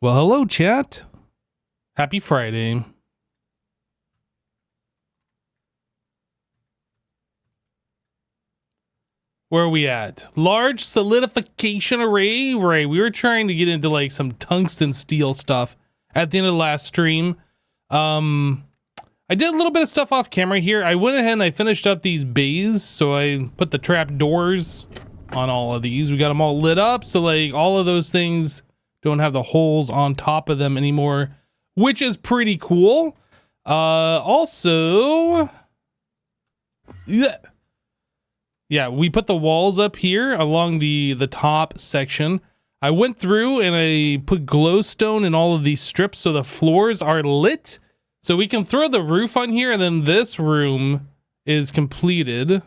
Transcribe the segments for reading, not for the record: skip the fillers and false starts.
Well, hello, chat. Happy Friday. Where are we at? Large solidification array. Right, we were trying to get into like some tungsten steel stuff at the end of the last stream. I did a little bit of stuff off camera here. I went ahead and I finished up these bays. So I put the trap doors on all of these. We got them all lit up. So like all of those things don't have the holes on top of them anymore, which is pretty cool. Also, yeah, we put the walls up here along the top section. I went through and I put glowstone in all of these strips so the floors are lit. So we can throw the roof on here, and then this room is completed,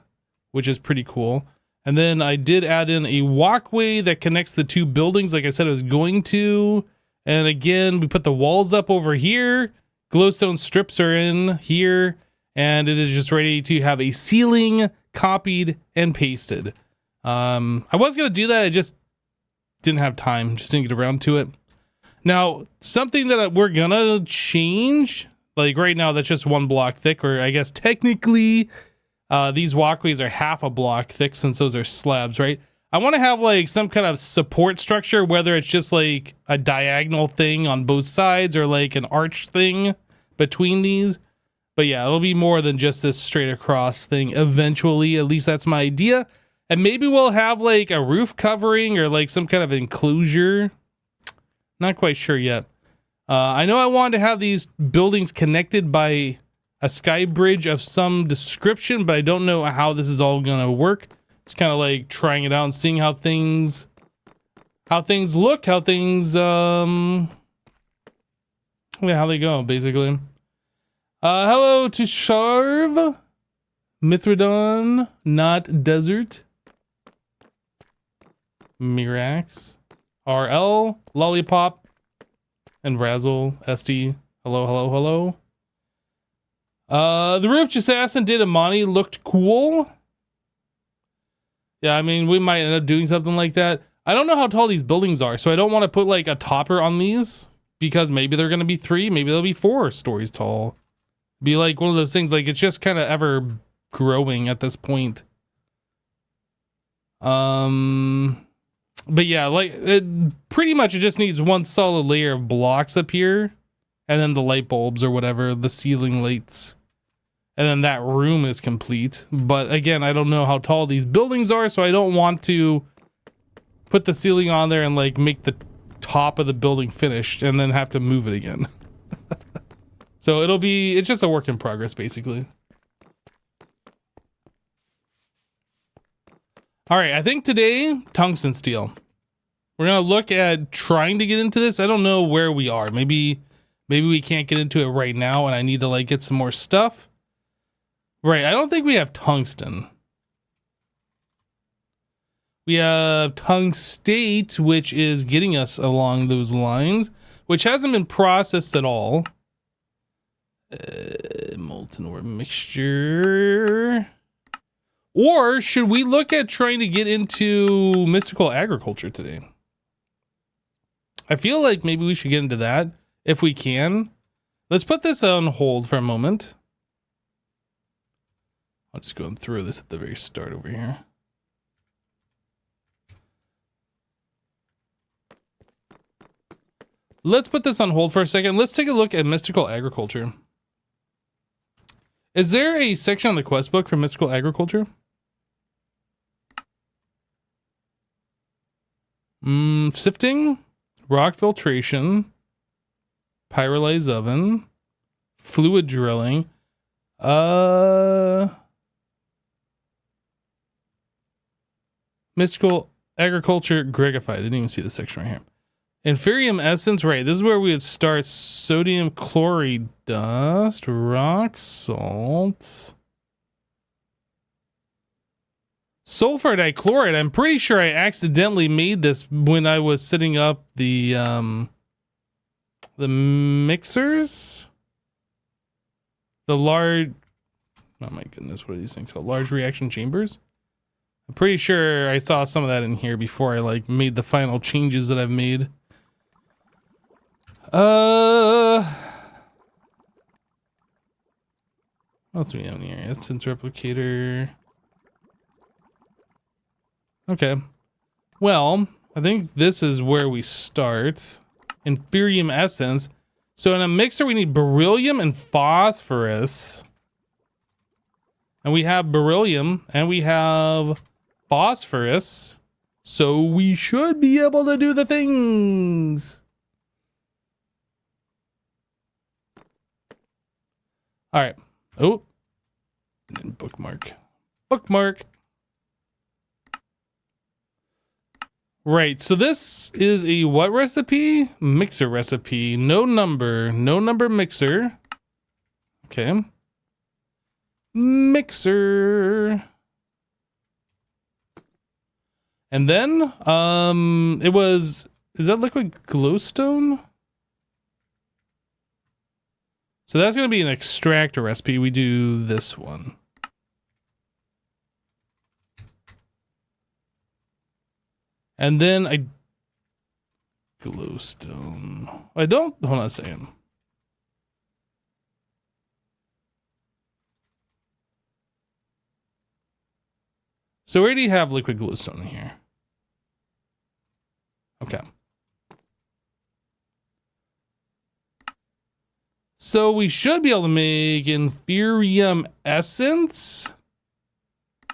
which is pretty cool. And then I did add in a walkway that connects the two buildings like I said I was going to. And again, we put the walls up over here. Glowstone strips are in here. And it is just ready to have a ceiling copied and pasted. I was going to do that. I just didn't have time. Just didn't get around to it. Now, something that we're going to change, like right now, that's just 1 block thick, or I guess technically these walkways are half a block thick since those are slabs, right? I want to have like some kind of support structure, whether it's just like a diagonal thing on both sides or like an arch thing between these. But yeah, it'll be more than just this straight across thing eventually. At least that's my idea. And maybe we'll have like a roof covering or like some kind of enclosure. Not quite sure yet. I know I wanted to have these buildings connected by a sky bridge of some description, but I don't know how this is all going to work. It's kind of like trying it out and seeing how things look, how they go, basically. Hello to Sharv, Mithradon, Not Desert, Mirax, RL, Lollipop, and Razzle, SD. Hello. The Roof Assassin did Amani, looked cool. Yeah, I mean, we might end up doing something like that. I don't know how tall these buildings are, so I don't want to put like a topper on these because maybe they're going to be 3, maybe they'll be 4 stories tall. Be like one of those things, like it's just kind of ever growing at this point. But yeah, like pretty much it just needs one solid layer of blocks up here, and then the light bulbs or whatever, the ceiling lights, and then that room is complete. But again, I don't know how tall these buildings are, so I don't want to put the ceiling on there and like make the top of the building finished and then have to move it again. So it's just a work in progress, basically. All right, I think today, tungsten steel. We're going to look at trying to get into this. I don't know where we are. Maybe we can't get into it right now and I need to like get some more stuff. Right, I don't think we have tungsten. We have tungstate, which is getting us along those lines, which hasn't been processed at all. Molten ore mixture. Or should we look at trying to get into mystical agriculture today? I feel like maybe we should get into that if we can. Let's put this on hold for a moment. I'll just go and throw this at the very start over here. Let's put this on hold for a second. Let's take a look at mystical agriculture. Is there a section on the quest book for mystical agriculture? Sifting, rock filtration, pyrolyze oven, fluid drilling, mystical agriculture, Gregify. I didn't even see the section right here. Inferium essence, right? This is where we would start. Sodium chloride dust, rock salt, sulfur dichloride. I'm pretty sure I accidentally made this when I was setting up the mixers, the large. Oh my goodness, what are these things called? Large reaction chambers. I'm pretty sure I saw some of that in here before I like made the final changes that I've made. What else do we have in here? Essence replicator. Okay. Well, I think this is where we start. Inferium essence. So in a mixer, we need beryllium and phosphorus. And we have beryllium and we have phosphorus. So we should be able to do the things. All right. Oh, bookmark. Bookmark. Right. So this is a what recipe? Mixer recipe. No number mixer. Okay. Mixer. And then, is that liquid glowstone? So that's going to be an extractor recipe. We do this one. And then glowstone. Hold on a second. So we already have liquid glowstone in here. Okay. So we should be able to make inferium essence.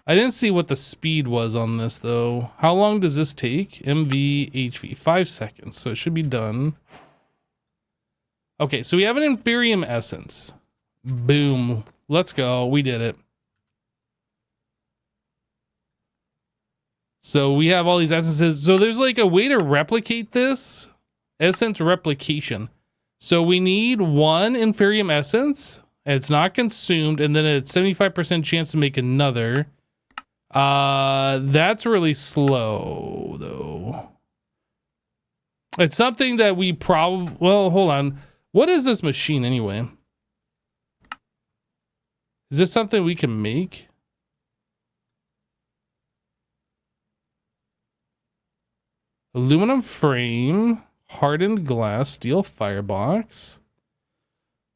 I didn't see what the speed was on this though. How long does this take? MVHV, 5 seconds. So it should be done. Okay, so we have an inferium essence. Boom. Let's go. We did it. So we have all these essences. So there's like a way to replicate this. Essence replication. So we need one inferium essence. And it's not consumed. And then it's 75% chance to make another. That's really slow though. It's something that we probably, well, hold on. What is this machine anyway? Is this something we can make? Aluminum frame, hardened glass, steel firebox.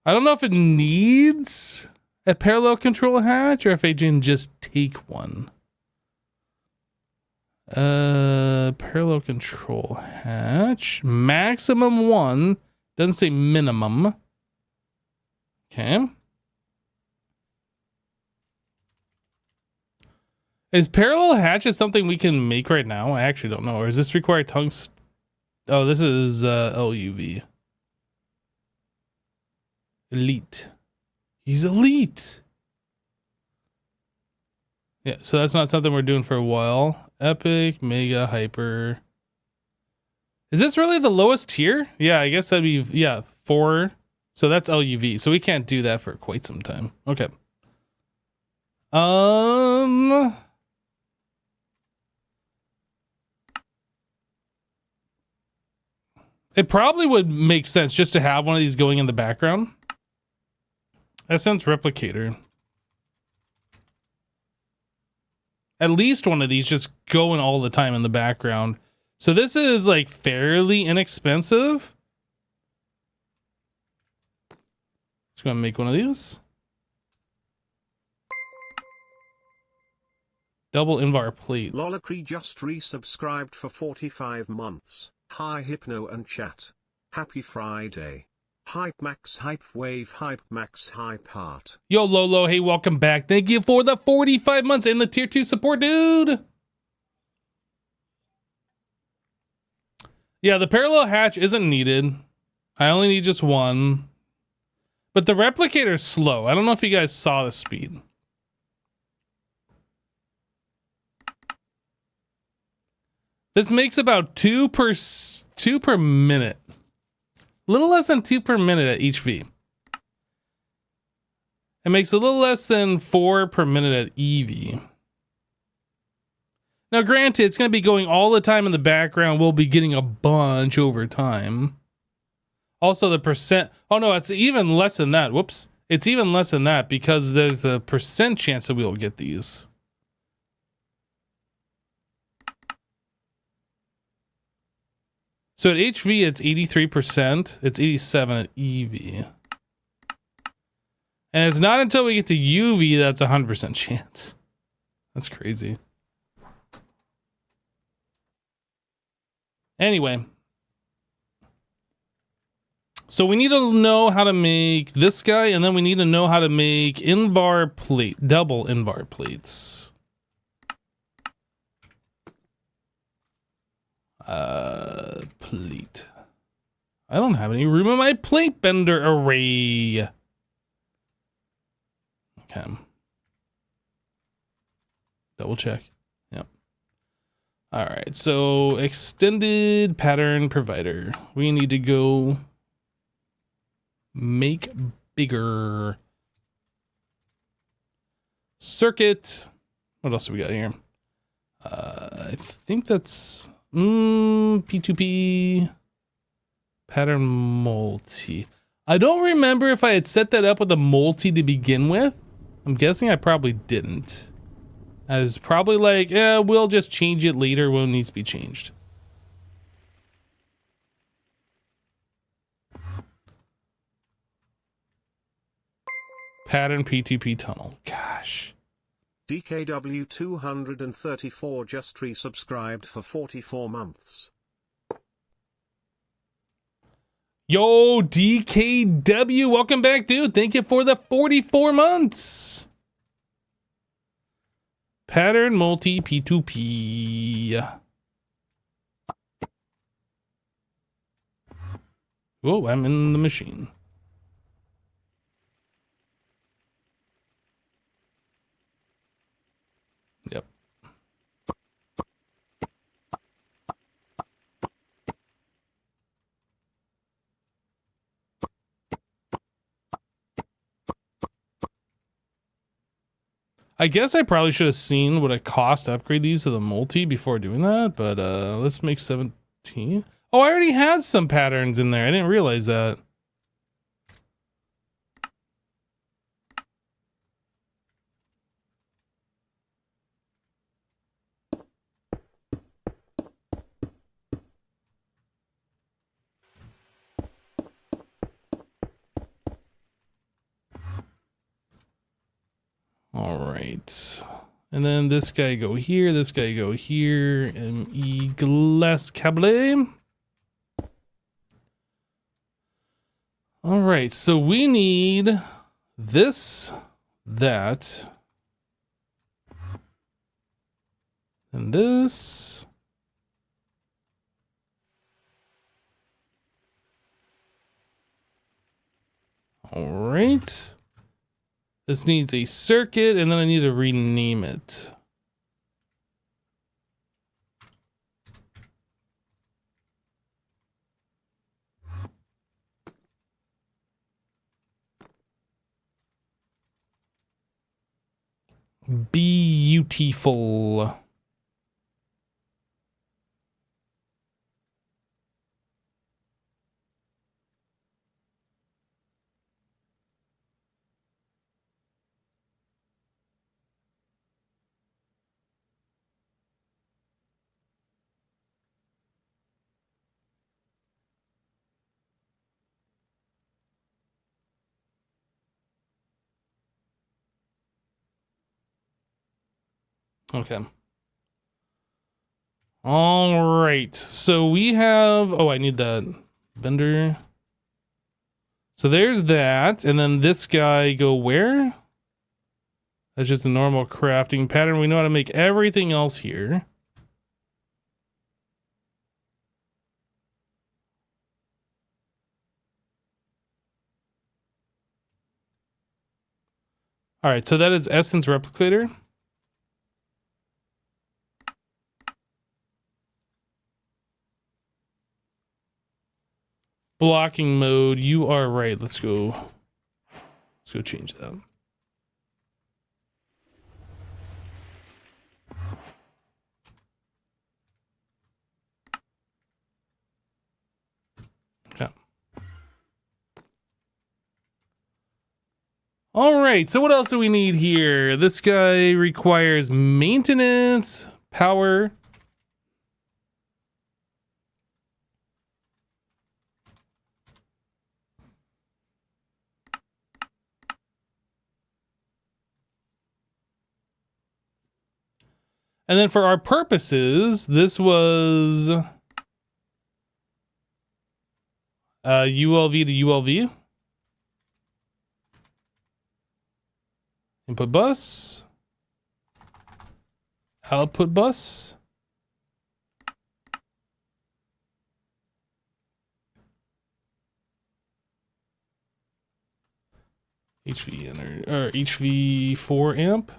I don't know if it needs a parallel control hatch or if I can just take one. Parallel control hatch, maximum 1, doesn't say minimum. Okay. Is parallel hatches something we can make right now? I actually don't know. Or does this require tungsten? Oh, this is LUV. Elite. He's elite. Yeah, so that's not something we're doing for a while. Epic, mega, hyper. Is this really the lowest tier? Yeah, I guess that'd be, yeah, 4. So that's LUV. So we can't do that for quite some time. Okay. It probably would make sense just to have one of these going in the background. Essence replicator. At least one of these just going all the time in the background. So this is like fairly inexpensive. Just gonna make one of these. Double Invar plate. Lolacree just resubscribed for 45 months. Hi Hypno and chat. Happy Friday. Hype Max Hype Wave Hype Max Hype Heart. Yo Lolo, hey, welcome back. Thank you for the 45 months and the tier 2 support, dude. Yeah, the parallel hatch isn't needed. I only need just one. But the replicator is slow. I don't know if you guys saw the speed. This makes about 2 per minute. A little less than 2 per minute at each V. It makes a little less than 4 per minute at EV. Now, granted, it's going to be going all the time in the background. We'll be getting a bunch over time. Also, the percent... Oh, no, it's even less than that. Whoops. It's even less than that because there's the percent chance that we'll get these. So at HV, it's 83%. It's 87 at EV. And it's not until we get to UV that's 100% chance. That's crazy. Anyway. So we need to know how to make this guy, and then we need to know how to make in-bar plate, double in-bar plates. Plate. I don't have any room in my plate bender array. Okay. Double check. Yep. All right. So extended pattern provider. We need to go make bigger circuit. What else do we got here? I think that's P2P pattern multi. I don't remember if I had set that up with a multi to begin with. I'm guessing I probably didn't. I was probably like, yeah, we'll just change it later when it needs to be changed. Pattern P2P tunnel. Gosh. DKW234 just resubscribed for 44 months. Yo, DKW, welcome back, dude. Thank you for the 44 months. Pattern multi P2P. Oh, I'm in the machine. Yep. I guess I probably should have seen what it cost to upgrade these to the multi before doing that, but let's make 17. Oh, I already had some patterns in there. I didn't realize that. All right. And then this guy go here, this guy go here, ME glass cable. All right, so we need this, that, and this. All right. This needs a circuit, and then I need to rename it. Beautiful. Okay. All right. So we have, oh, I need that vendor. So there's that. And then this guy go where? That's just a normal crafting pattern. We know how to make everything else here. All right. So that is Essence Replicator. Blocking mode. You are right. Let's go change that. Okay. All right. So what else do we need here? This guy requires maintenance, power. And then for our purposes, this was ULV to ULV. Input bus. Output bus. HV or HV4 amp.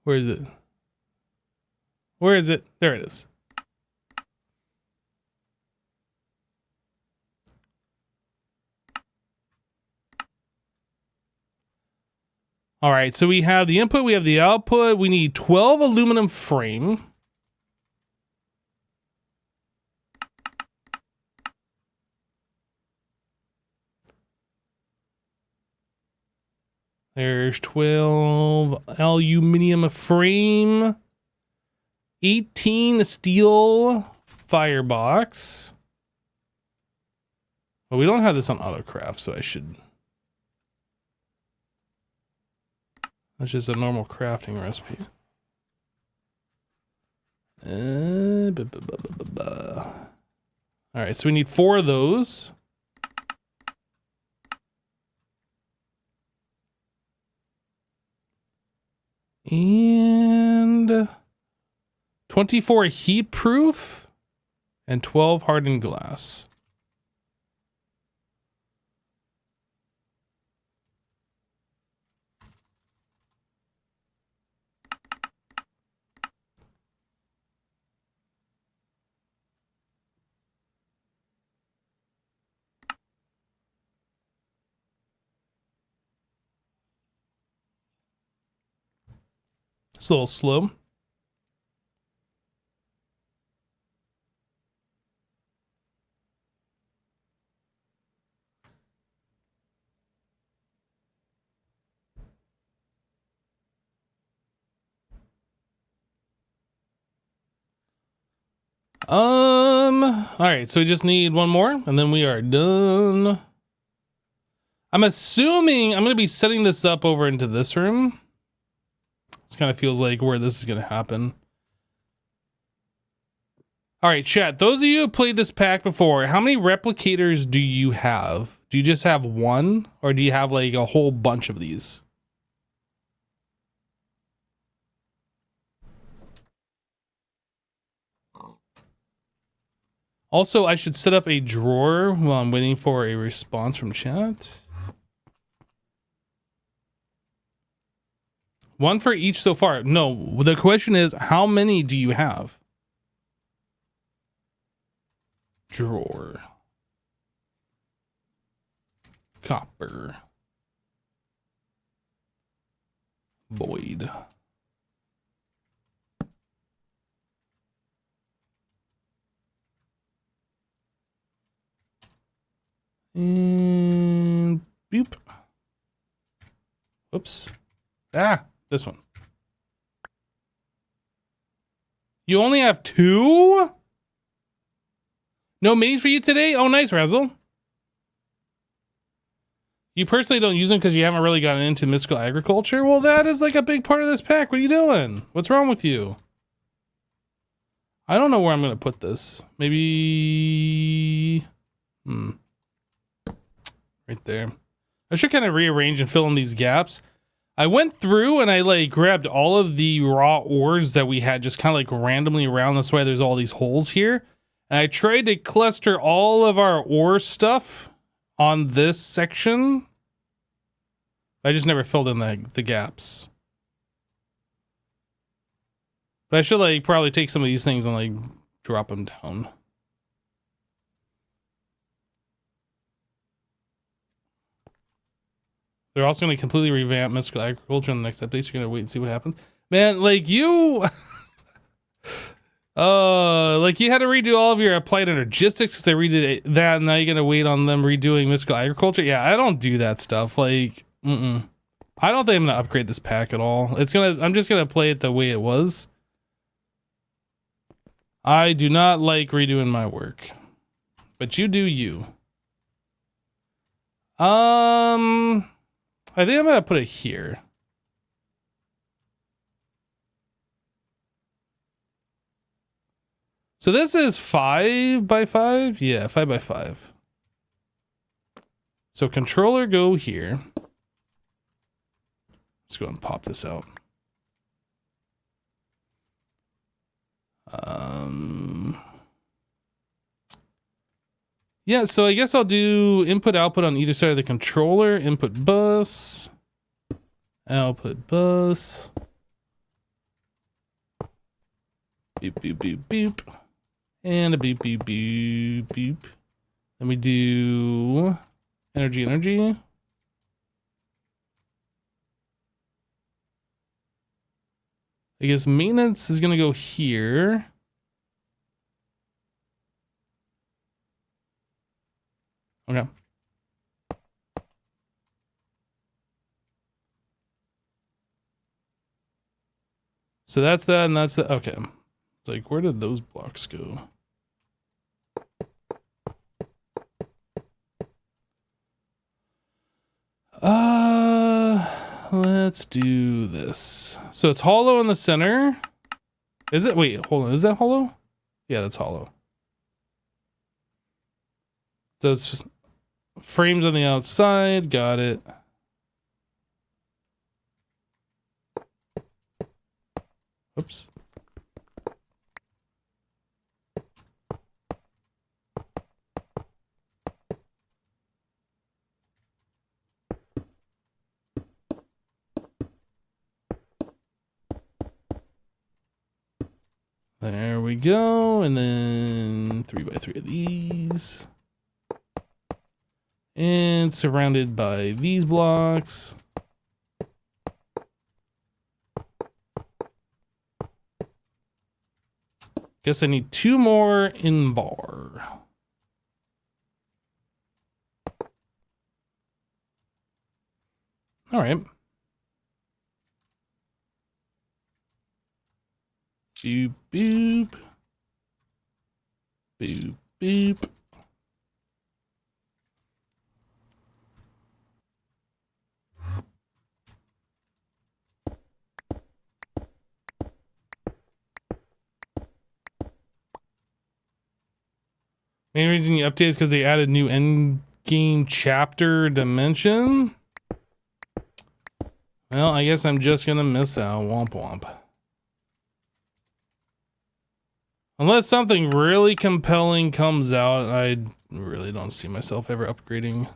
Where is it? Where is it? There it is. All right, so we have the input, we have the output. We need 12 aluminum frame. There's 12 aluminum frame, 18 steel firebox. Well, we don't have this on AutoCraft, so I should. That's just a normal crafting recipe. All right, so we need 4 of those. And 24 heat proof and 12 hardened glass. It's a little slow. All right, so we just need one more and then we are done. I'm assuming I'm going to be setting this up over into this room. This kind of feels like where this is going to happen. All right, chat. Those of you who played this pack before, how many replicators do you have? Do you just have one, or do you have like a whole bunch of these? Also, I should set up a drawer while I'm waiting for a response from chat. One for each so far. No, the question is, how many do you have? Drawer. Copper. Void. And boop. Whoops. Ah, this one. You only have 2? No minis for you today? Oh, nice, Razzle. You personally don't use them because you haven't really gotten into mystical agriculture? Well, that is like a big part of this pack. What are you doing? What's wrong with you? I don't know where I'm going to put this. Maybe... right there. I should kind of rearrange and fill in these gaps. I went through and I like grabbed all of the raw ores that we had just kind of like randomly around. That's why there's all these holes here. And I tried to cluster all of our ore stuff on this section. I just never filled in the gaps. But I should like probably take some of these things and like drop them down. They're also going to completely revamp mystical agriculture in the next update. So you're going to wait and see what happens. Man, like you... like you had to redo all of your applied energistics because they redid that, and now you're going to wait on them redoing mystical agriculture. Yeah, I don't do that stuff. Like, I don't think I'm going to upgrade this pack at all. I'm just going to play it the way it was. I do not like redoing my work. But you do you. I think I'm going to put it here. So this is 5 by 5. Yeah, 5 by 5. So controller go here. Let's go and pop this out. Yeah, so I guess I'll do input output on either side of the controller. Input bus, output bus. Beep, beep, beep, beep. And a beep, beep, beep, beep. Then we do energy. I guess maintenance is going to go here. Okay. So that's that, and that's the, okay. It's like, where did those blocks go? Let's do this. So it's hollow in the center. Is it? Wait, hold on. Is that hollow? Yeah, that's hollow. So it's frames on the outside. Got it. Oops. There we go. And then 3 by 3 of these. And surrounded by these blocks. Guess I need 2 more in bar. All right. Boop, boop. Boop, boop. Main reason you update is because they added new end game chapter dimension. Well, I guess I'm just gonna miss out. Womp womp. Unless something really compelling comes out, I really don't see myself ever upgrading.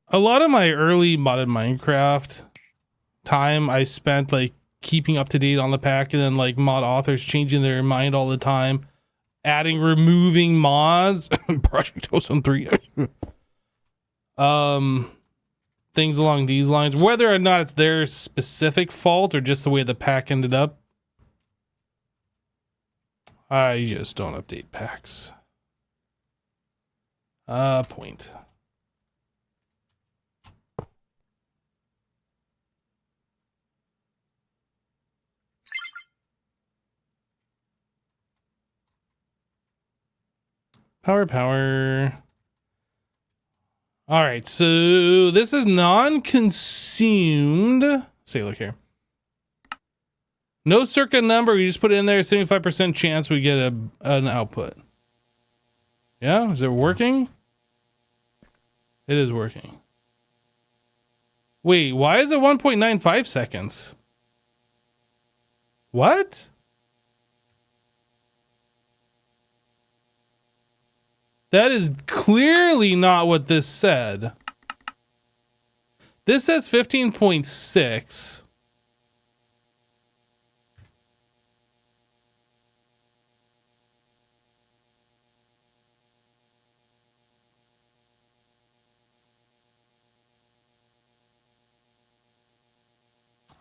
A lot of my early modded Minecraft time I spent like keeping up to date on the pack, and then like mod authors changing their mind all the time, adding, removing mods. Project Ozone 3. Things along these lines, whether or not it's their specific fault or just the way the pack ended up. I just don't update packs. Point. Power. All right, so this is non-consumed. So look here. No circuit number. We just put it in there. 75% chance we get an output. Yeah, is it working? It is working. Wait, why is it 1.95 seconds? What? That is clearly not what this said. This says 15.6.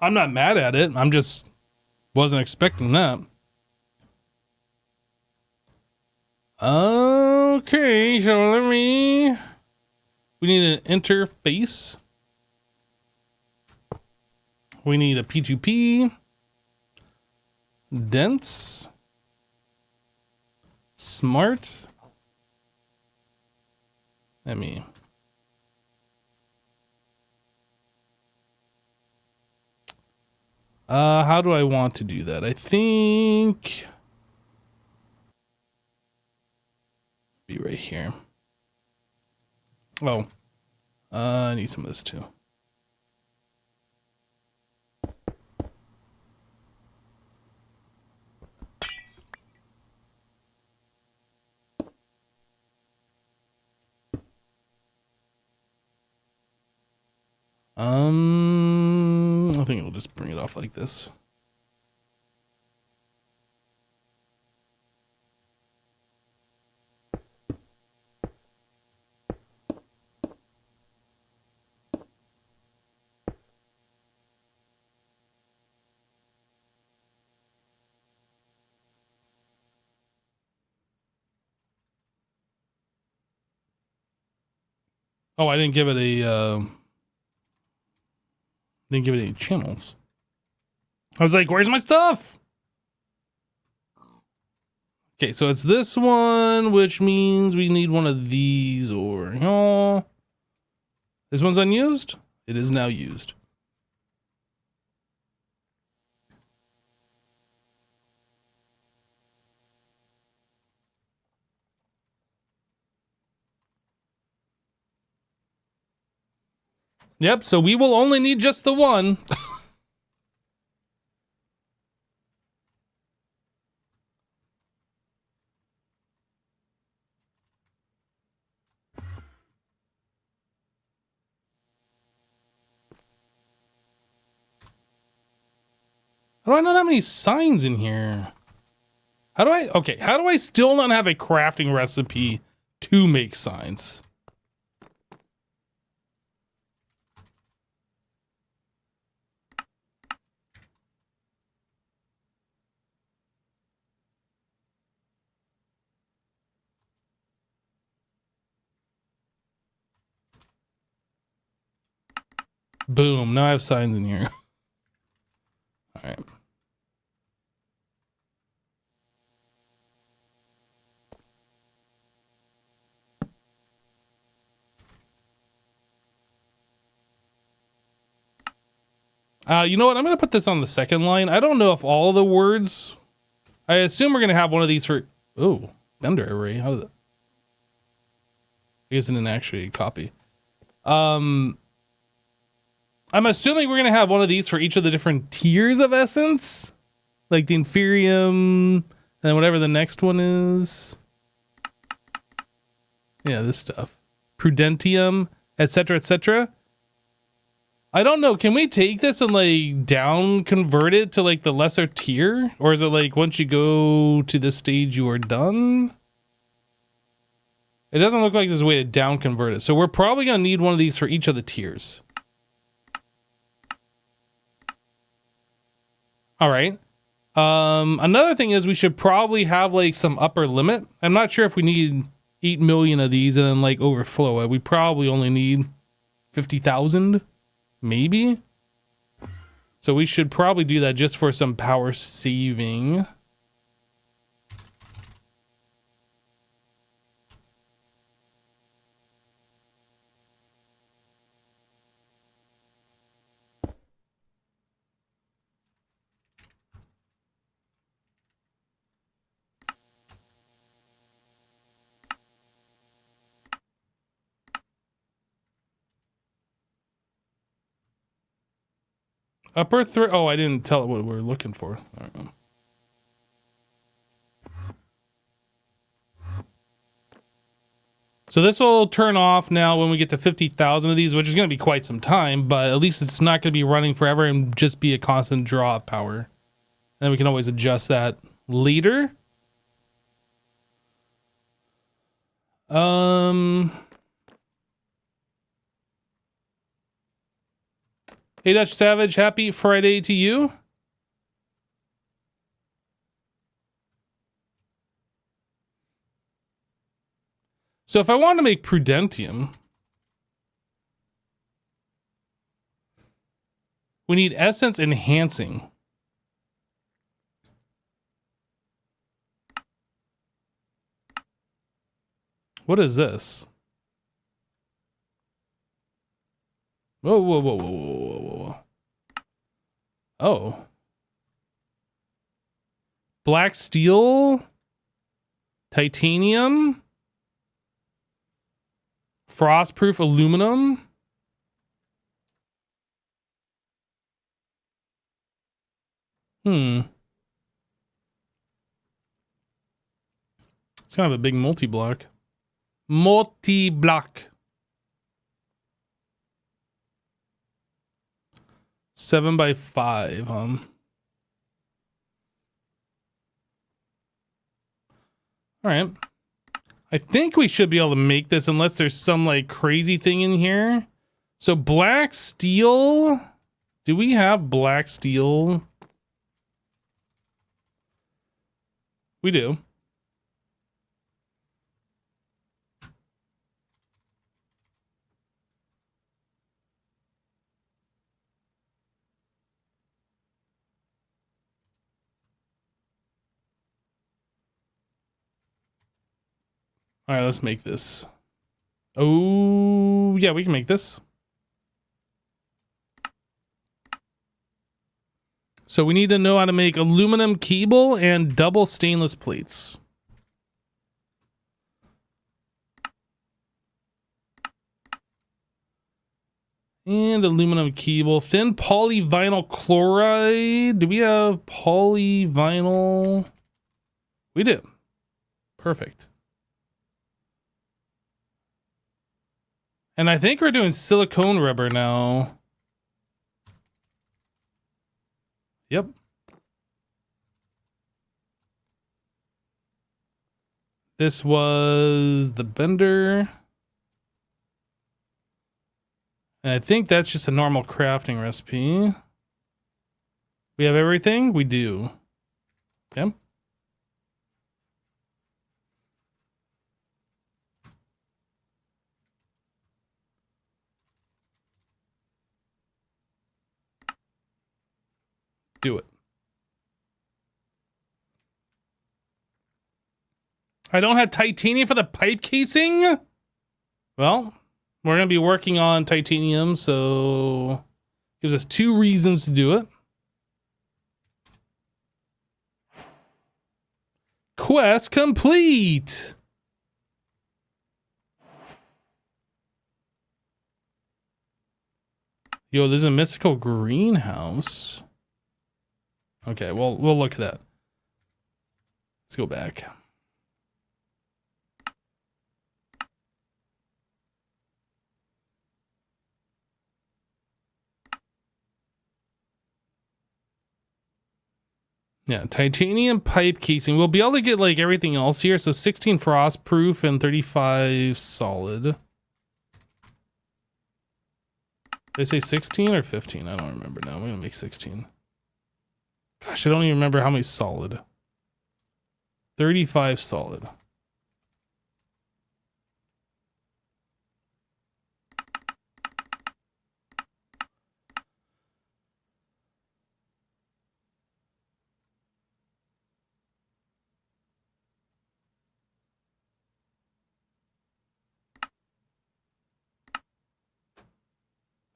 I'm not mad at it. I'm just wasn't expecting that. Okay, so we need an interface. We need a P2P. Dense. Smart. How do I want to do that? I think Be right here. Oh, I need some of this too. I think we'll just bring it off like this. Oh, I didn't give it a didn't give it any channels. I was like, where's my stuff? Okay, so it's this one, which means we need one of these or oh. This one's unused? It is now used. Yep, so we will only need just the one. How do I not have any signs in here? How do I still not have a crafting recipe to make signs? Boom, now I have signs in here. All right. You know what? I'm going to put this on the second line. I don't know if all the words... I assume we're going to have one of these for... Oh, Ender array. How did that... I guess it didn't actually copy. I'm assuming we're going to have one of these for each of the different tiers of essence. Like the Inferium, and whatever the next one is. Yeah, this stuff. Prudentium, etc., etc. I don't know. Can we take this and like down convert it to like the lesser tier? Or is it like once you go to this stage, you are done? It doesn't look like there's a way to down convert it. So we're probably going to need one of these for each of the tiers. All right. Another thing is we should probably have like some upper limit. I'm not sure if we need 8 million of these and then like overflow it. We probably only need 50,000. Maybe. So we should probably do that just for some power saving. Upper threat. Oh, I didn't tell it what we were looking for. I don't know. So this will turn off now when we get to 50,000 of these, which is going to be quite some time, but at least it's not going to be running forever and just be a constant draw of power. And we can always adjust that later. Hey Dutch Savage, happy Friday to you. So if I want to make Prudentium, we need essence enhancing. What is this? Whoa, whoa, whoa, whoa, whoa, whoa, whoa. Oh. Black steel? Titanium? Frostproof aluminum. It's kind of a big multi-block. Multi-block. 7x5, All right. I think we should be able to make this unless there's some like crazy thing in here. So black steel. Do we have black steel? We do. All right, let's make this. Oh, yeah, we can make this. So we need to know how to make aluminum cable and double stainless plates. And aluminum cable, thin polyvinyl chloride. Do we have polyvinyl? We do. Perfect. And I think we're doing silicone rubber now. Yep. This was the bender. And I think that's just a normal crafting recipe. We have everything? We do. Okay. Do it. I don't have titanium for the pipe casing? Well, we're going to be working on titanium, so gives us 2 reasons to do it. Quest complete! Yo, there's a mystical greenhouse. Okay, well, we'll look at that. Let's go back. Yeah, titanium pipe casing. We'll be able to get like everything else here. So 16 frost proof and 35 solid. Did I say 16 or 15? I don't remember now. I'm going to make 16. Gosh, I don't even remember how many solid. 35 solid.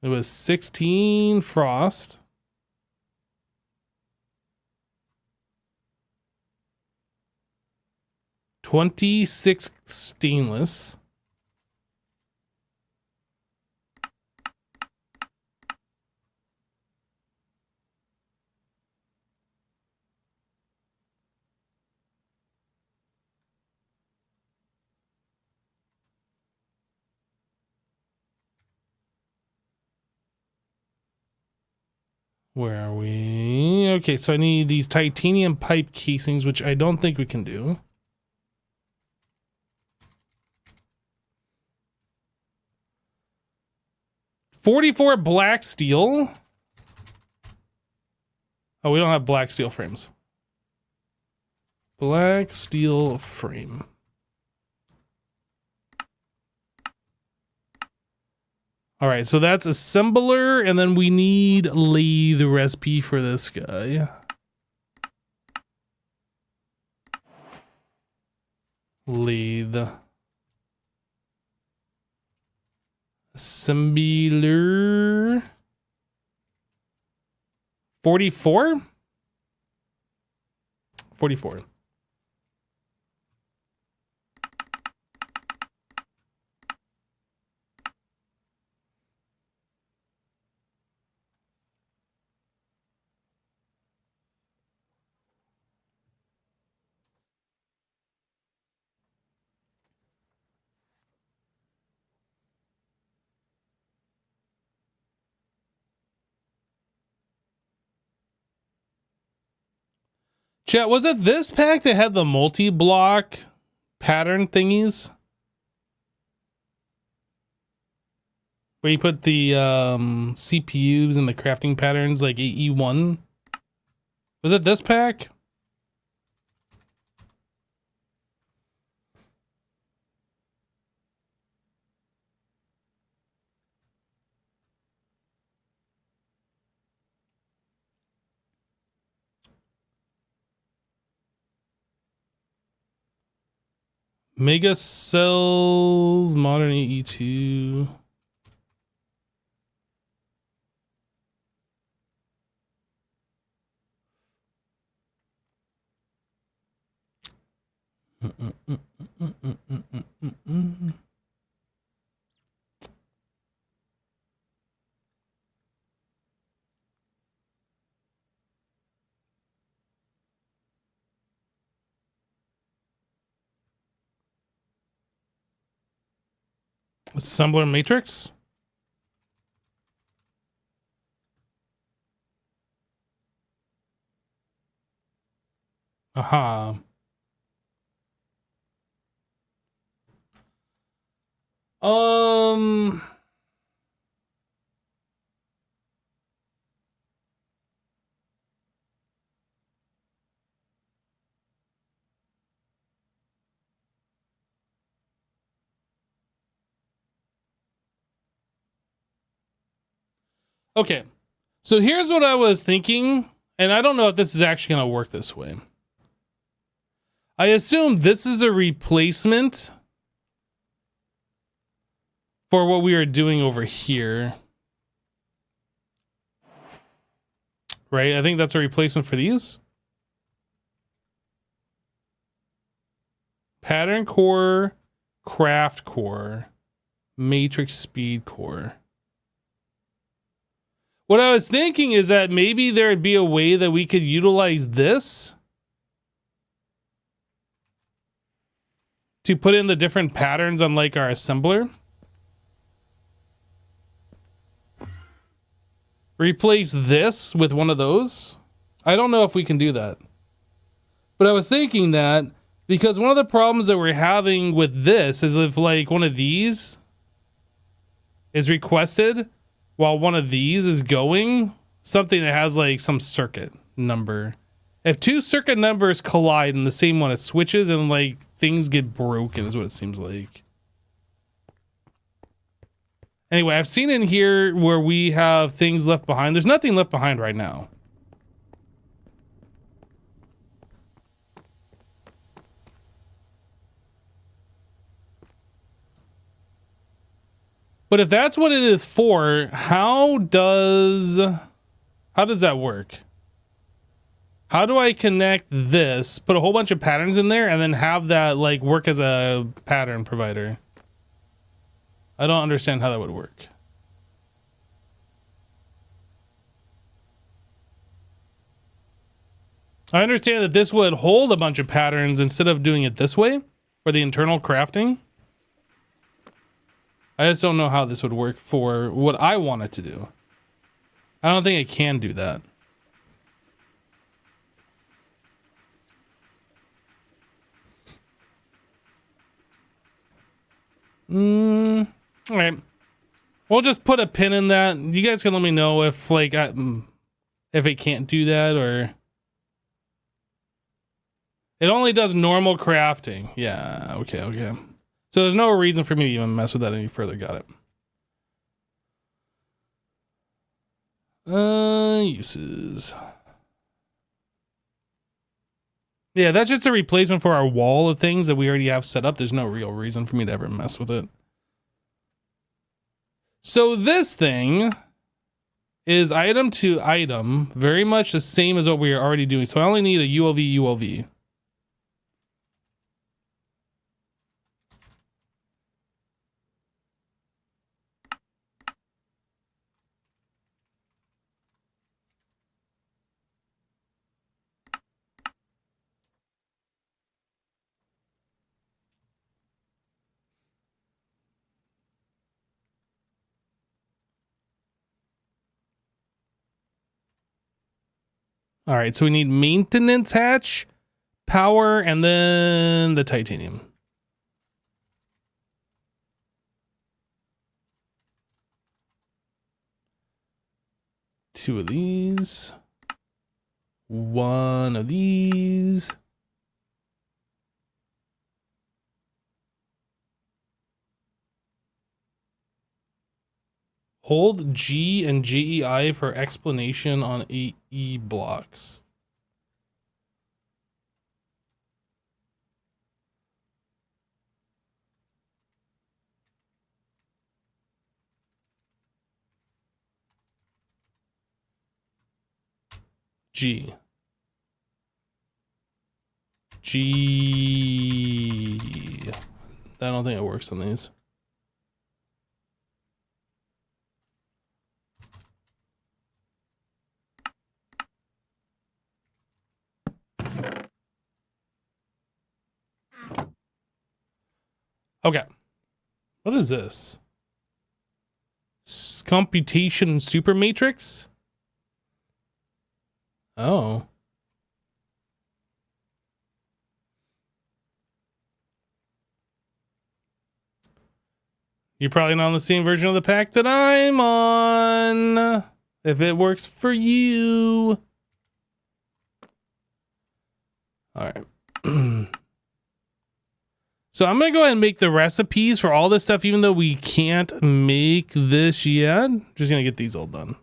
It was 16 frost. $26 stainless. Where are we? Okay, so I need these titanium pipe casings, which I don't think we can do. $44 black steel. Oh, we don't have black steel frames. Black steel frame. All right, so that's assembler, and then we need lathe recipe for this guy. Lathe. Assembler. 44? 44. Chat, was it this pack that had the multi-block pattern thingies? Where you put the CPUs and the crafting patterns like AE1? Was it this pack? Mega Cells, Modern AE2. Assembler Matrix? Aha. Um... Okay, so here's what I was thinking, and I don't know if this is actually going to work this way. I assume this is a replacement for what we are doing over here. Right? I think that's a replacement for these. Pattern core, craft core, matrix speed core. What I was thinking is that maybe there would be a way that we could utilize this to put in the different patterns on like our assembler. Replace this with one of those. I don't know if we can do that. But I was thinking that because one of the problems that we're having with this is if like one of these is requested while one of these is going, something that has like some circuit number. If two circuit numbers collide in the same one, it switches and like things get broken is what it seems like. Anyway, I've seen in here where we have things left behind. There's nothing left behind right now. But if that's what it is for, how does that work? How do I connect this, put a whole bunch of patterns in there, and then have that like work as a pattern provider? I don't understand how that would work. I understand that this would hold a bunch of patterns instead of doing it this way for the internal crafting. I just don't know how this would work for what I want it to do. I don't think it can do that. All right. We'll just put a pin in that. You guys can let me know if like if it can't do that or it only does normal crafting. Yeah, okay. So there's no reason for me to even mess with that any further. Got it. Uses. Yeah, that's just a replacement for our wall of things that we already have set up. There's no real reason for me to ever mess with it. So this thing is item to item, very much the same as what we are already doing. So I only need a ULV. All right, so we need maintenance hatch, power, and then the titanium. Two of these. One of these. Hold G and JEI for explanation on AE blocks. G. G. I don't think it works on these. Okay. What is this? Computation super matrix? Oh. You're probably not on the same version of the pack that I'm on. If it works for you. All right. So I'm going to go ahead and make the recipes for all this stuff, even though we can't make this yet. Just going to get these all done.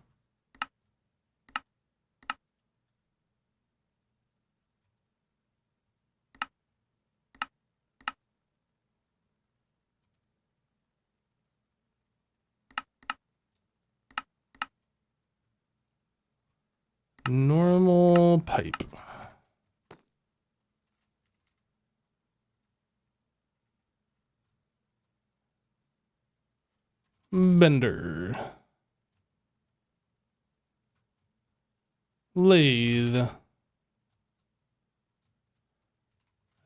Normal pipe. Bender. Lathe.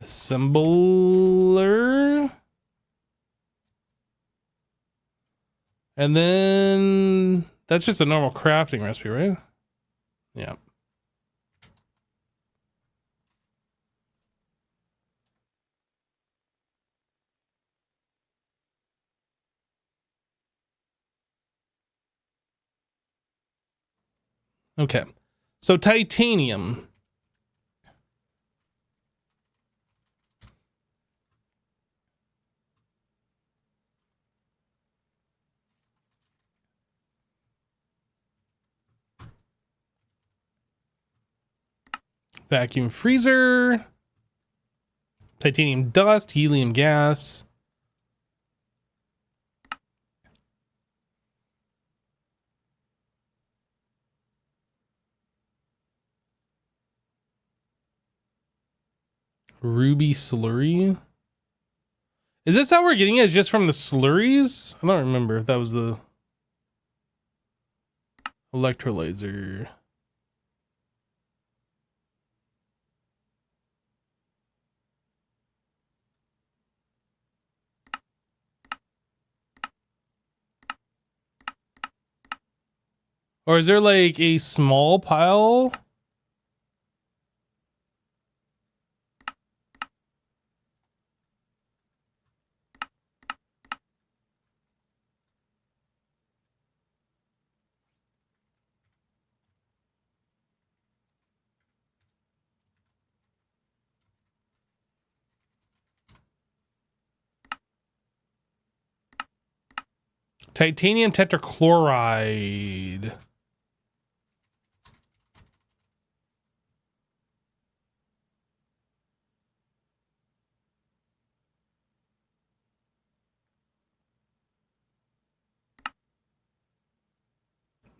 Assembler. And then that's just a normal crafting recipe, right? Yeah. Okay. So titanium. Vacuum freezer. Titanium dust, helium gas. Ruby slurry. Is this how we're getting it? It's just from the slurries? I don't remember if that was the electrolyzer. Or is there like a small pile? Titanium tetrachloride.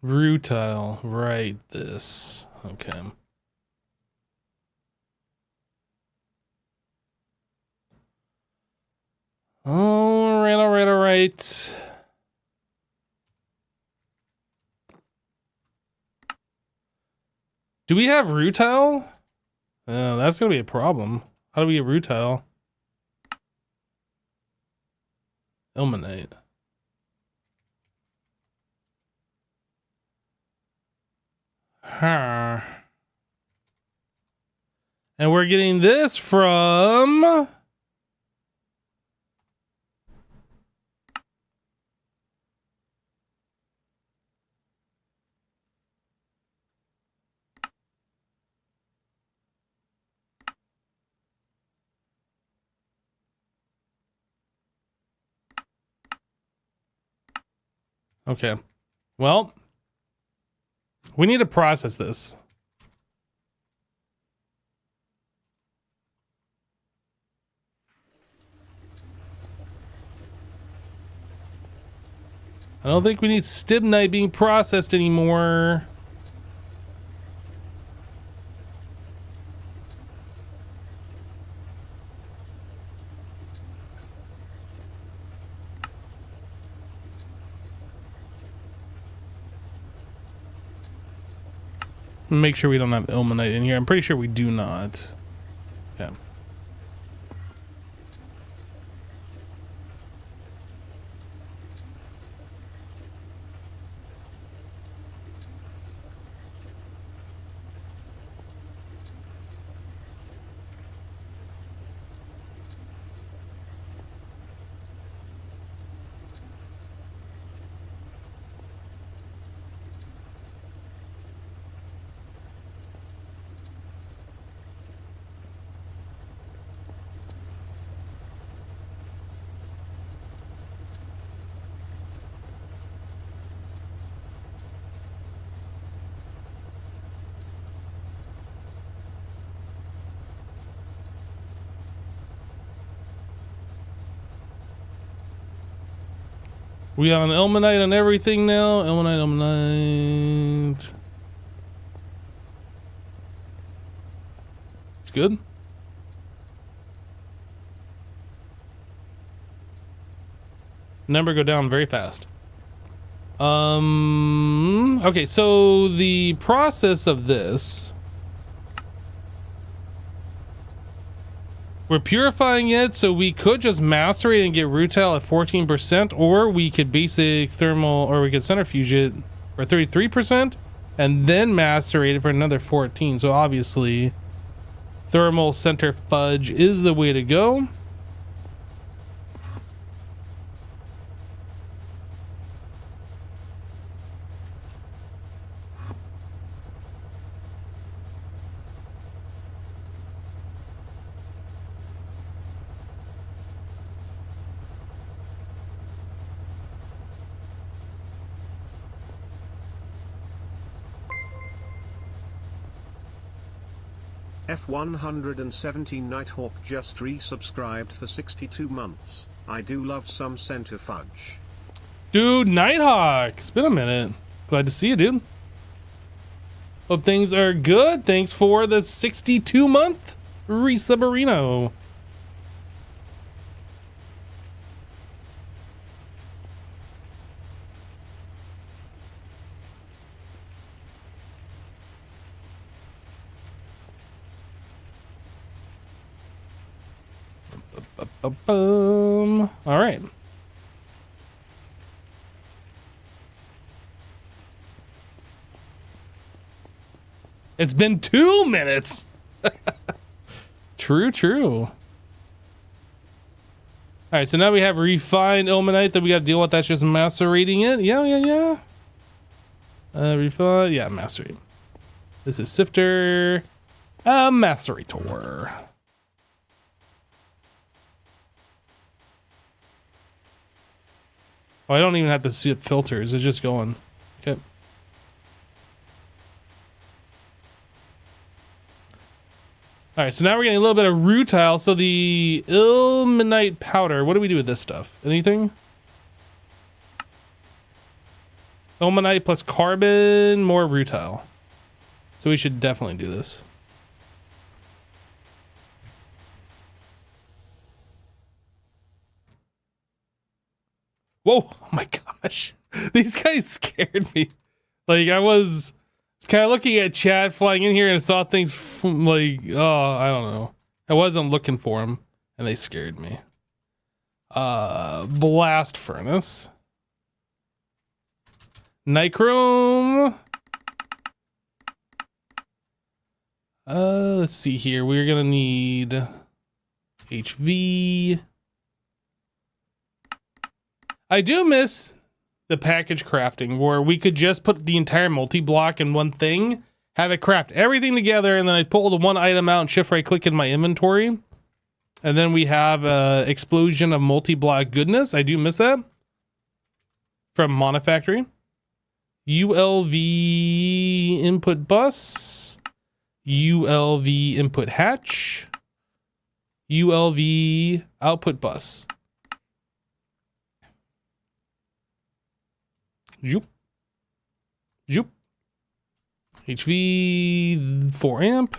Rutile. Right, this. Okay. All right. Do we have rutile? That's gonna be a problem. How do we get rutile? Ilmenite. Huh. And we're getting this from... Okay. Well, we need to process this. I don't think we need stibnite being processed anymore. Make sure we don't have ilmenite in here. I'm pretty sure we do not. Okay. We on ilmenite on everything now. Ilmenite. It's good. Number go down very fast. Okay, so the process of this, we're purifying it, so we could just macerate and get rutile at 14%, or we could basic thermal, or we could centrifuge it for 33% and then macerate it for another 14. So obviously thermal centrifuge is the way to go. F117 Nighthawk just resubscribed for 62 months. I do love some centrifuge. Dude, Nighthawk, it's been a minute. Glad to see you, dude. Hope things are good. Thanks for the 62-month resubmarino. All right. It's been 2 minutes. True. All right, so now we have refined ilmenite that we got to deal with. That's just macerating it. Yeah. Refine, yeah, macerate. This is sifter, macerator. Oh, I don't even have to see filters. It's just going. Okay. All right, so now we're getting a little bit of rutile. So the ilmenite powder, what do we do with this stuff? Anything? Ilmenite plus carbon, more rutile. So we should definitely do this. Whoa, oh my gosh. These guys scared me. Like, I was kind of looking at chat flying in here and saw things like, oh, I don't know. I wasn't looking for them and they scared me. Blast furnace. Nichrome. Let's see here. We're gonna need HV. I do miss the package crafting where we could just put the entire multi-block in one thing, have it craft everything together, and then I pull the one item out and shift right click in my inventory. And then we have a explosion of multi-block goodness. I do miss that from Monofactory. ULV input bus. ULV input hatch. ULV output bus. Zoop. Zoop. HV 4 amp.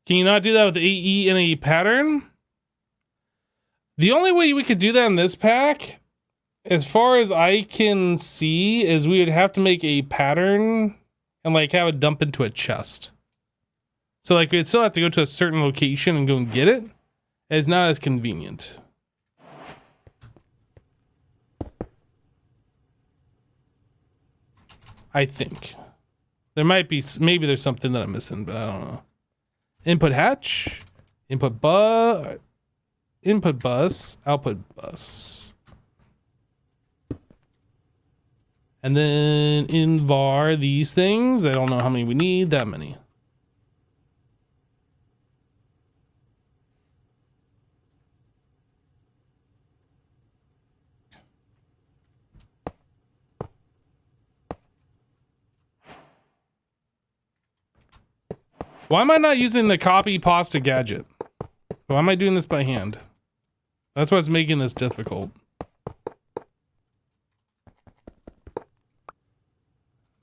Can you not do that with AE in a pattern? The only way we could do that in this pack, as far as I can see, is we would have to make a pattern and like have it dump into a chest. So like we'd still have to go to a certain location and go and get it. It's not as convenient. I think. There might be, maybe there's something that I'm missing, but I don't know. Input hatch, input bus, output bus. And then in var these things, I don't know how many we need, that many. Why am I not using the copy pasta gadget? Why am I doing this by hand? That's what's making this difficult.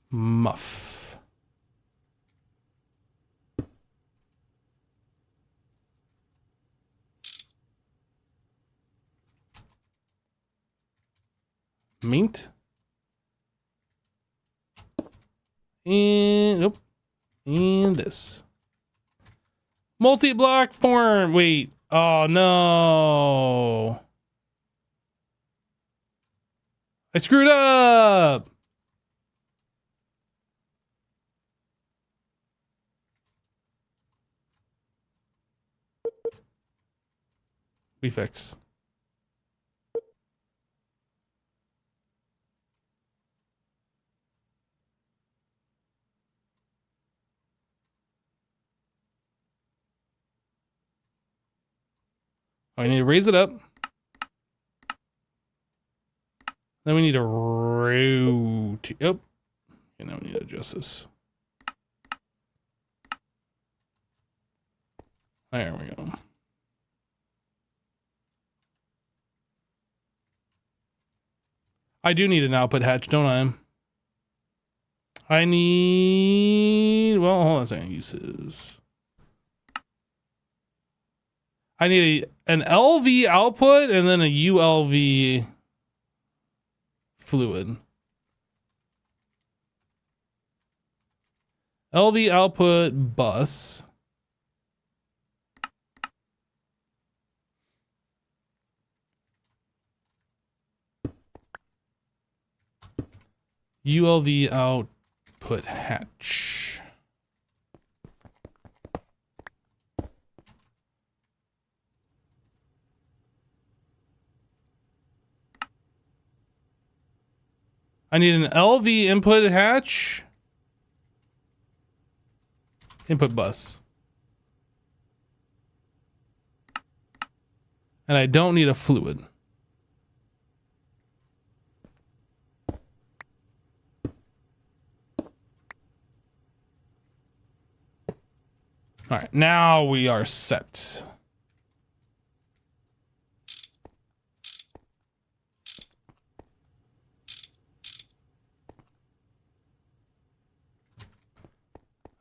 Muff. Mint. And nope. And this. Multi-block form. Wait. Oh no. I screwed up. We fix. I need to raise it up. Then we need to rotate. Oh, and now we need to adjust this. There we go. I do need an output hatch, don't I? I need, well, hold on a second. Uses. I need an LV output and then a ULV fluid. LV output bus. ULV output hatch. I need an LV input hatch. Input bus. And I don't need a fluid. All right, now we are set.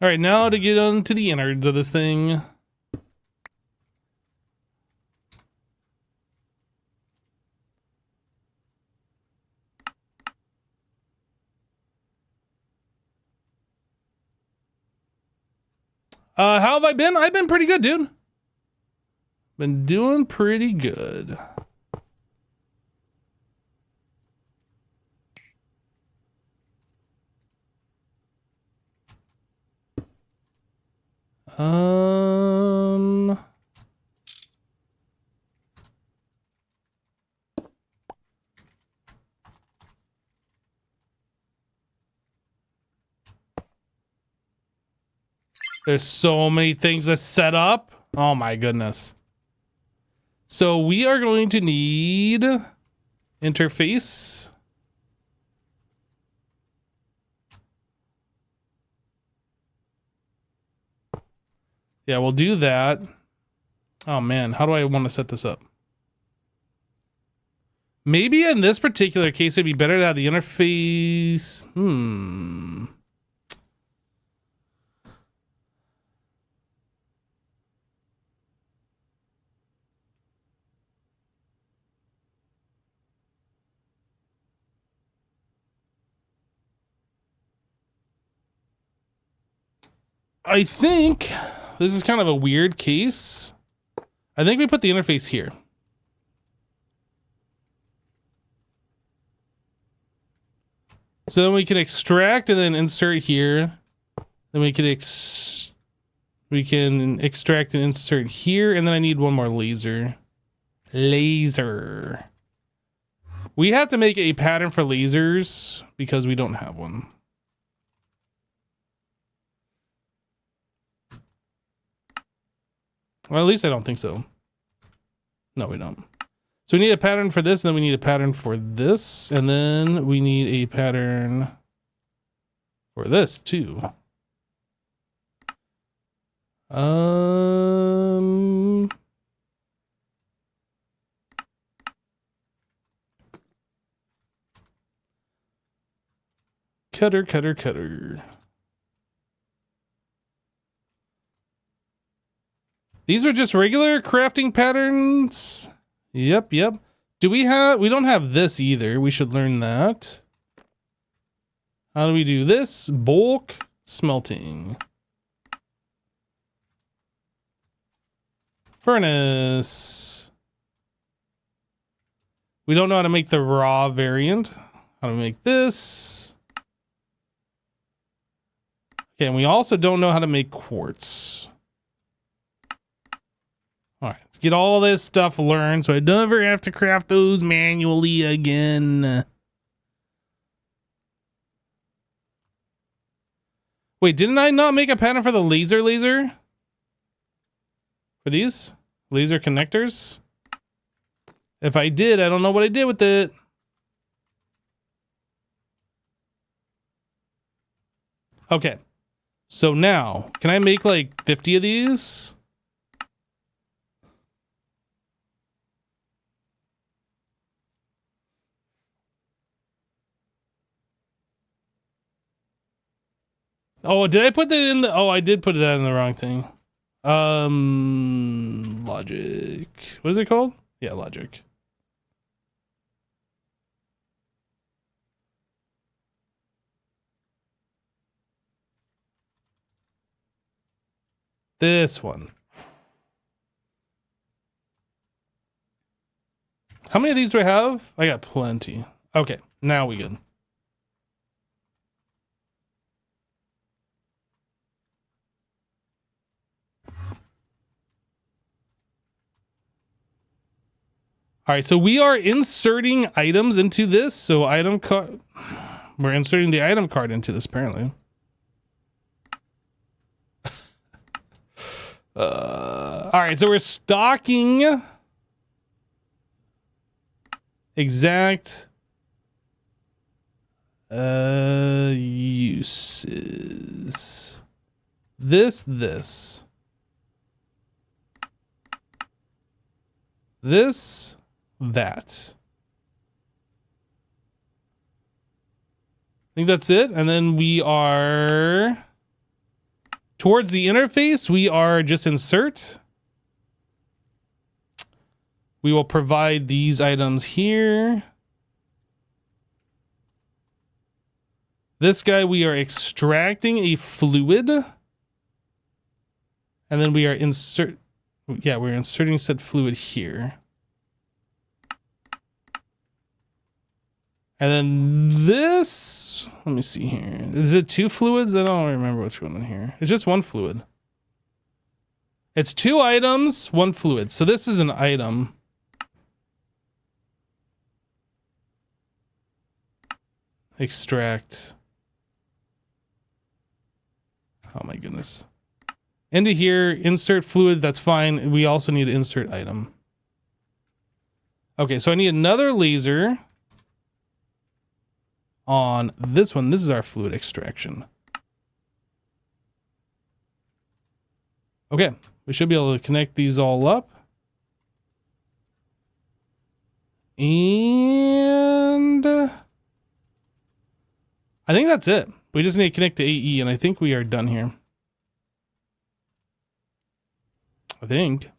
All right, now to get on to the innards of this thing. How have I been? I've been pretty good, dude. Been doing pretty good. Um, there's so many things to set up. Oh my goodness. So we are going to need interface. Yeah, we'll do that. Oh man, how do I want to set this up? Maybe in this particular case, it'd be better to have the interface. I think this is kind of a weird case. I think we put the interface here. So then we can extract and then insert here. Then we can extract and insert here, and then I need one more laser. Laser. We have to make a pattern for lasers because we don't have one. Well, at least I don't think so. No, we don't. So we need a pattern for this, and then we need a pattern for this, and then we need a pattern for this too. Cutter. These are just regular crafting patterns. Yep. We don't have this either. We should learn that. How do we do this? Bulk smelting. Furnace. We don't know how to make the raw variant. How to make this. Okay, and we also don't know how to make quartz. All right, let's get all this stuff learned so I never have to craft those manually again. Wait, didn't I not make a pattern for the laser? For these? Laser connectors? If I did, I don't know what I did with it. Okay. So now, can I make like 50 of these? Oh, did I put that in the... Oh, I did put that in the wrong thing. Logic. What is it called? Yeah, logic. This one. How many of these do I have? I got plenty. Okay, now we good. All right, so we are inserting items into this. So item card, we're inserting the item card into this apparently. All right, so we're stocking exact uses. This. That. I think that's it. And then we are towards the interface. We are just insert. We will provide these items here. This guy, we are extracting a fluid. And then we are we're inserting said fluid here. And then this, let me see here. Is it two fluids? I don't remember what's going on here. It's just one fluid. It's 2 items, 1 fluid. So this is an item. Extract. Oh my goodness. Into here, insert fluid, that's fine. We also need to insert item. Okay, so I need another laser on this one. This is our fluid extraction. Okay, we should be able to connect these all up. And I think that's it. We just need to connect to AE, and I think we are done here. I think.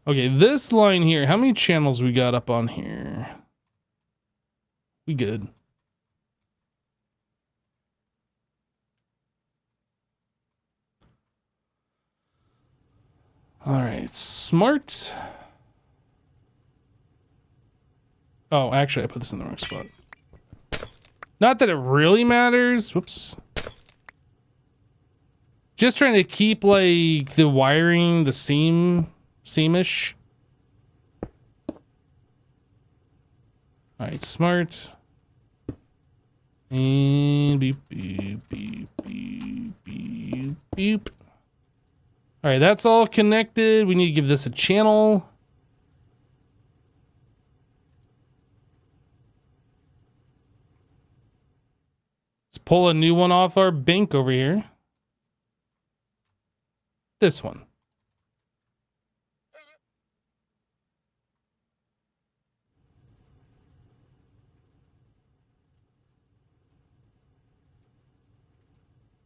Okay, this line here, how many channels we got up on here? We good. All right, smart. Oh, actually, I put this in the wrong spot. Not that it really matters. Whoops. Just trying to keep, like, the wiring the same-ish. All right, smart. And beep, beep, beep, beep, beep, beep. All right, that's all connected. We need to give this a channel. Let's pull a new one off our bank over here. This one.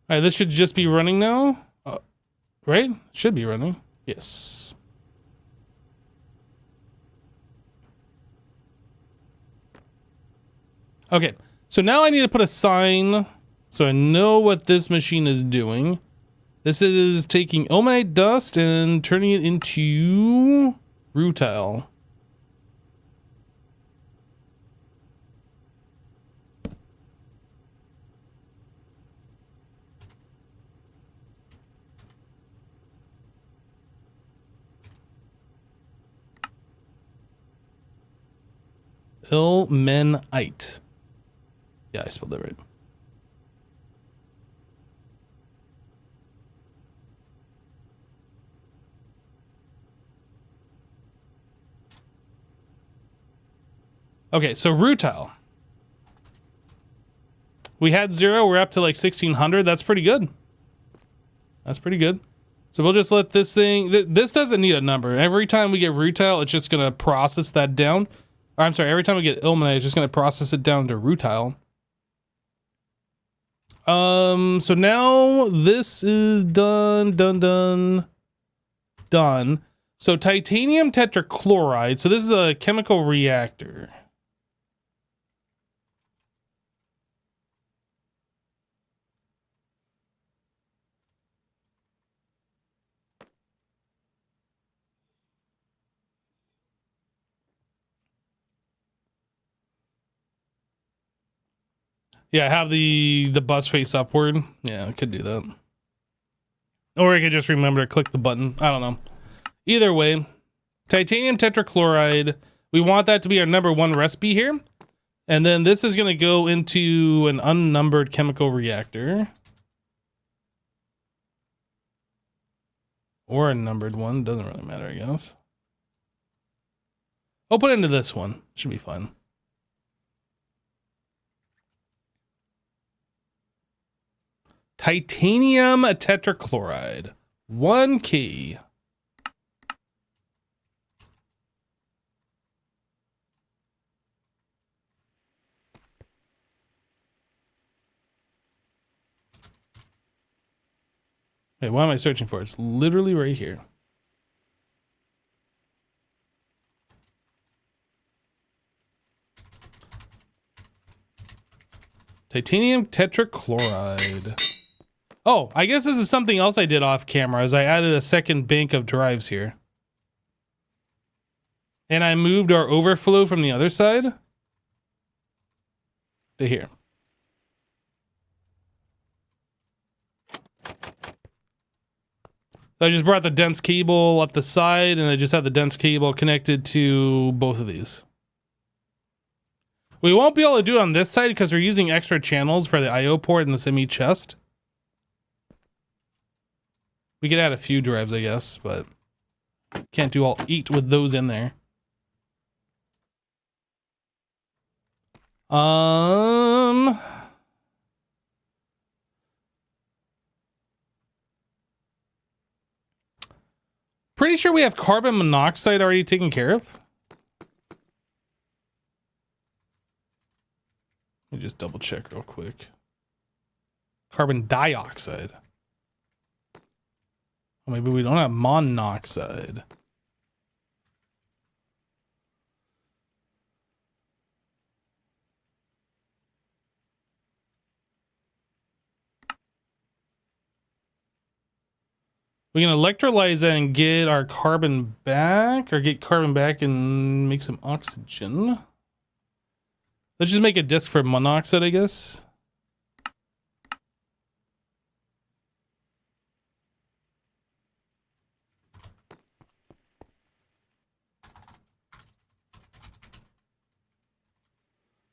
All right, this should just be running now. Right? Should be running. Yes. Okay, so now I need to put a sign so I know what this machine is doing. This is taking ilmenite dust and turning it into rutile. Ilmenite. Yeah, I spelled that right. Okay, so rutile. We had 0, we're up to like 1600. That's pretty good. That's pretty good. So we'll just let this thing, this doesn't need a number. Every time we get rutile, it's just gonna process that down. Or, I'm sorry, every time we get ilmenite, it's just gonna process it down to rutile. So now this is done. So titanium tetrachloride. So this is a chemical reactor. Yeah, have the bus face upward. Yeah, I could do that. Or I could just remember to click the button. I don't know. Either way, titanium tetrachloride. We want that to be our #1 recipe here. And then this is going to go into an unnumbered chemical reactor. Or a numbered one. Doesn't really matter, I guess. I'll put it into this one. Should be fun. Titanium tetrachloride. 1 key. Wait, what am I searching for? It's literally right here. Titanium tetrachloride. Oh, I guess this is something else I did off camera, as I added a second bank of drives here. And I moved our overflow from the other side to here. So I just brought the dense cable up the side, and I just have the dense cable connected to both of these. We won't be able to do it on this side because we're using extra channels for the IO port and the semi chest. We could add a few drives, I guess, but can't do all 8 with those in there. Pretty sure we have carbon monoxide already taken care of. Let me just double check real quick. Carbon dioxide. Or maybe we don't have monoxide. We can electrolyze that and get our carbon back, or get carbon back and make some oxygen. Let's just make a disc for monoxide, I guess.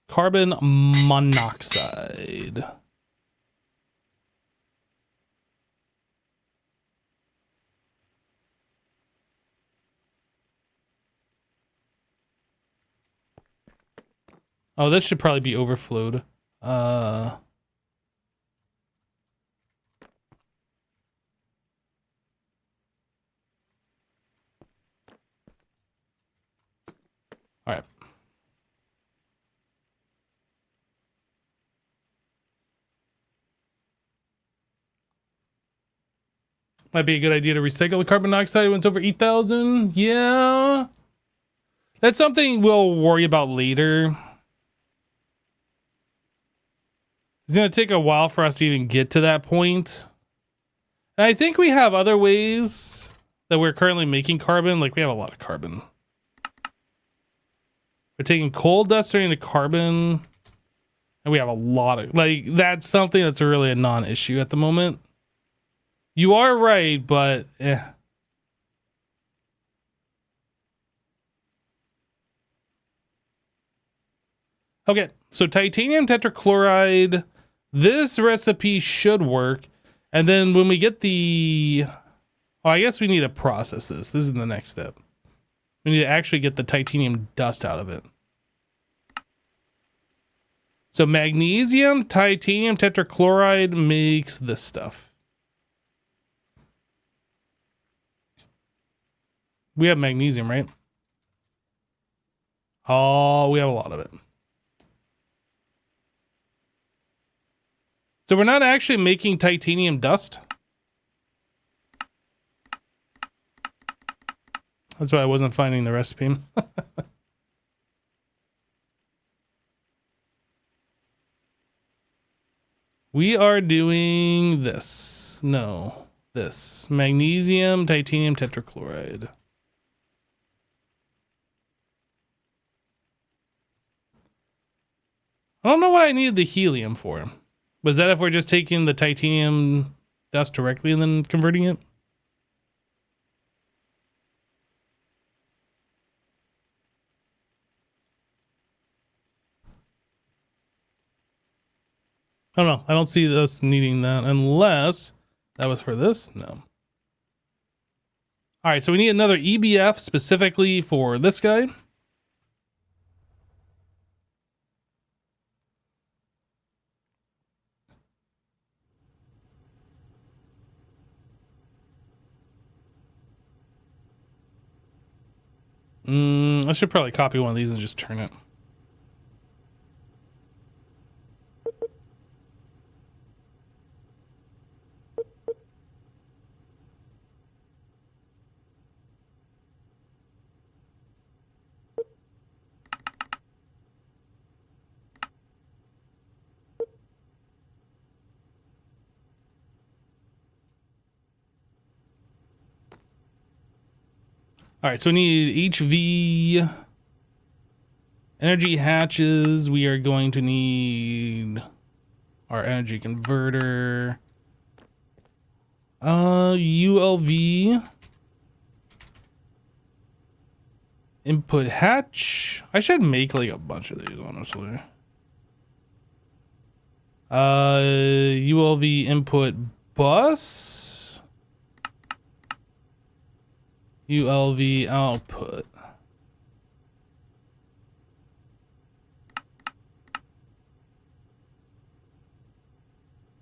Carbon monoxide. Oh, this should probably be overflowed. All right. Might be a good idea to recycle the carbon dioxide when it's over 8,000. Yeah. That's something we'll worry about later. It's going to take a while for us to even get to that point. And I think we have other ways that we're currently making carbon. Like, we have a lot of carbon. We're taking coal dust turning into carbon. And we have a lot of... Like, that's something that's really a non-issue at the moment. You are right, but... Okay, so titanium tetrachloride... This recipe should work. And then when we get the... Oh, I guess we need to process this. This is the next step. We need to actually get the titanium dust out of it. So magnesium, titanium tetrachloride makes this stuff. We have magnesium, right? Oh, we have a lot of it. So we're not actually making titanium dust. That's why I wasn't finding the recipe. We are doing this. No, this. Magnesium, titanium tetrachloride. I don't know what I needed the helium for. Was that if we're just taking the titanium dust directly and then converting it? I don't know. I don't see us needing that unless that was for this. No. All right. So we need another EBF specifically for this guy. I should probably copy one of these and just turn it. All right, so we need HV energy hatches. We are going to need our energy converter. ULV input hatch. I should make like a bunch of these, honestly. ULV input bus. ULV output.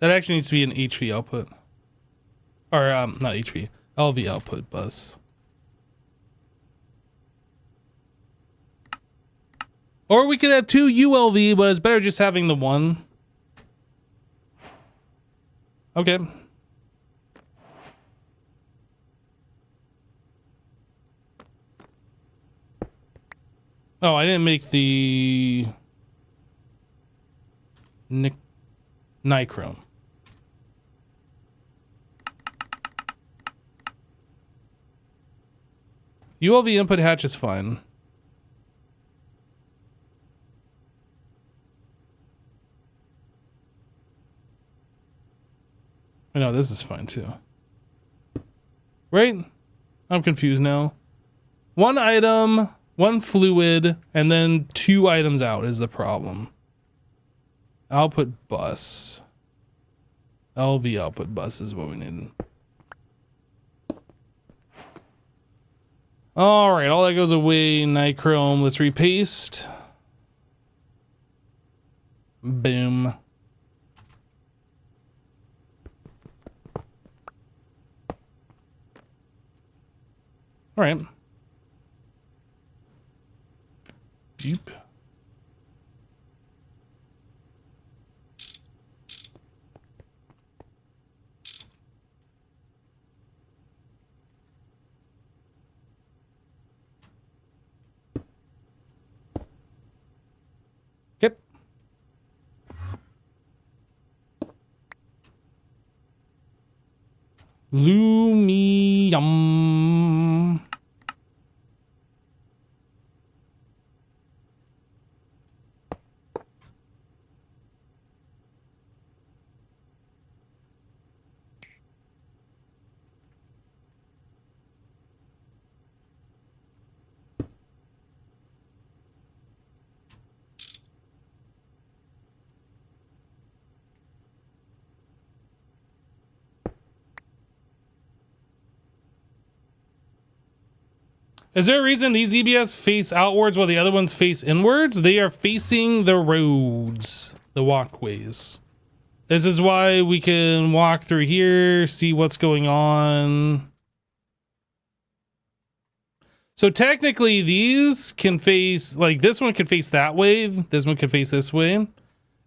That actually needs to be an HV output. Or, not HV. LV output bus. Or we could have two ULV, but it's better just having the one. Okay. Oh, I didn't make the nichrome. ULV input hatch is fine. I know this is fine too. Right? I'm confused now. One item, one fluid, and then two items out is the problem. Output bus. LV output bus is what we need. All right, all that goes away. Nichrome. Let's repaste. Boom. All right. Deep. Yep. Lumium. Is there a reason these EBS face outwards while the other ones face inwards? They are facing the roads, the walkways. This is why we can walk through here, see what's going on. So technically these can face, like this one could face that way, this one could face this way.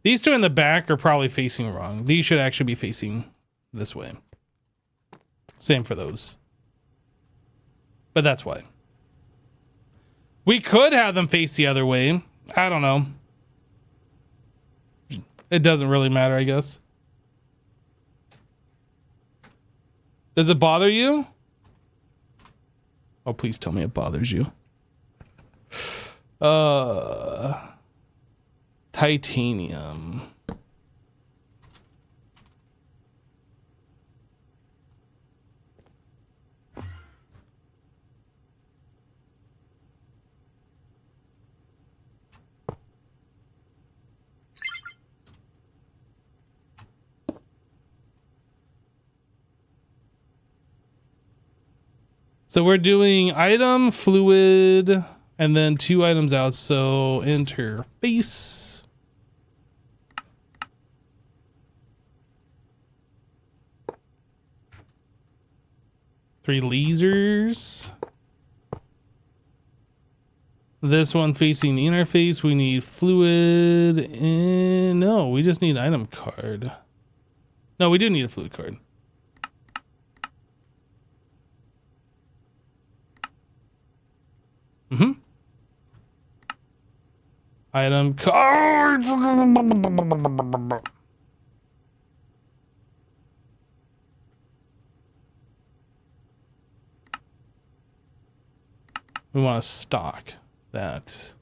These two in the back are probably facing wrong. These should actually be facing this way. Same for those. But that's why. We could have them face the other way. I don't know. It doesn't really matter, I guess. Does it bother you? Oh, please tell me it bothers you. Titanium. So we're doing item, fluid, and then two items out. So interface. Three lasers. This one facing the interface. We need fluid. And no, we just need item card. No, we do need a fluid card. Mm-hmm. Item cards. We want to stock that.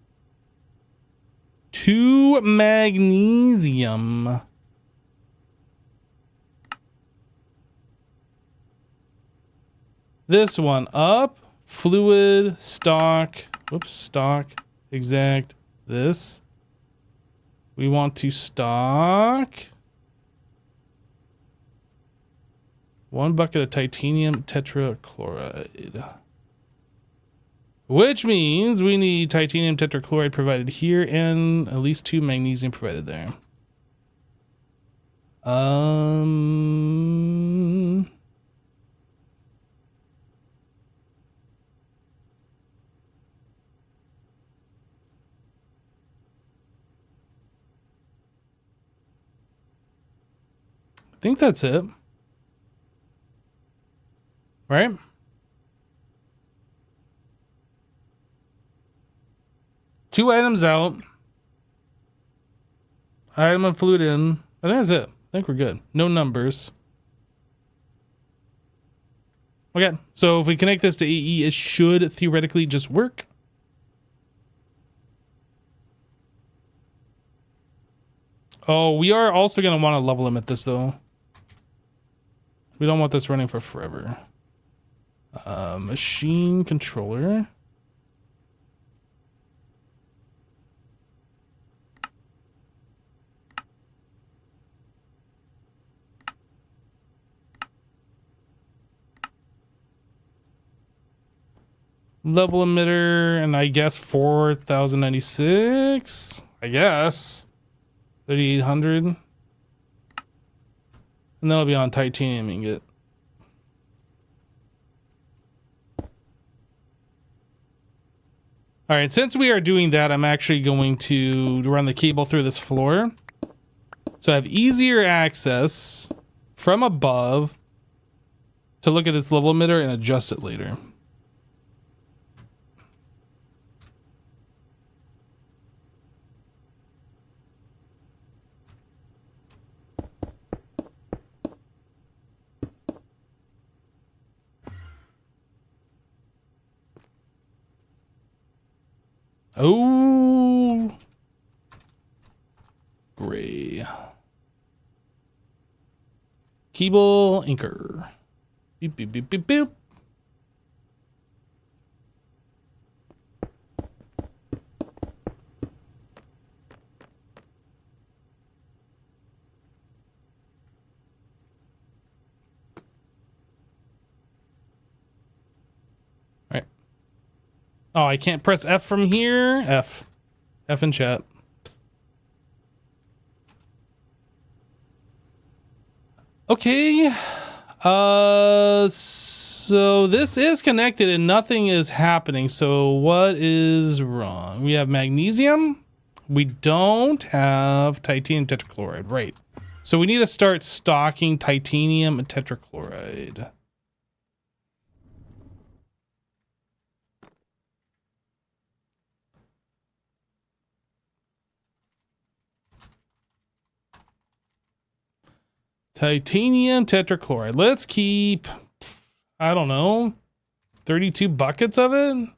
2 magnesium. This one up. Fluid, stock. Whoops, stock. Exact. This. We want to stock 1 bucket of titanium tetrachloride. Which means we need titanium tetrachloride provided here and at least 2 magnesium provided there. I think that's it. Right? Two items out. Item and fluid in. I think that's it. I think we're good. No numbers. Okay, so if we connect this to AE, it should theoretically just work. Oh, we are also going to want to level limit this, though. We don't want this running for forever. Machine controller. Level emitter, and I guess 4096. I guess 3800. And then it'll be on titanium ingot. All right, since we are doing that, I'm actually going to run the cable through this floor. So I have easier access from above to look at this level emitter and adjust it later. Oh, gray. Cable anchor. Beep, beep, beep, beep, beep. All right. Oh, I can't press F from here. F in chat. Okay. So this is connected and nothing is happening. So what is wrong? We have magnesium. We don't have titanium tetrachloride, right? So we need to start stocking titanium tetrachloride. Titanium tetrachloride. Let's keep, I don't know, 32 buckets of it.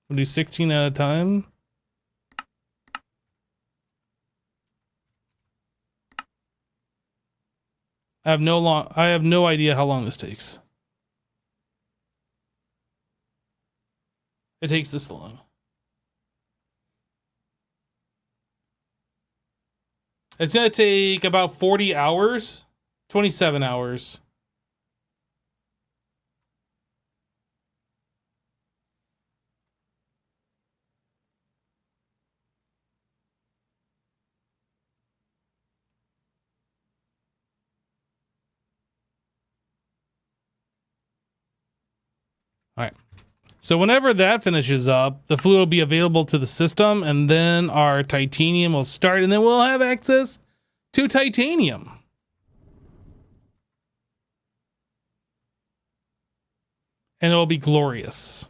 We'll do 16 at a time. I have no idea how long this takes. It takes this long. It's going to take about 40 hours, 27 hours. All right. So whenever that finishes up, the fluid will be available to the system, and then our titanium will start, and then we'll have access to titanium. And it'll be glorious.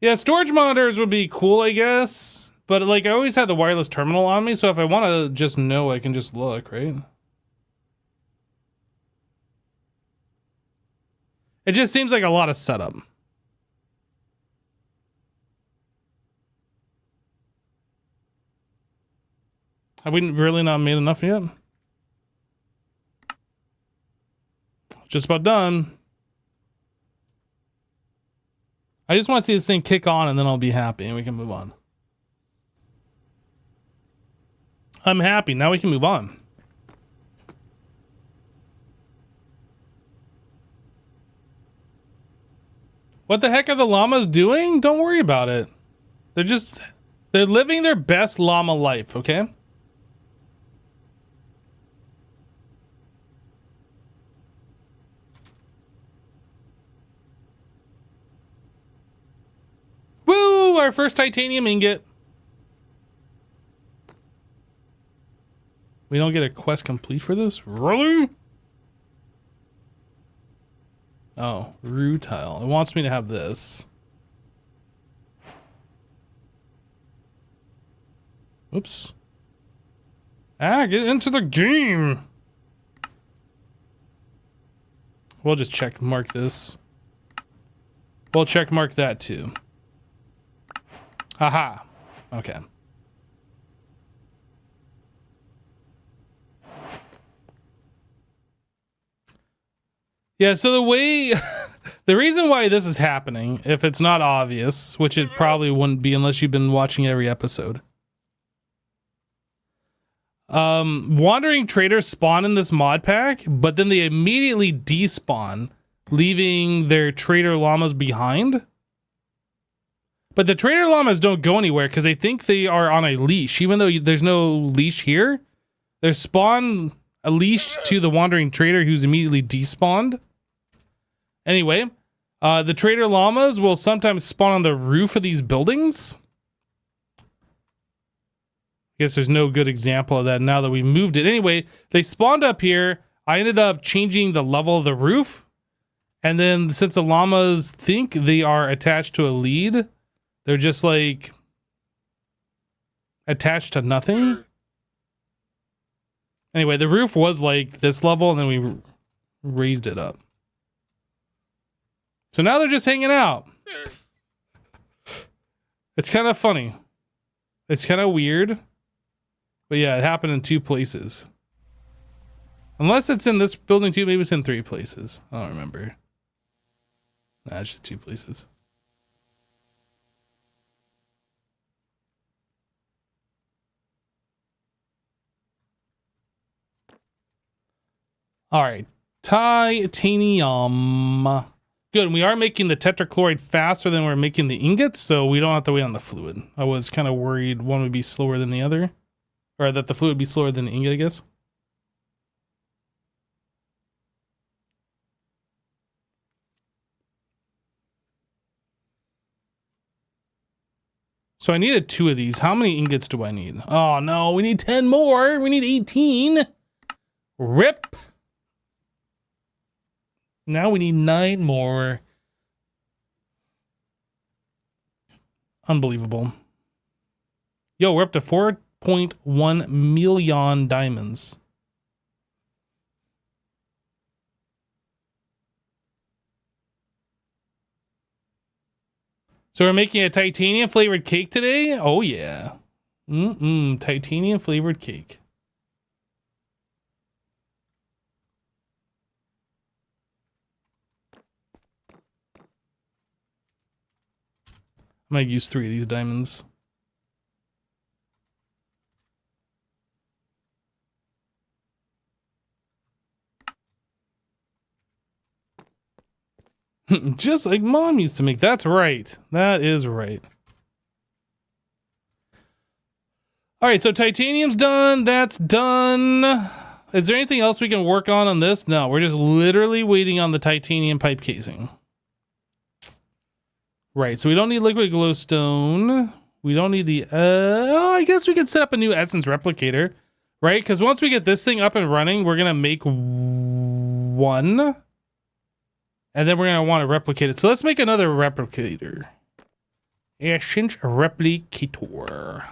Yeah, storage monitors would be cool, I guess. But like, I always had the wireless terminal on me, so if I want to just know, I can just look, right? It just seems like a lot of setup. Have we really not made enough yet? Just about done. I just want to see this thing kick on and then I'll be happy and we can move on. I'm happy. Now we can move on. What the heck are the llamas doing? Don't worry about it. They're living their best llama life, okay? Woo! Our first titanium ingot. We don't get a quest complete for this? Really? Oh, rutile. It wants me to have this. Oops. Ah, get into the game. We'll just check mark this. We'll check mark that too. Haha. Okay. Yeah, so the way the reason why this is happening, if it's not obvious, which it probably wouldn't be unless you've been watching every episode. Wandering traders spawn in this mod pack, but then they immediately despawn, leaving their trader llamas behind. But the trader llamas don't go anywhere because they think they are on a leash, even though there's no leash here. They're spawn a leash to the wandering trader who's immediately despawned. Anyway, the trader llamas will sometimes spawn on the roof of these buildings. I guess there's no good example of that now that we moved it. Anyway, they spawned up here. I ended up changing the level of the roof. And then since the llamas think they are attached to a lead, they're just like attached to nothing. Anyway, the roof was like this level and then we raised it up. So now they're just hanging out. It's kind of funny. It's kind of weird. But yeah, it happened in 2 places. Unless it's in this building too, maybe it's in 3 places. I don't remember. Nah, it's just 2 places. All right, titanium. Good, and we are making the tetrachloride faster than we're making the ingots, so we don't have to wait on the fluid. I was kind of worried one would be slower than the other. Or that the fluid would be slower than the ingot, I guess. So I needed 2 of these. How many ingots do I need? Oh no, we need 10 more. We need 18. Rip. Now we need 9 more. Unbelievable. Yo, we're up to 4.1 million diamonds. So we're making a titanium flavored cake today? Oh yeah. Titanium flavored cake. I might use 3 of these diamonds. Just like Mom used to make. That's right. That is right. All right, so titanium's done. That's done. Is there anything else we can work on this? No, we're just literally waiting on the titanium pipe casing. Right, so we don't need liquid glowstone. We don't need the... oh, I guess we could set up a new essence replicator. Right, because once we get this thing up and running, we're going to make 1. And then we're going to want to replicate it. So let's make another replicator. Ascent Replicator.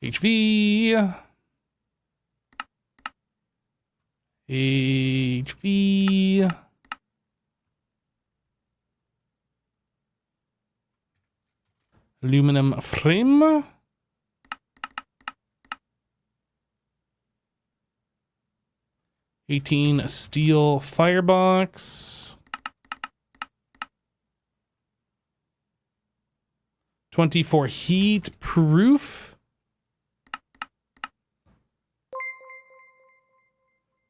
HV. HV. Aluminum frame. $18 steel firebox. $24 heat proof.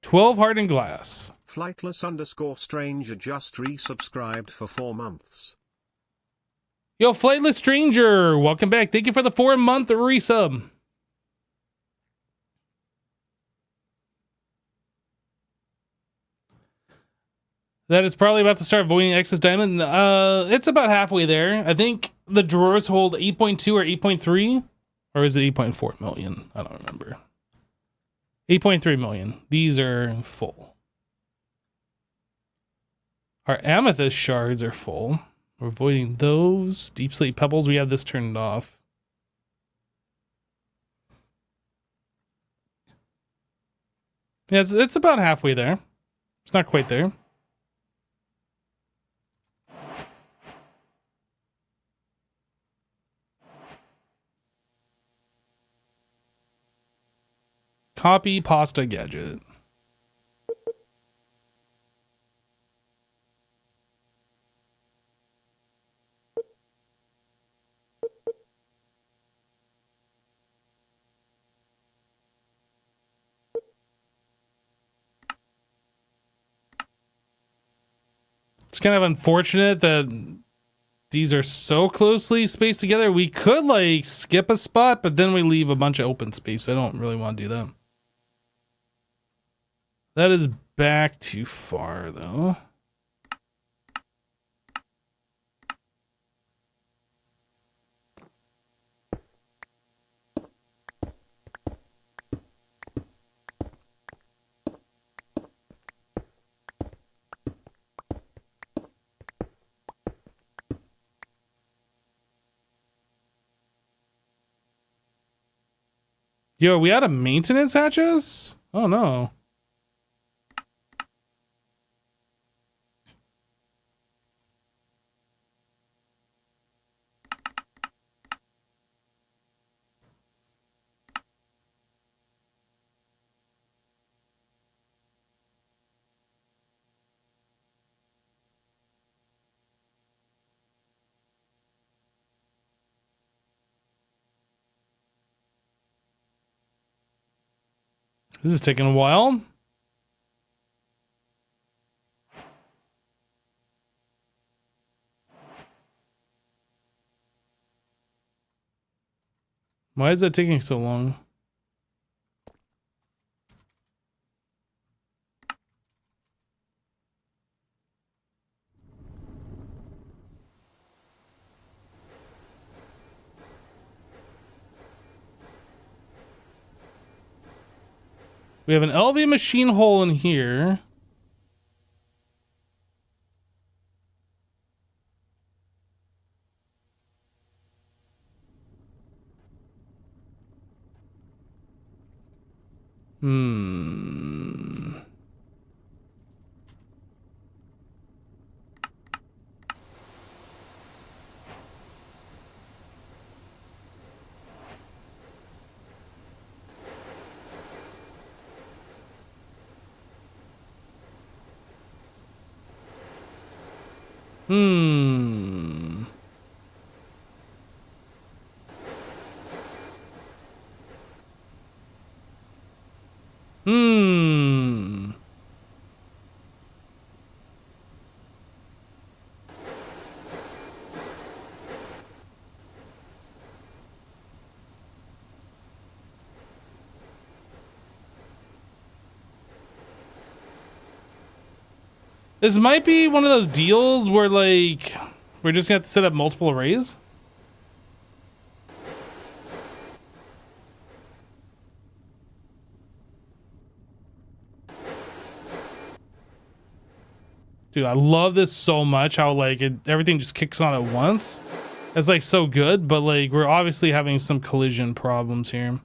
12 hardened glass. Flightless_stranger just resubscribed for 4 months. Yo, Flightless Stranger, welcome back. Thank you for the 4-month resub. That is probably about to start voiding excess diamond. It's about halfway there. I think the drawers hold 8.2 or 8.3, or is it 8.4 million? I don't remember. 8.3 million. These are full. Our amethyst shards are full. We're avoiding those. Deep slate pebbles, we have this turned off. Yeah, it's about halfway there. It's not quite there. Copy pasta gadget. It's kind of unfortunate that these are so closely spaced together. We could like skip a spot, but then we leave a bunch of open space. I don't really want to do that. That is back too far though. Yo, are we out of maintenance hatches? Oh no. This is taking a while. Why is that taking so long? We have an LV machine hole in here. Hmm. Hmm. Hmm. This might be one of those deals where like we're just gonna have to set up multiple arrays. Dude, I love this so much. How like everything just kicks on at once. It's like so good, but like we're obviously having some collision problems here.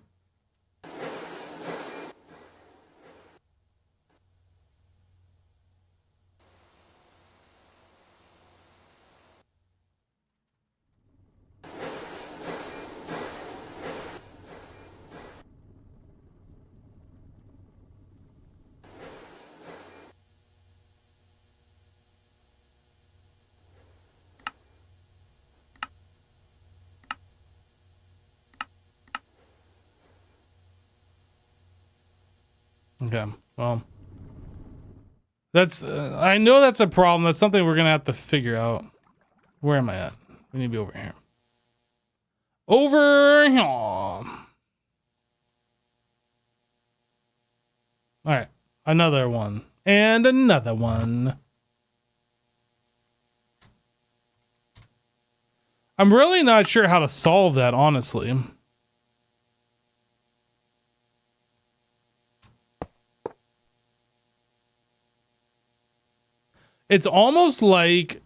Okay, well, that's I know that's a problem. That's something we're gonna have to figure out. Where am I at? We need to be over here. Over here. All right, another one and another one. I'm really not sure how to solve that, honestly. It's almost like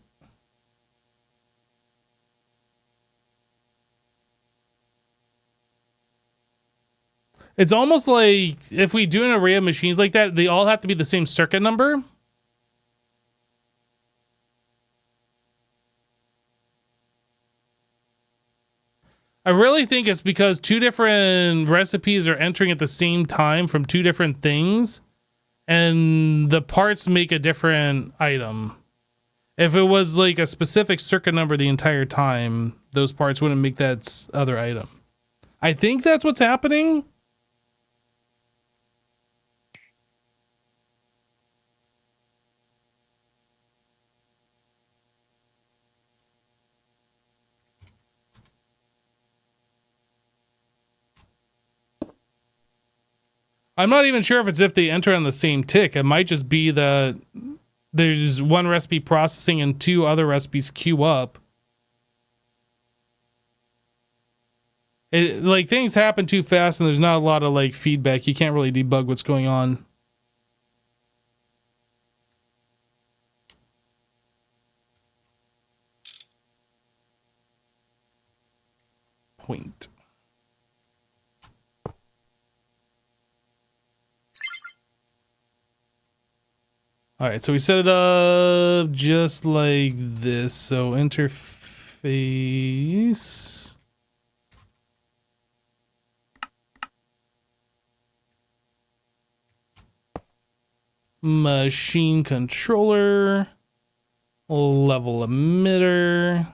if we do an array of machines like that, they all have to be the same circuit number. I really think it's because two different recipes are entering at the same time from two different things, and the parts make a different item. If it was like a specific circuit number the entire time, those parts wouldn't make that other item. I think that's what's happening. I'm not even sure if it's if they enter on the same tick. It might just be that there's one recipe processing and two other recipes queue up. Like things happen too fast and there's not a lot of like feedback. You can't really debug what's going on. Point. All right, so we set it up just like this. So interface. Machine controller. Level emitter.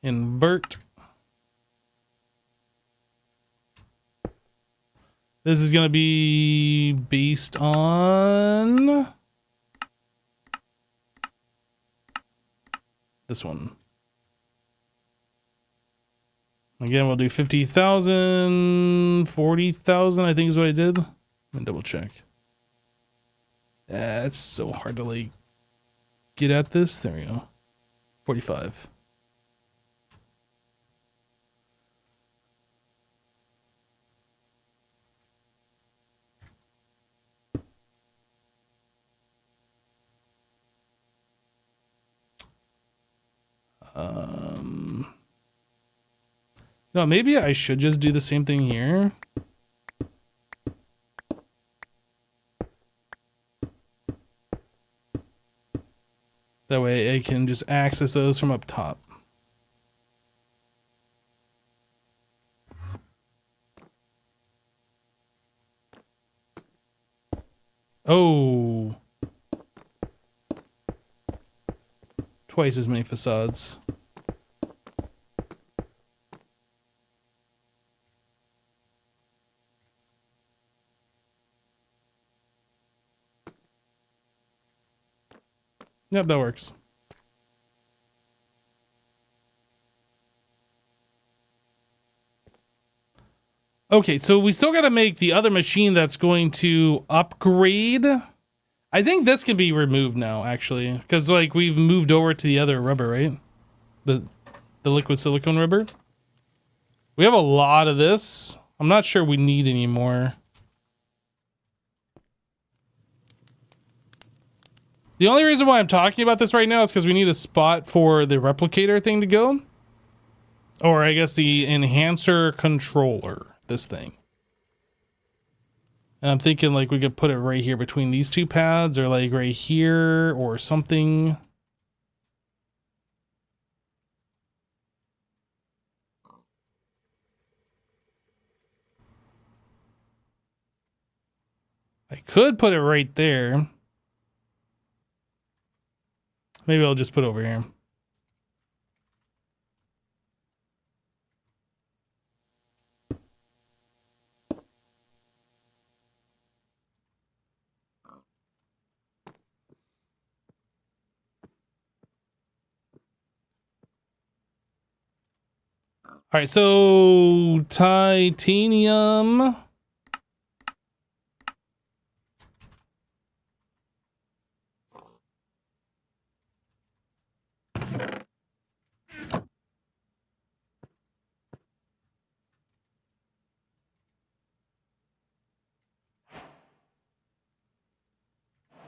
Invert. This is going to be based on this one. Again, we'll do 50,000, 40,000, I think is what I did. Let me double check. It's so hard to like get at this. There we go. 45. No, maybe I should just do the same thing here. That way I can just access those from up top. Oh. Twice as many facades. Yep, that works. Okay, so we still got to make the other machine that's going to upgrade. I think this can be removed now, actually, because like we've moved over to the other rubber, right? The liquid silicone rubber. We have a lot of this. I'm not sure we need any more. The only reason why I'm talking about this right now is because we need a spot for the replicator thing to go. Or I guess the enhancer controller, this thing. And I'm thinking like we could put it right here between these two pads or like right here or something. I could put it right there. Maybe I'll just put it over here. All right, so titanium.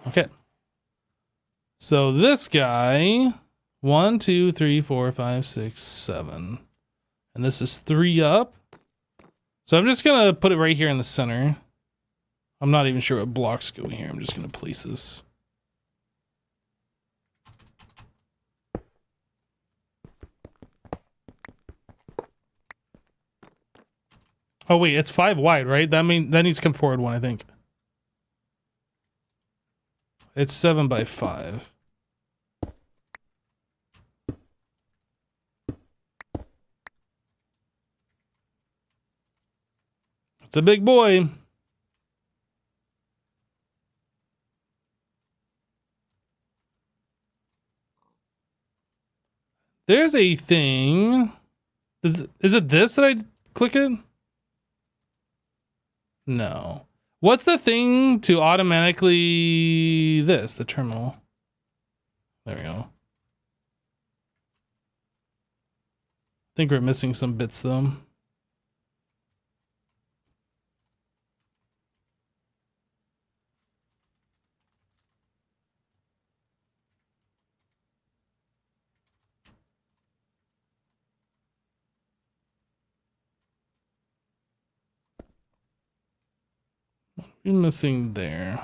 Okay. So this guy, 1, 2, 3, 4, 5, 6, 7. And this is 3 up. So I'm just gonna put it right here in the center. I'm not even sure what blocks go here. I'm just gonna place this. Oh wait, it's 5 wide, right? That needs to come forward 1, I think. It's 7 by 5. It's a big boy. There's a thing. Is it this that I click it? No. What's the thing to automatically this? The terminal. There we go. I think we're missing some bits though. We're missing there.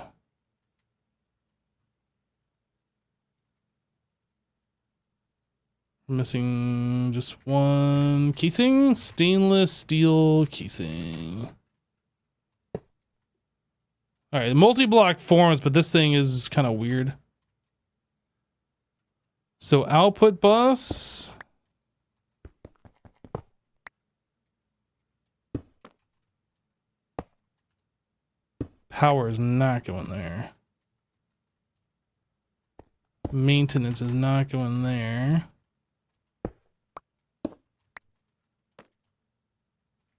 We're missing just one casing. Stainless steel casing. All right, multi-block forms, but this thing is kind of weird. So output bus. Power is not going there. Maintenance is not going there.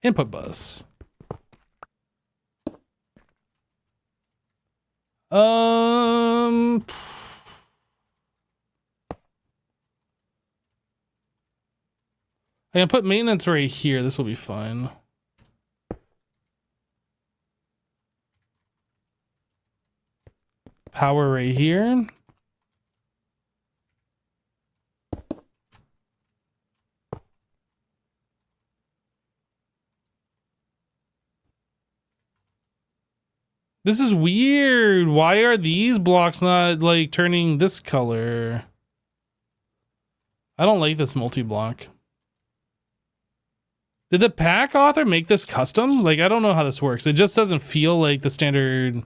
Input bus. I can put maintenance right here. This will be fine. Power right here. This is weird. Why are these blocks not like turning this color? I don't like this multi-block. Did the pack author make this custom? Like, I don't know how this works. It just doesn't feel like the standard.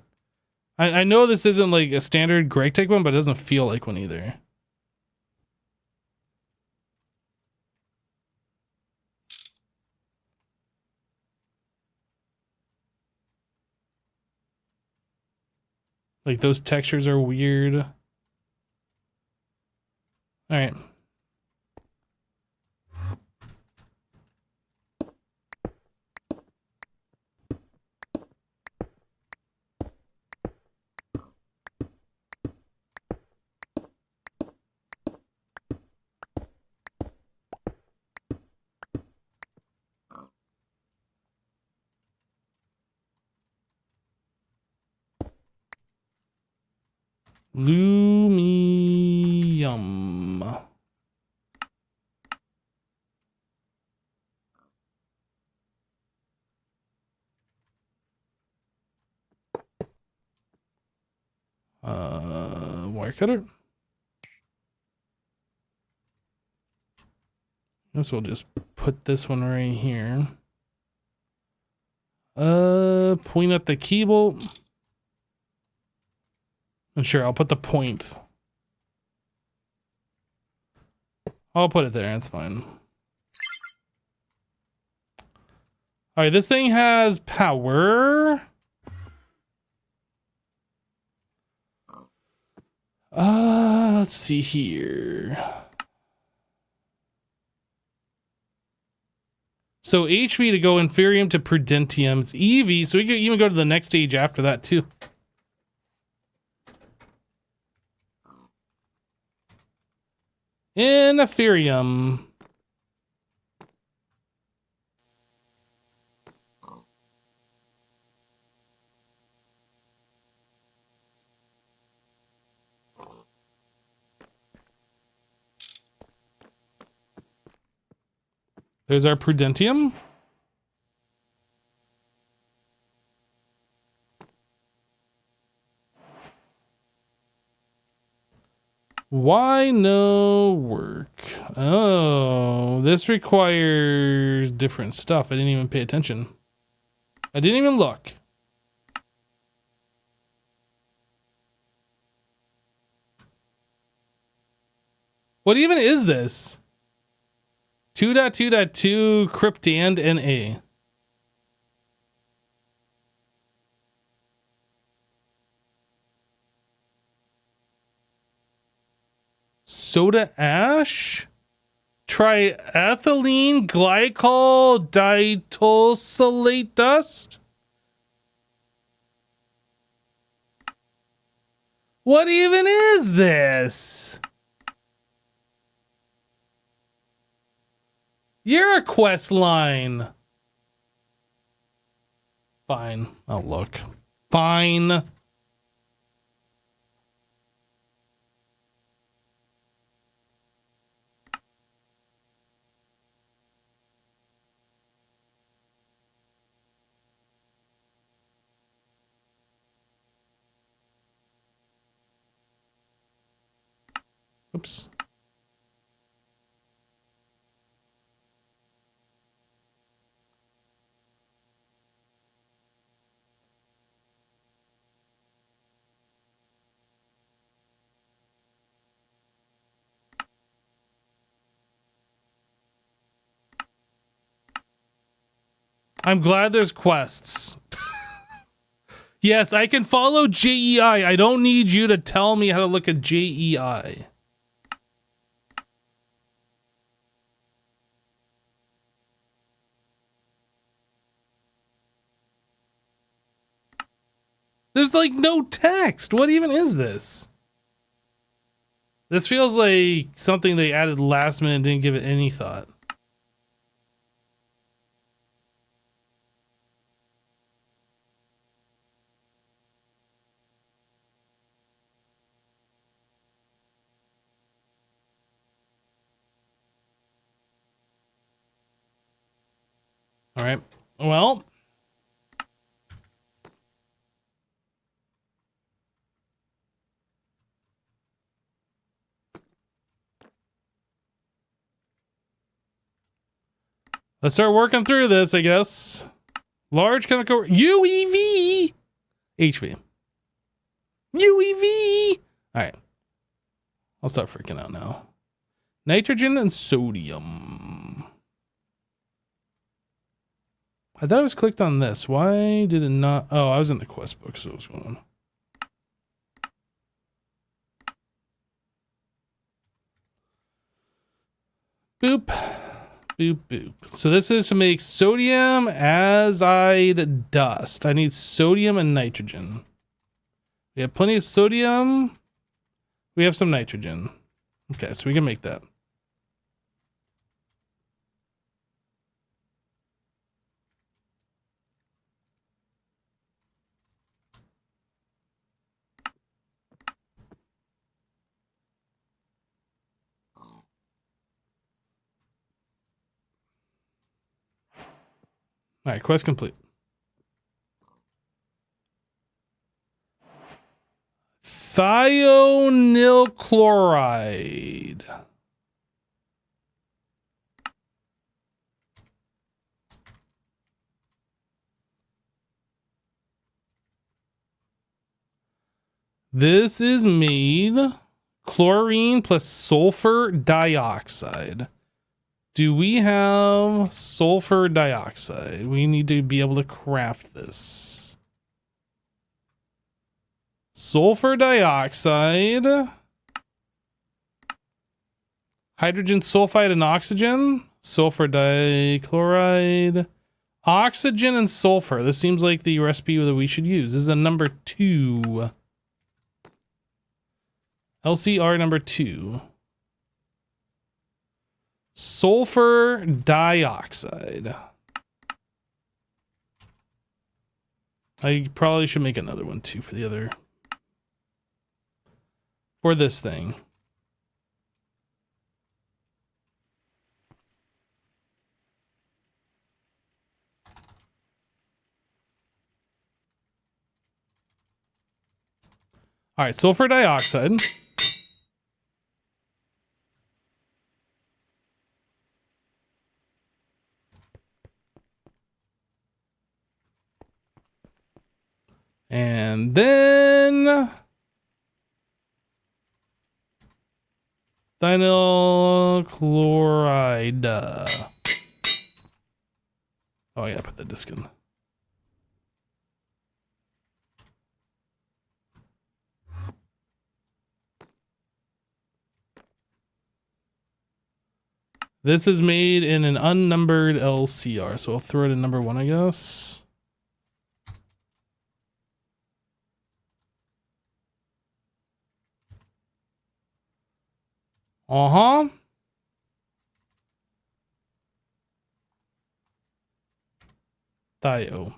I know this isn't like a standard GregTech one, but it doesn't feel like one either. Like those textures are weird. All right. Lumium. Wire cutter. Guess we'll just put this one right here. Point at the keyboard. And sure, I'll put the point. I'll put it there, that's fine. Alright, this thing has power. Let's see here. So HV to go Inferium to Prudentium. It's EV, so we could even go to the next stage after that too. Inferium. There's our Prudentium. Why no work? Oh, this requires different stuff. I didn't even pay attention. I didn't even look. What even is this? 2.2.2 Cryptand NA. Soda ash? Triethylene glycol ditosylate dust? What even is this? You're a quest line. Fine, I'll look. Fine. Oops. I'm glad there's quests. Yes, I can follow JEI. I don't need you to tell me how to look at JEI. There's like no text. What even is this? This feels like something they added last minute and didn't give it any thought. All right. Well, let's start working through this, I guess. Large chemical UEV HV. UEV. All right. I'll start freaking out now. Nitrogen and sodium. I thought I was clicked on this. Why did it not? Oh, I was in the quest book, so it was going on. Boop. Boop, boop. So this is to make sodium azide dust. I need sodium and nitrogen. We have plenty of sodium. We have some nitrogen. Okay, so we can make that. All right, quest complete. Thionyl chloride. This is made chlorine plus sulfur dioxide. Do we have sulfur dioxide? We need to be able to craft this. Sulfur dioxide. Hydrogen sulfide and oxygen. Sulfur dichloride. Oxygen and sulfur. This seems like the recipe that we should use. This is a number 2. LCR number 2. Sulfur dioxide. I probably should make another one too for the other. For this thing. All right, sulfur dioxide. And then thionyl chloride. Oh, I gotta put the disc in. This is made in an unnumbered LCR, so I'll throw it in number 1, I guess. Uh-huh. Thio.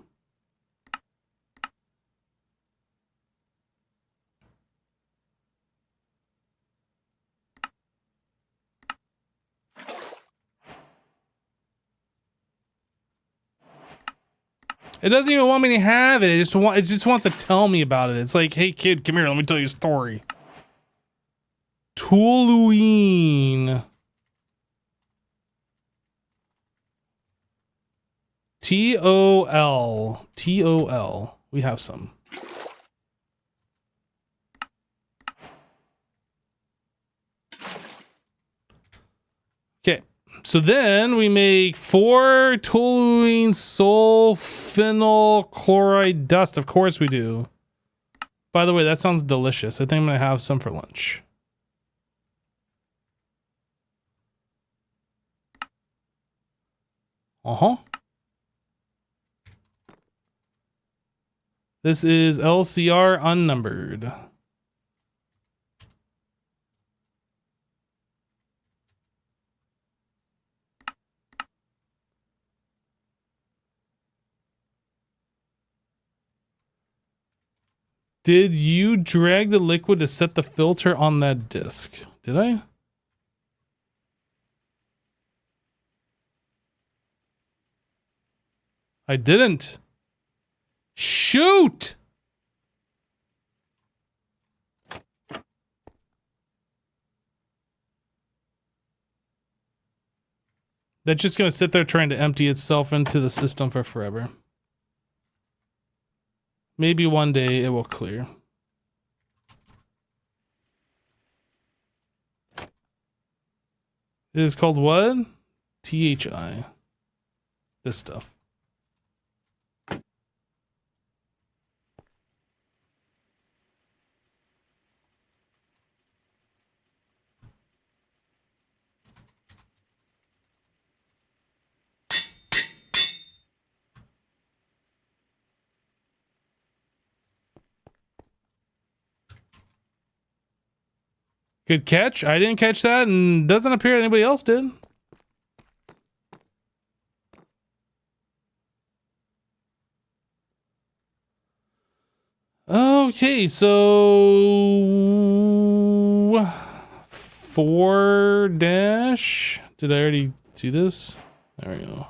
It doesn't even want me to have it. It just wants to tell me about it. It's like, hey kid, come here, let me tell you a story. Toluene. T-O-L. T-O-L. We have some. Okay. So then we make 4 toluene sulfonyl chloride dust. Of course we do. By the way, that sounds delicious. I think I'm going to have some for lunch. Uh-huh. This is LCR unnumbered. Did you drag the liquid to set the filter on that disc? Did I? I didn't. Shoot! That's just going to sit there trying to empty itself into the system for forever. Maybe one day it will clear. It is called what? THI. This stuff. Good catch. I didn't catch that, and doesn't appear anybody else did. Okay, so 4 dash. Did I already do this? There we go.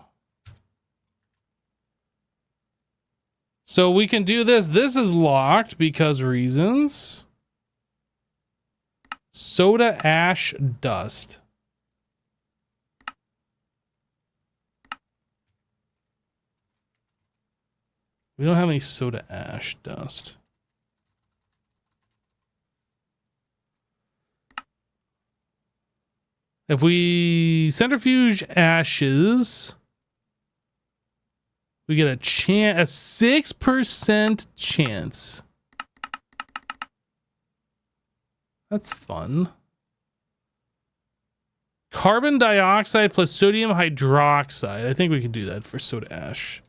So we can do this. This is locked because reasons. Soda ash dust. We don't have any soda ash dust. If we centrifuge ashes, we get a 6% chance. That's fun. Carbon dioxide plus sodium hydroxide. I think we can do that for soda ash.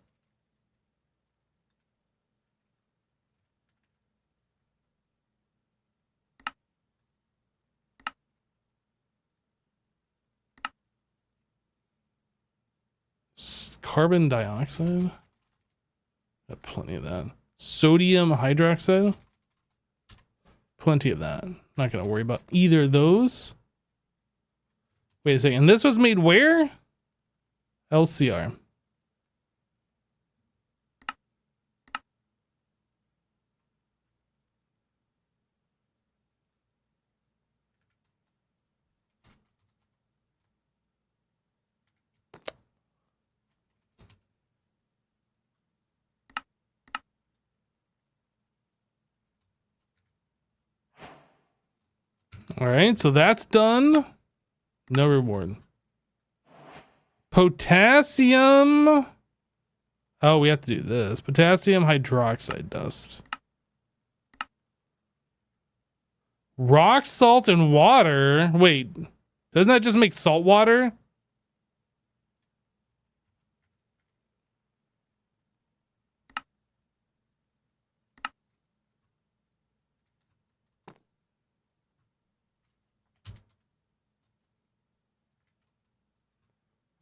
Carbon dioxide. Got plenty of that. Sodium hydroxide. Plenty of that. Not going to worry about either of those. Wait a second. This was made where? LCR. All right, so that's done. No reward. Potassium. Oh, we have to do this. Potassium hydroxide dust. Rock salt and water. Wait, doesn't that just make salt water?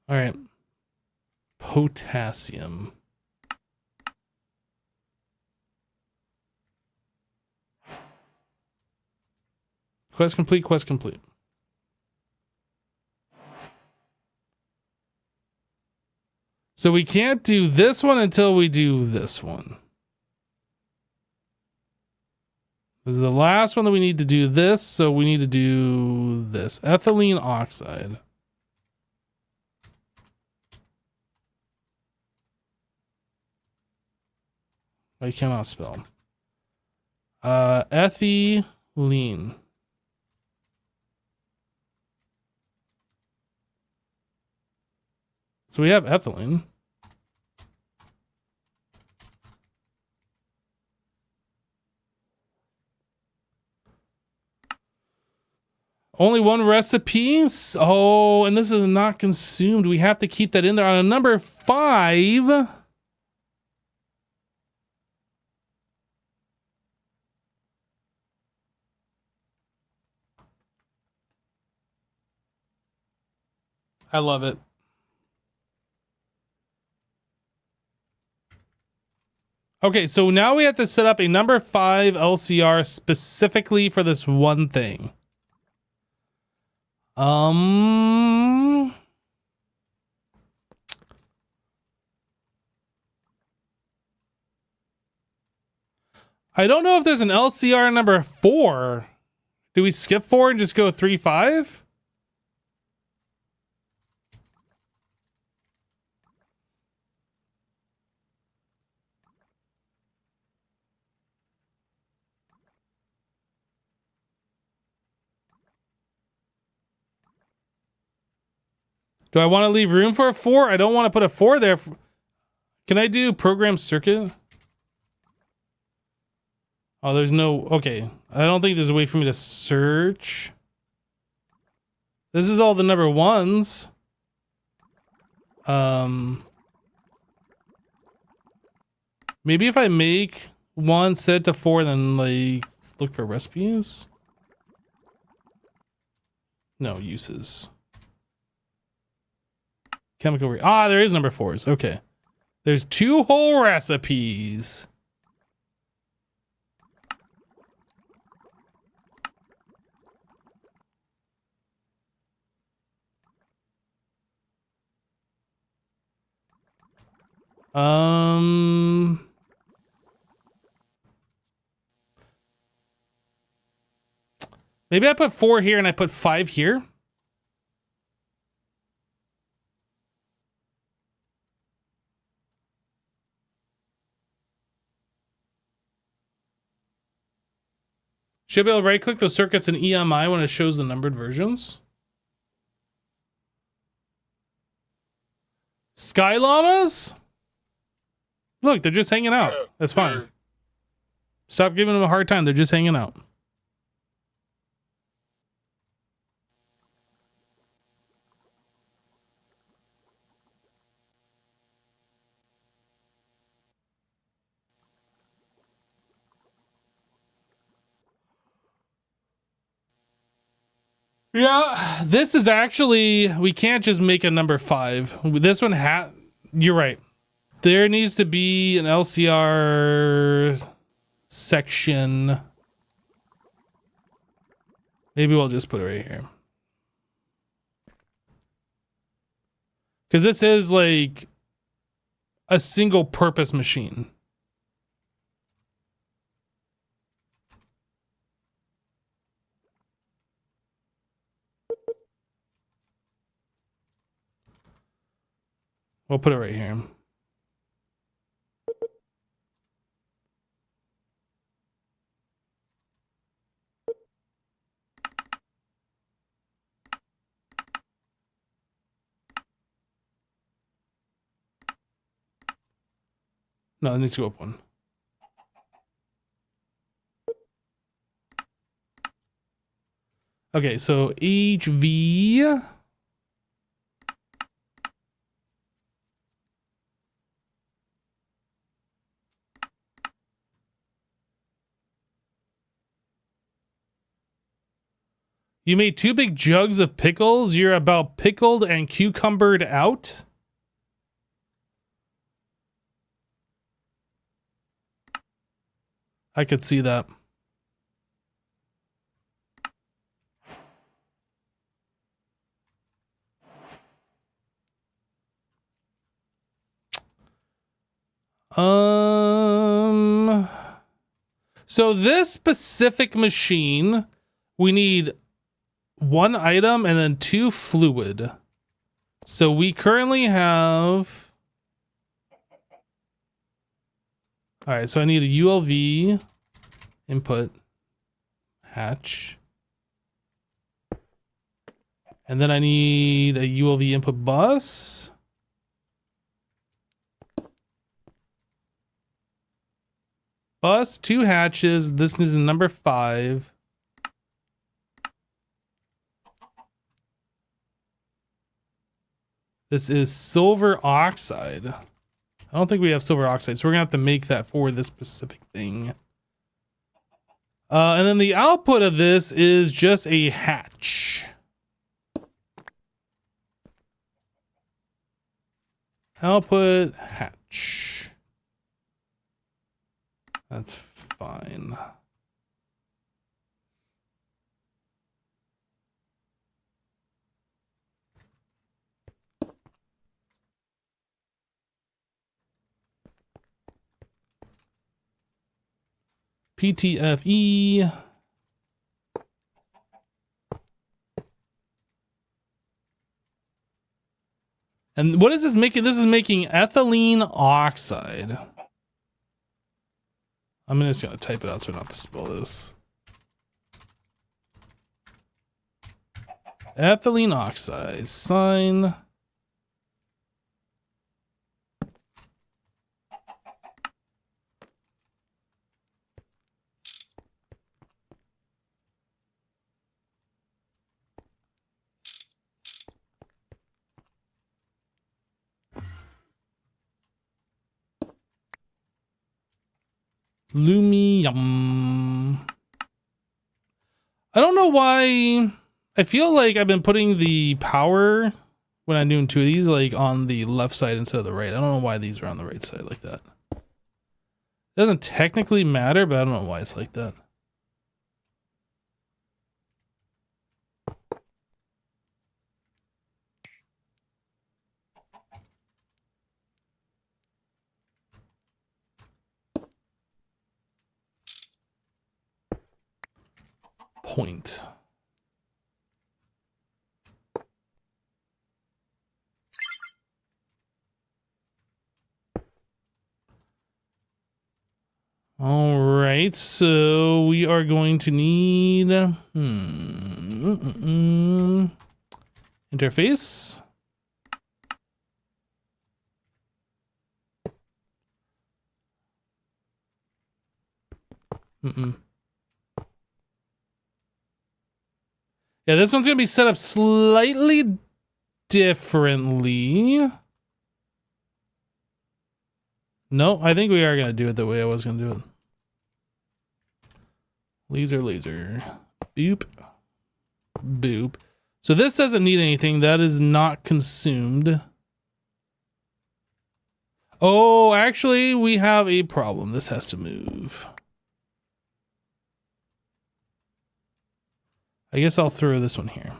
All right. Potassium. Quest complete, quest complete. So we can't do this one until we do this one. This is the last one that we need to do this, so we need to do this. Ethylene oxide. I cannot spell. Ethylene. So we have ethylene. Only one recipe. Oh, and this is not consumed. We have to keep that in there on a number 5. I love it. Okay, so now we have to set up a number 5 LCR specifically for this one thing. I don't know if there's an LCR number 4. Do we skip 4 and just go 3, 5? Do I want to leave room for a 4? I don't want to put a 4 there. Can I do program circuit? Oh, there's no... Okay. I don't think there's a way for me to search. This is all the number 1s. Maybe if I make 1 set it to 4, then like look for recipes. No uses. Chemical there is number 4s. Okay. There's 2 whole recipes. Maybe I put 4 here and I put 5 here. Should be able to right click those circuits in EMI when it shows the numbered versions. Sky Llamas? Look, they're just hanging out. That's fine. Stop giving them a hard time. They're just hanging out. Yeah, this is actually, we can't just make a number 5. This one you're right. There needs to be an LCR section. Maybe we'll just put it right here. Because this is like a single purpose machine. We'll put it right here. No, it needs to go up one. Okay, so HV. You made 2 big jugs of pickles. You're about pickled and cucumbered out. I could see that. So this specific machine, we need 1 item and then 2 fluid. So we currently have. All right, so I need a ULV input hatch. And then I need a ULV input bus. Bus, 2 hatches. This is number 5. This is silver oxide. I don't think we have silver oxide, so we're gonna have to make that for this specific thing. And then the output of this is just a hatch. Output hatch. That's fine. PTFE. And what is this making? This is making ethylene oxide. I'm just going to type it out so I don't have to spell this. Ethylene oxide. Sign. Lumium. I don't know why. I feel like I've been putting the power when I'm doing 2 of these like on the left side instead of the right. I don't know why these are on the right side like that. It doesn't technically matter, but I don't know why it's like that. Point. right, so we are going to need interface. Yeah, this one's gonna be set up slightly differently. No, I think we are gonna do it the way I was gonna do it. Laser. Boop. Boop. So this doesn't need anything. That is not consumed. Oh, actually, we have a problem. This has to move. I guess I'll throw this one here.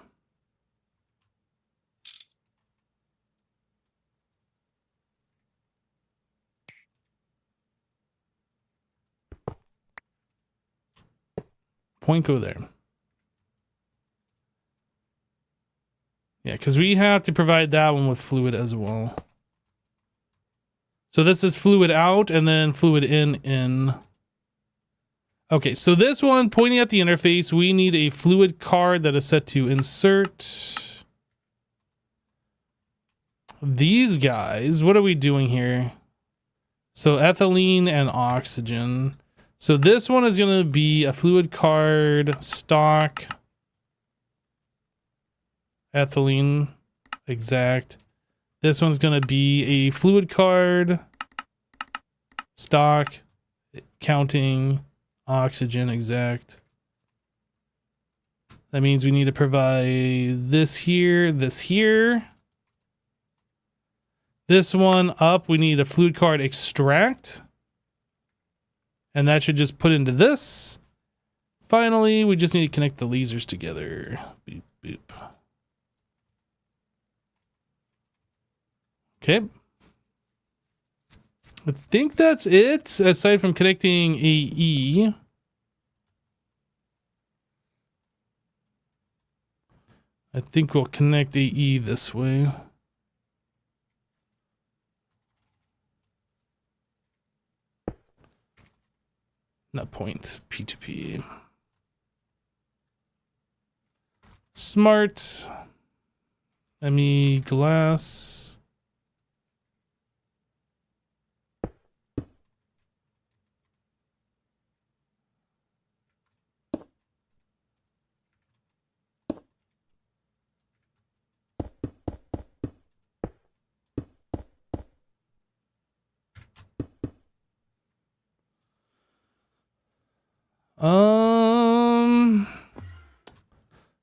Point go there. Yeah, because we have to provide that one with fluid as well. So this is fluid out and then fluid in. Okay, so this one, pointing at the interface, we need a fluid card that is set to insert. These guys, what are we doing here? So ethylene and oxygen. So this one is going to be a fluid card, stock, ethylene, exact. This one's going to be a fluid card, stock, counting, oxygen, exact. That means we need to provide this here, this here. This one up, we need a fluid card extract. And that should just put into this. Finally, we just need to connect the lasers together. Boop, boop. Okay. I think that's it, aside from connecting AE. I think we'll connect AE this way. Not point, P2P. Smart. ME glass.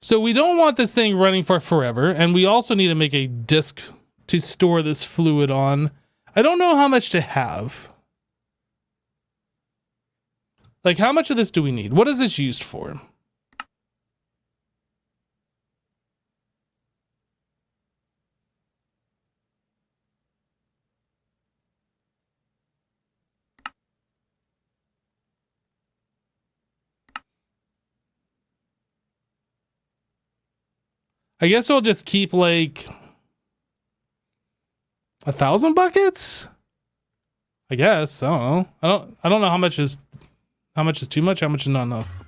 So we don't want this thing running for forever, and we also need to make a disk to store this fluid on. I don't know how much to have. Like, how much of this do we need? What is this used for? I guess I'll just keep like 1,000 buckets. I guess. I don't know. I don't know how much is too much, how much is not enough.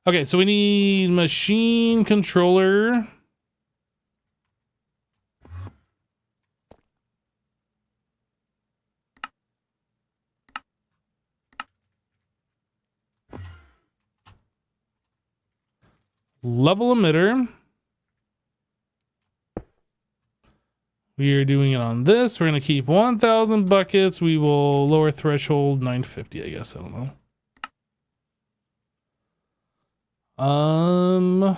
Okay, so we need machine controller. Level emitter. We are doing it on this. We're going to keep 1,000 buckets. We will lower threshold 950, I guess. I don't know. I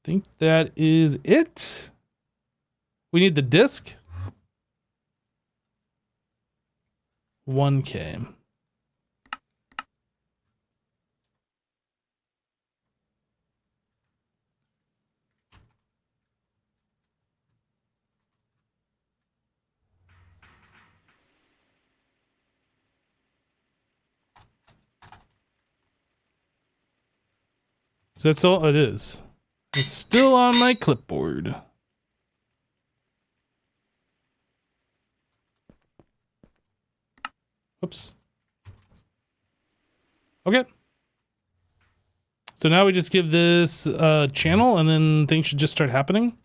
think that is it. We need the disk. 1K. So that's all it is. It's still on my clipboard. Oops. Okay. So now we just give this a channel and then things should just start happening.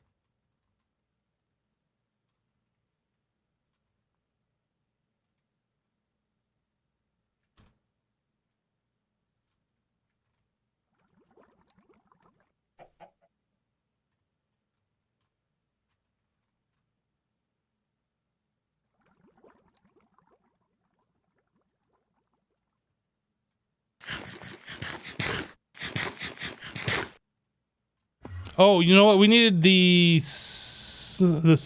Oh, you know what? We needed this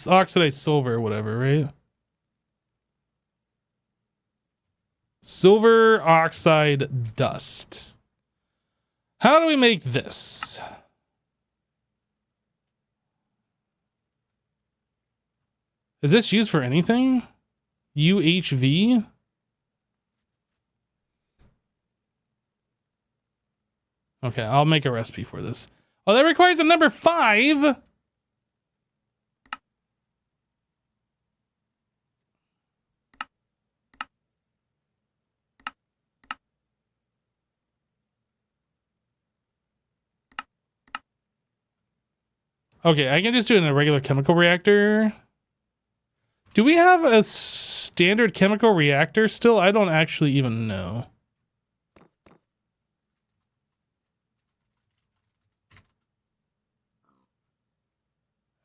oxidized silver or whatever, right? Silver oxide dust. How do we make this? Is this used for anything? UHV? Okay, I'll make a recipe for this. Oh, that requires a number 5. Okay, I can just do it in a regular chemical reactor. Do we have a standard chemical reactor still? I don't actually even know.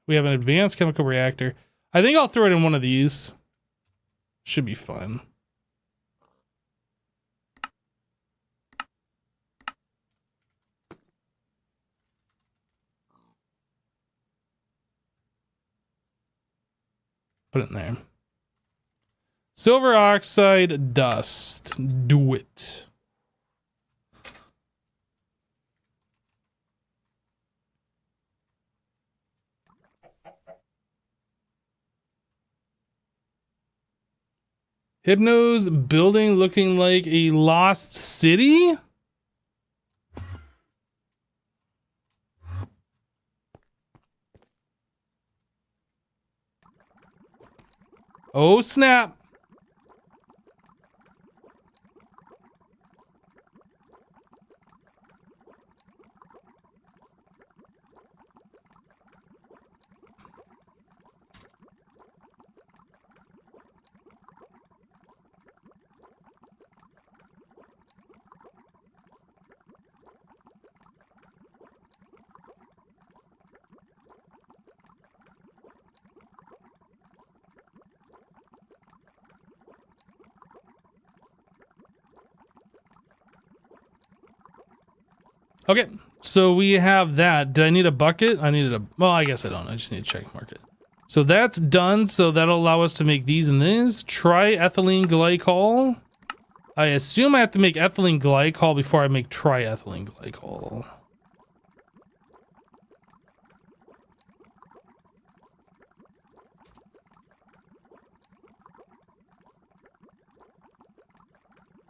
We have an advanced chemical reactor. I think I'll throw it in one of these. Should be fun. Put it in there. Silver oxide dust. Do it. Hypno's building looking like a lost city? Oh, snap. Okay, so we have that. Did I need a bucket? I needed a... Well, I guess I don't. I just need to check mark it. So that's done. So that'll allow us to make these and these. Triethylene glycol. I assume I have to make ethylene glycol before I make triethylene glycol.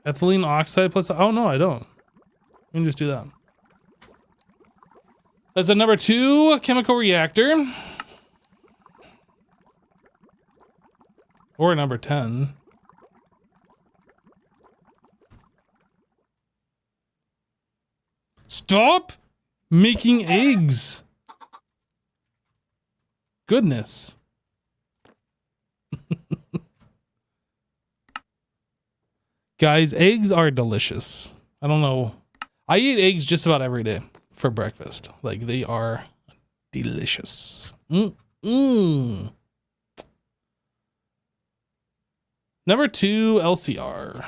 Ethylene oxide plus... Oh, no, I don't. We can just do that. That's a number 2 chemical reactor. Or number 10. Stop making eggs. Goodness. Guys, eggs are delicious. I don't know. I eat eggs just about every day for breakfast. Like, they are delicious. Number 2 LCR.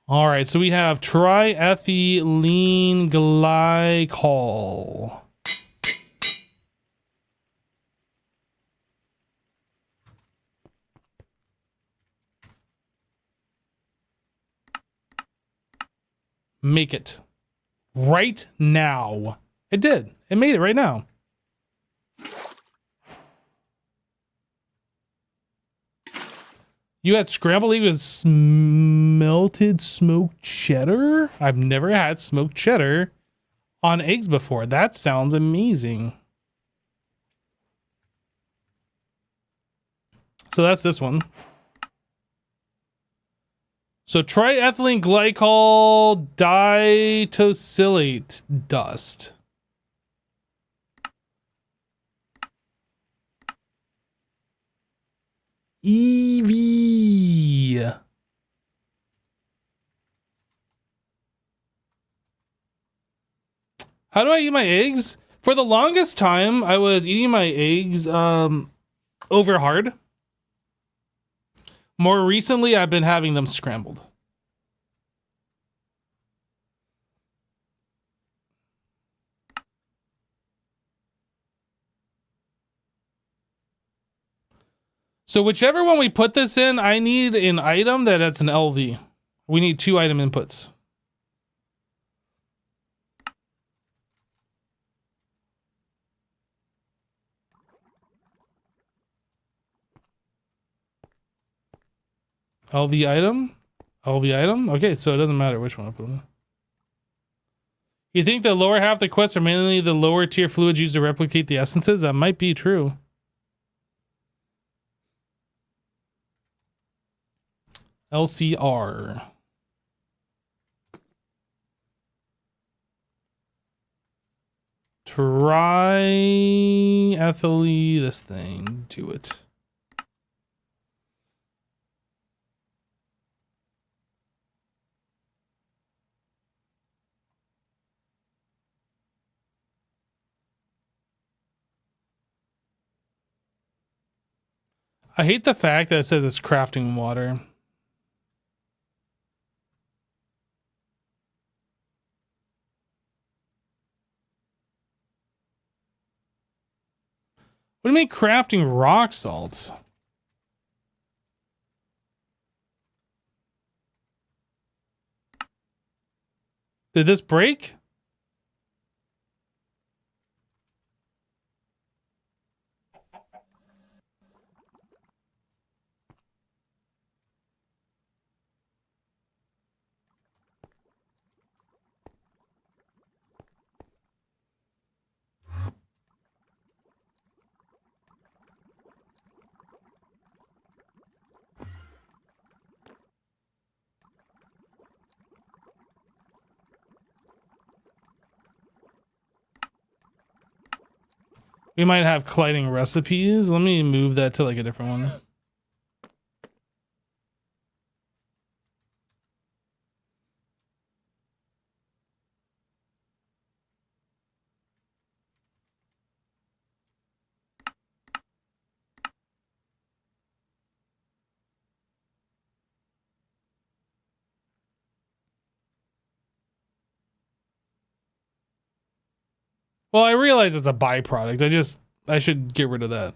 All right, so we have triethylene glycol. Make it right now. It did. It made it right now. You had scrambled egg with melted smoked cheddar? I've never had smoked cheddar on eggs before. That sounds amazing. So that's this one. So triethylene glycol ditosylate dust. EV. How do I eat my eggs? For the longest time, I was eating my eggs over hard. More recently, I've been having them scrambled. So whichever one we put this in, I need an item that's an LV. We need 2 item inputs. LV item? LV item? Okay, so it doesn't matter which one I put in. You think the lower half of the quests are mainly the lower tier fluids used to replicate the essences? That might be true. LCR. Triethylene, this thing. Do it. I hate the fact that it says it's crafting water. What do you mean crafting rock salt? Did this break? We might have colliding recipes. Let me move that to like a different one. Well, I realize it's a byproduct. I should get rid of that.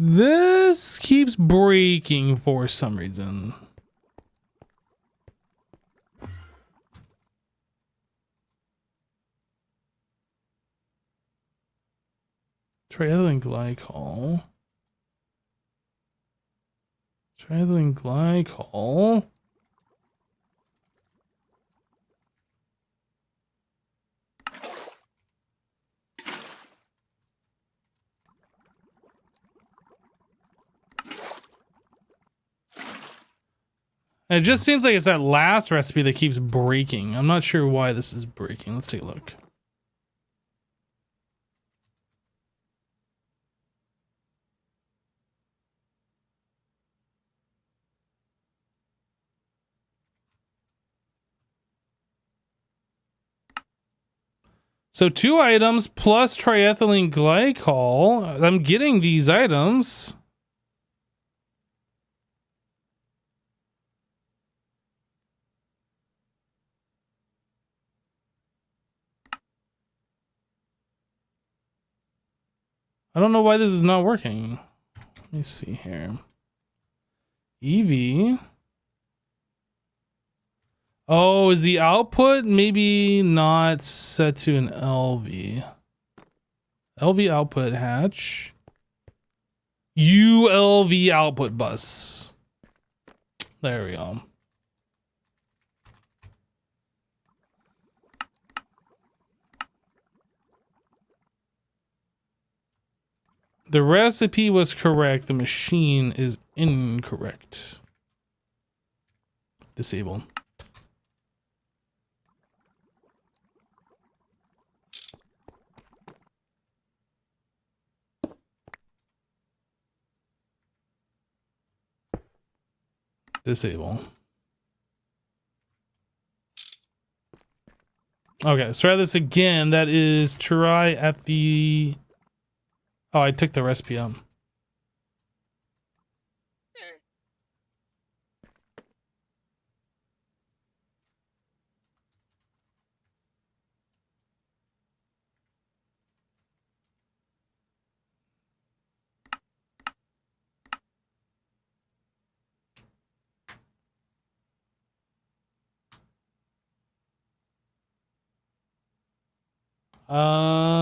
This keeps breaking for some reason. Triethylene glycol. Triethylene glycol. And it just seems like it's that last recipe that keeps breaking. I'm not sure why this is breaking. Let's take a look. So 2 items plus triethylene glycol. I'm getting these items. I don't know why this is not working. Let me see here. EV. Oh, is the output maybe not set to an LV? LV output hatch. ULV output bus. There we go. The recipe was correct. The machine is incorrect. Disable. Disable. Okay, let's try this again. That is try at the... Oh, I took the recipe out. Um...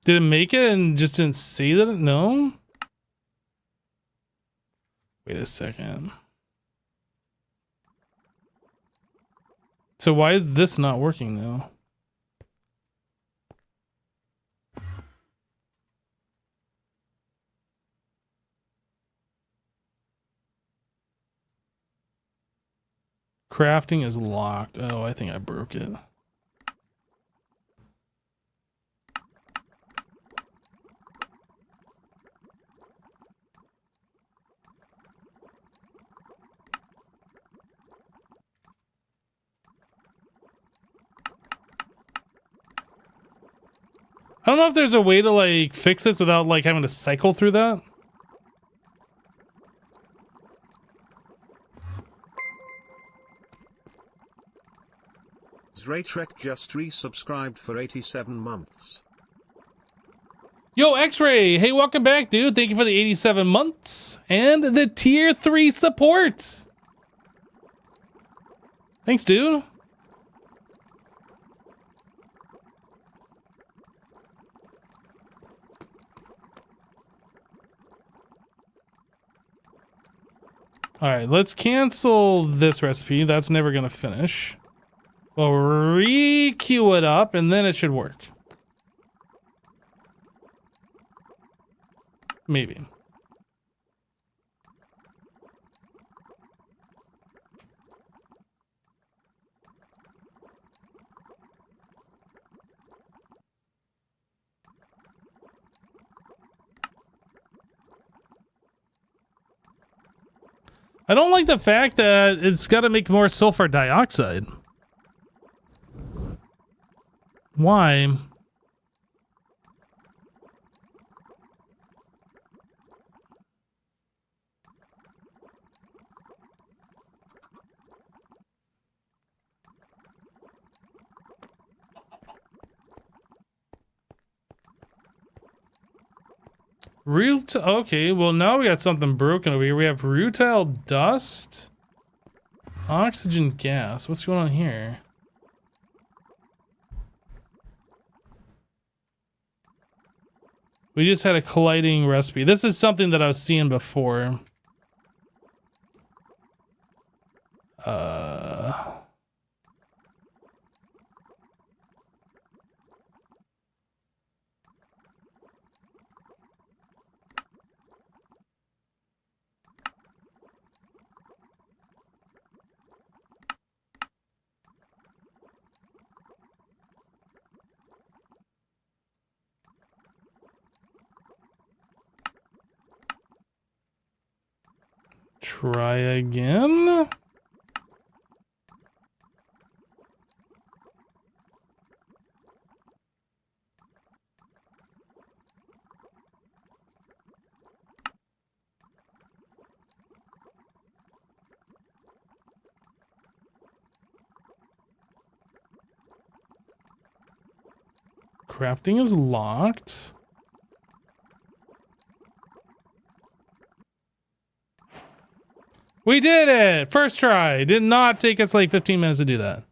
Did it make it and just didn't say that? No? Wait a second. So why is this not working now? Crafting is locked. Oh, I think I broke it. I don't know if there's a way to like fix this without like having to cycle through that. Zraytrek just resubscribed for 87 months. Yo, X-Ray! Hey, welcome back, dude. Thank you for the 87 months and the tier 3 support. Thanks, dude. All right, let's cancel this recipe. That's never gonna finish. We'll re-queue it up and then it should work. Maybe. I don't like the fact that it's got to make more sulfur dioxide. Why? Okay, well now we got something broken over here. We have rutile dust, oxygen gas. What's going on here? We just had a colliding recipe. This is something that I was seeing before. try again. Crafting is locked. We did it! First try. Did not take us like 15 minutes to do that.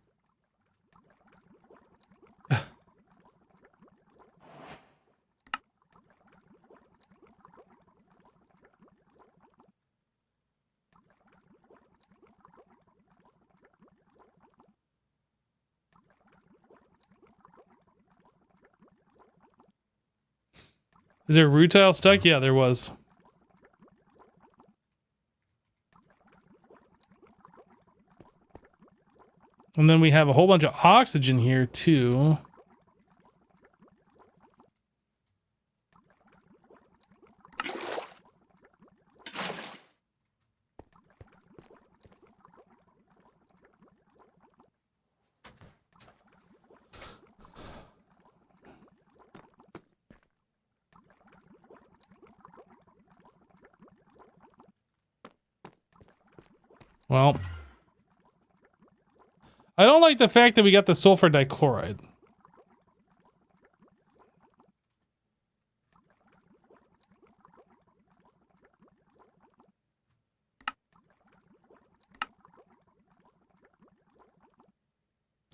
Is there a root tile stuck? Yeah, there was. And then we have a whole bunch of oxygen here too. Well, I don't like the fact that we got the sulfur dichloride.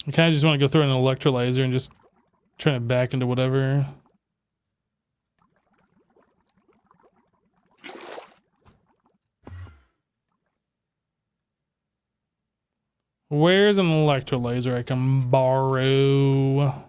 I kind of just want to go through an electrolyzer and just turn it back into whatever. Where's an electrolyzer I can borrow?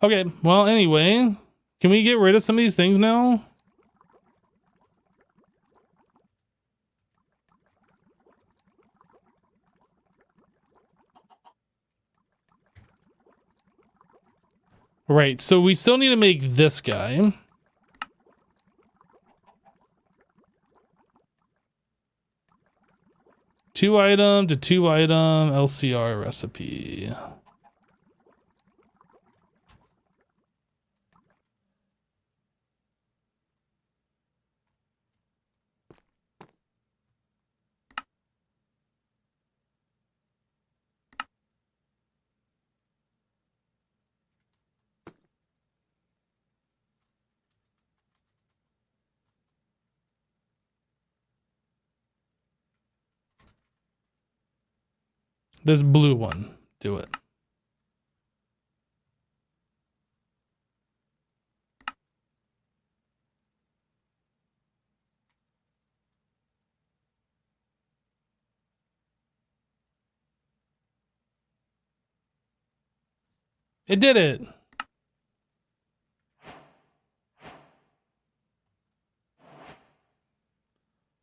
Okay, well, anyway, can we get rid of some of these things now? Right, so we still need to make this guy. Two item to two item LCR recipe. This blue one, do it. It did it.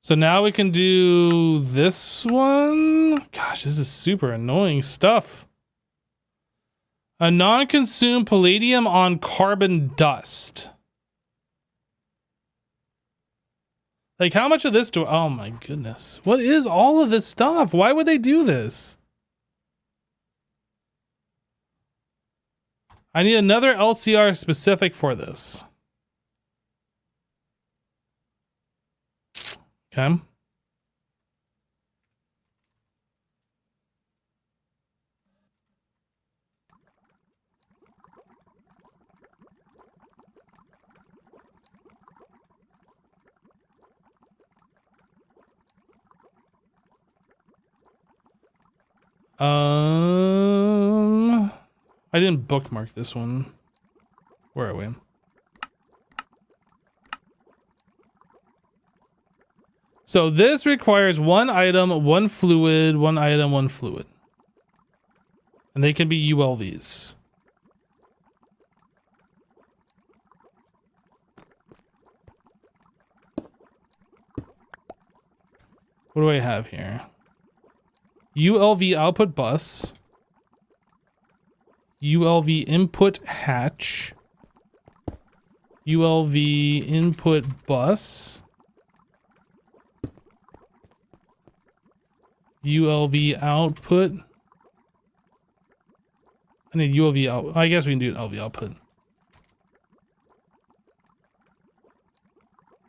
So now we can do this one. Gosh, this is super annoying stuff. A non-consumed palladium on carbon dust. Like, how much of this do... Oh my goodness. What is all of this stuff? Why would they do this? I need another LCR specific for this. Okay. I didn't bookmark this one. Where are we? So this requires one item, one fluid, one item, one fluid. And they can be ULVs. What do I have here? ULV output bus. ULV input hatch. ULV input bus. ULV output. I need ULV out. I guess we can do an LV output.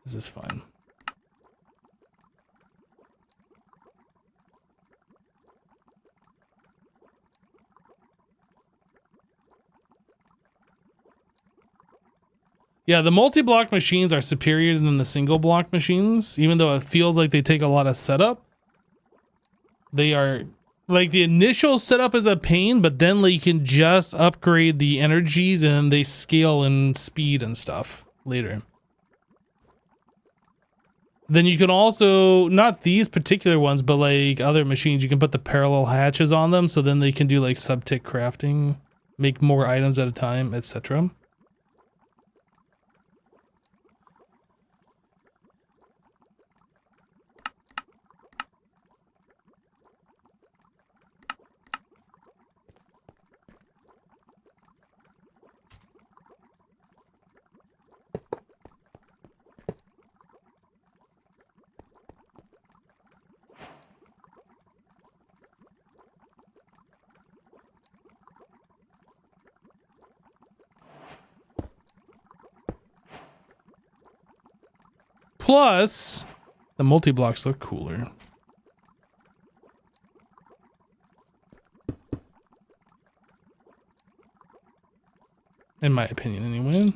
This is fine. Yeah, the multi-block machines are superior than the single block machines, even though it feels like they take a lot of setup. They are, like, the initial setup is a pain, but then like, you can just upgrade the energies and they scale in speed and stuff later. Then you can also, not these particular ones, but like other machines, you can put the parallel hatches on them, so then they can do like sub-tick crafting, make more items at a time, etc. Plus, the multi-blocks look cooler. In my opinion, anyway.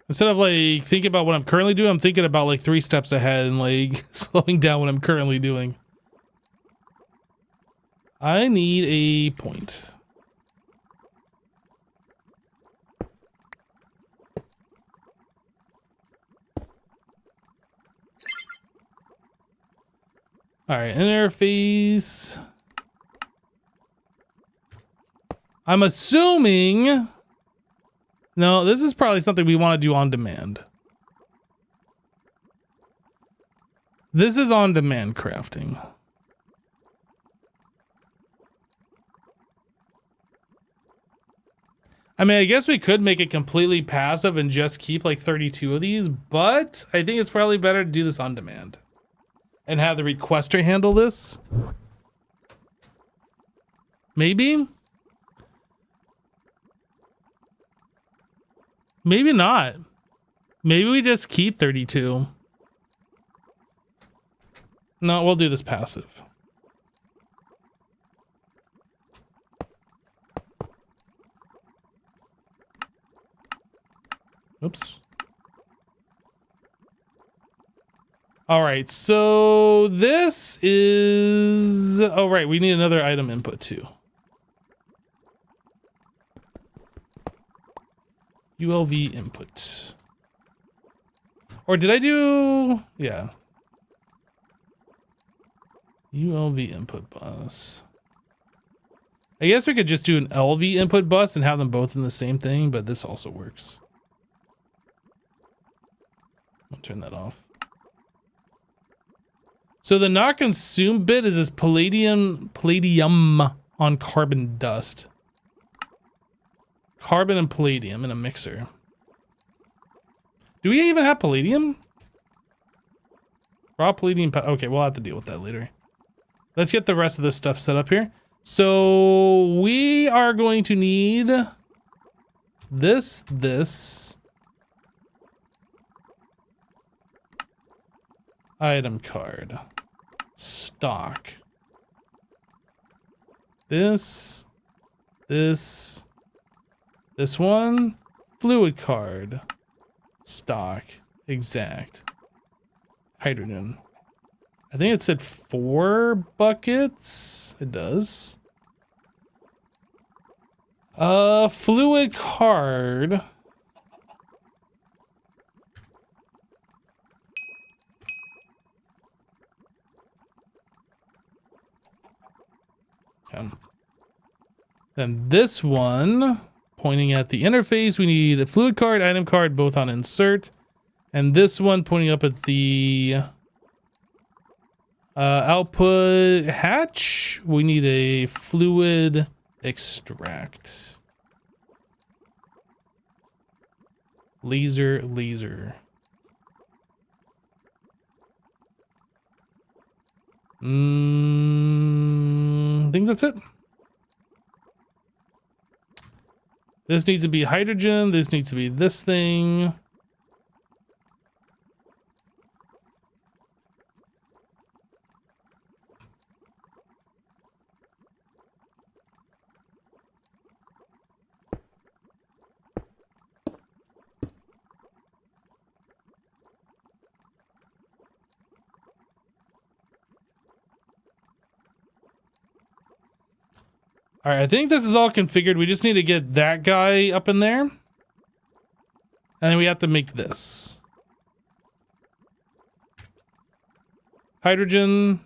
Instead of like thinking about what I'm currently doing, I'm thinking about like 3 steps ahead and like slowing down what I'm currently doing. I need a point. All right, interface. I'm assuming. No, this is probably something we want to do on demand. This is on demand crafting. I mean, I guess we could make it completely passive and just keep like 32 of these, but I think it's probably better to do this on demand and have the requester handle this. Maybe? Maybe not. Maybe we just keep 32. No, we'll do this passive. Oops. All right, so this is... Oh, right, we need another item input too. ULV input. Or did I do... Yeah. ULV input bus. I guess we could just do an LV input bus and have them both in the same thing, but this also works. I'll turn that off. So the not consumed bit is this palladium on carbon dust. Carbon and palladium in a mixer. Do we even have palladium? Raw palladium. Okay, we'll have to deal with that later. Let's get the rest of this stuff set up here. So we are going to need this, this. Item card. Stock. This one. Fluid card. Stock. Exact. Hydrogen. I think it said 4 buckets. It does. Fluid card. Okay. Then this one, pointing at the interface, we need a fluid card, item card, both on insert. And this one pointing up at the output hatch, we need a fluid extract. Laser. I think that's it. This needs to be hydrogen. This needs to be this thing. All right, I think this is all configured. We just need to get that guy up in there. And then we have to make this. Hydrogen.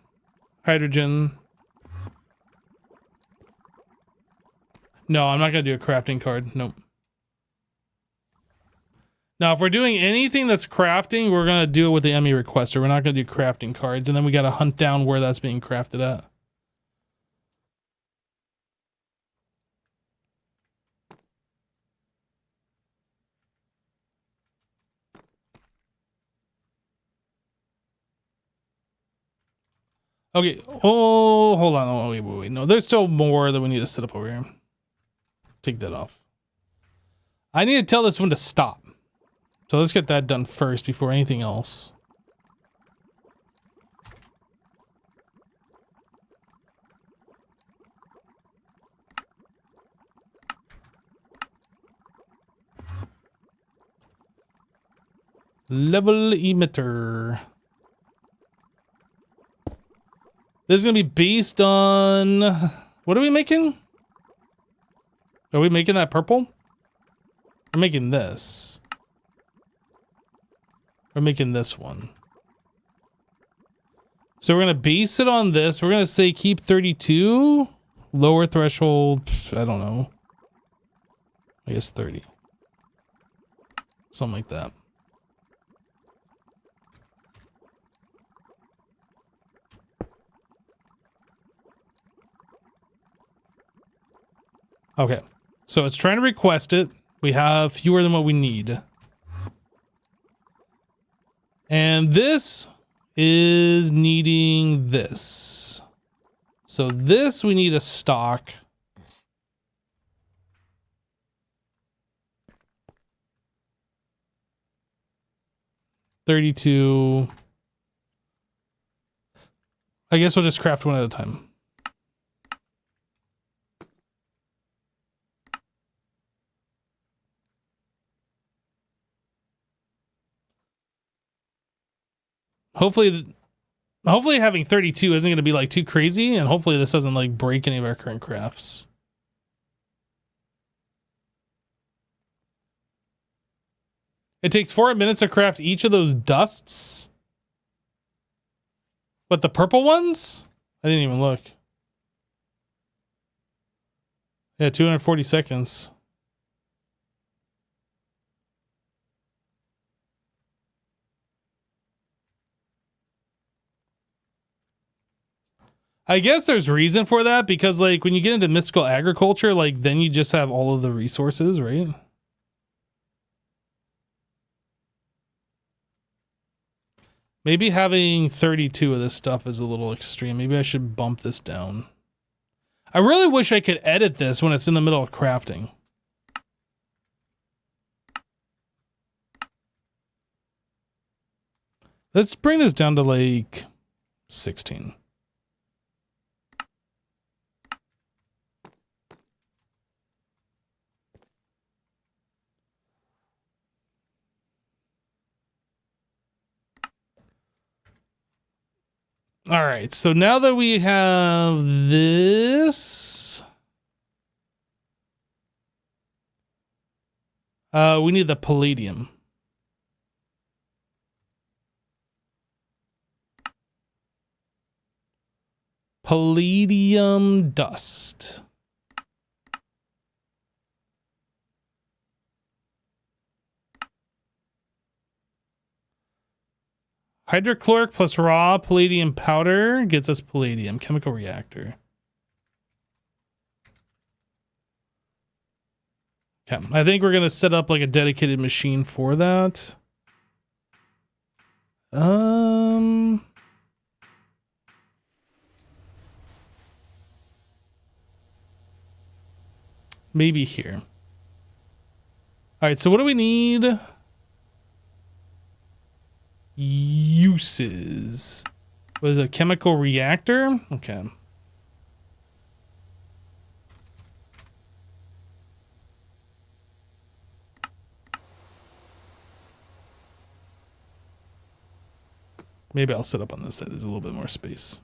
No, I'm not going to do a crafting card. Nope. Now, if we're doing anything that's crafting, we're going to do it with the ME requester. We're not going to do crafting cards. And then we got to hunt down where that's being crafted at. Okay. Oh, hold on. Oh, wait. No, there's still more that we need to set up over here. Take that off. I need to tell this one to stop. So let's get that done first before anything else. Level emitter. This is going to be based on... What are we making? Are we making that purple? We're making this. We're making this one. So we're going to base it on this. We're going to say keep 32. Lower threshold, I don't know. I guess 30. Something like that. Okay, so it's trying to request it. We have fewer than what we need. And this is needing this. So this we need a stock. $32. I guess we'll just craft one at a time. Hopefully having 32 isn't going to be like too crazy, and hopefully this doesn't like break any of our current crafts. It takes 4 minutes to craft each of those dusts. But the purple ones? I didn't even look. Yeah, 240 seconds. I guess there's reason for that, because like when you get into mystical agriculture, like then you just have all of the resources, right? Maybe having 32 of this stuff is a little extreme. Maybe I should bump this down. I really wish I could edit this when it's in the middle of crafting. Let's bring this down to like 16. All right, so now that we have this, we need the palladium. Palladium dust. Hydrochloric plus raw palladium powder gets us palladium. Chemical reactor. Okay, I think we're gonna set up like a dedicated machine for that. Maybe here. All right, so what do we need? Uses. What is it? Chemical reactor? Okay. Maybe I'll set up on this side. There's a little bit more space.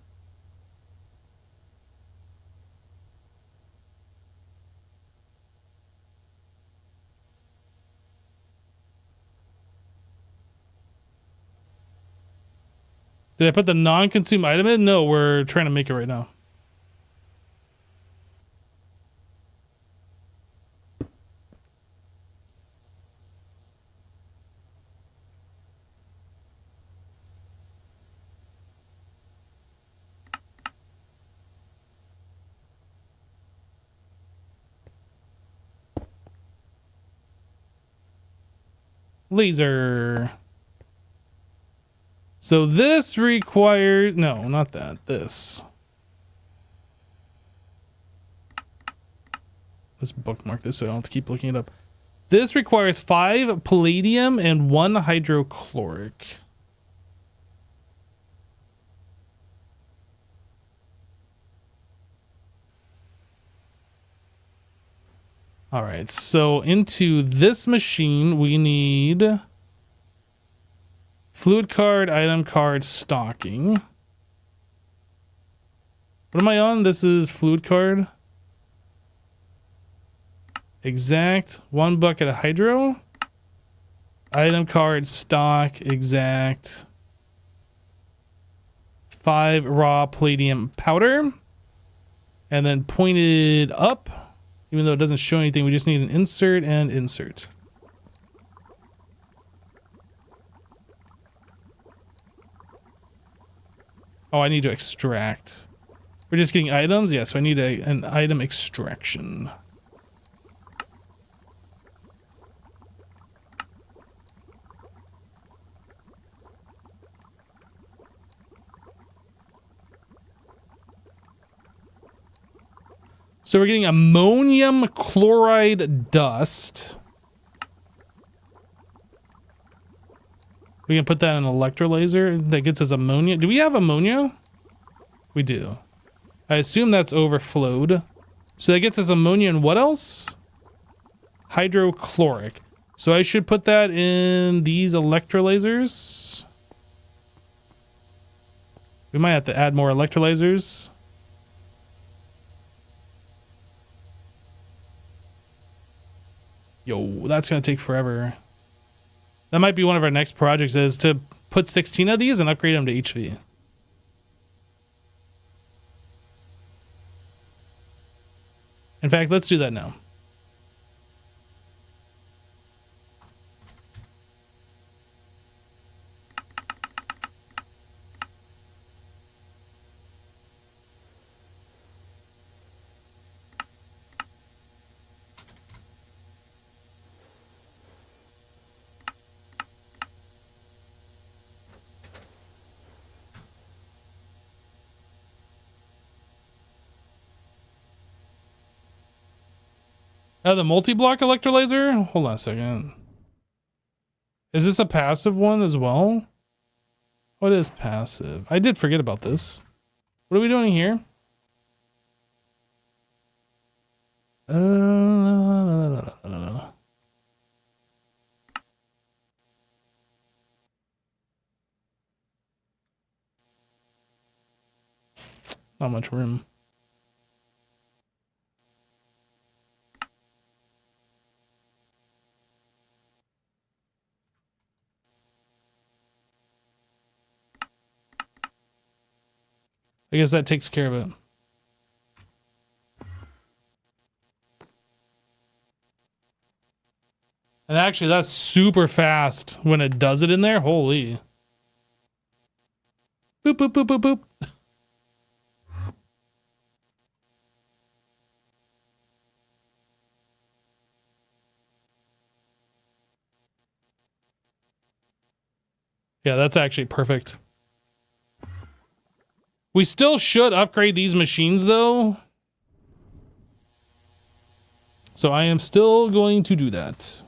Did I put the non-consume item in? No, we're trying to make it right now. Laser. So this requires, no, not that, this. Let's bookmark this so I don't have to keep looking it up. This requires 5 palladium and 1 hydrochloric. All right, so into this machine, we need fluid card, item card, stocking. What am I on? This is fluid card. Exact. 1 bucket of hydro. Item card, stock, exact. 5 raw palladium powder. And then pointed up. Even though it doesn't show anything, we just need an insert and insert. Oh, I need to extract. We're just getting items? Yeah, so I need an item extraction. So we're getting ammonium chloride dust. We can put that in an electrolyzer that gets us ammonia. Do we have ammonia? We do. I assume that's overflowed. So that gets us ammonia and what else? Hydrochloric. So I should put that in these electrolyzers. We might have to add more electrolyzers. Yo, that's gonna take forever. That might be one of our next projects, is to put 16 of these and upgrade them to HV. In fact, let's do that now. The multi-block electrolyzer? Hold on a second. Is this a passive one as well? What is passive? I did forget about this. What are we doing here? Not much room. I guess that takes care of it. And actually, that's super fast when it does it in there. Holy. Boop, boop, boop, boop, boop. Yeah, that's actually perfect. We still should upgrade these machines, though. So I am still going to do that.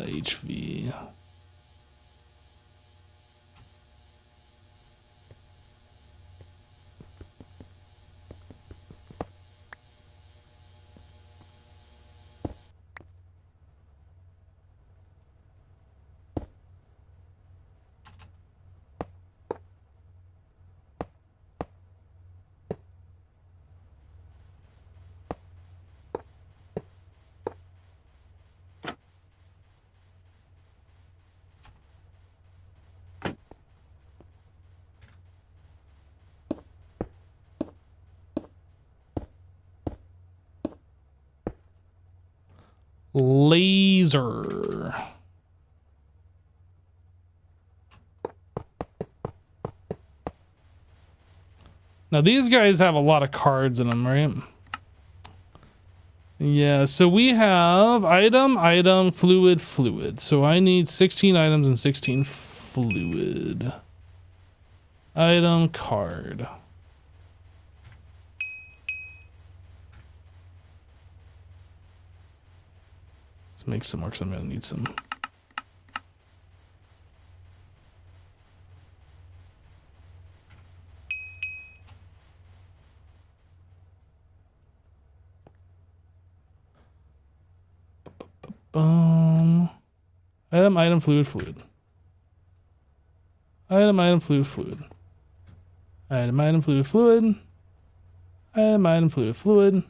HV. Laser. Now these guys have a lot of cards in them, right? Yeah, so we have item, fluid. So I need 16 items and 16 fluid. Item, card. Let's make some more because I'm gonna need some. Item, fluid. Item, fluid. Item, fluid. Item, fluid.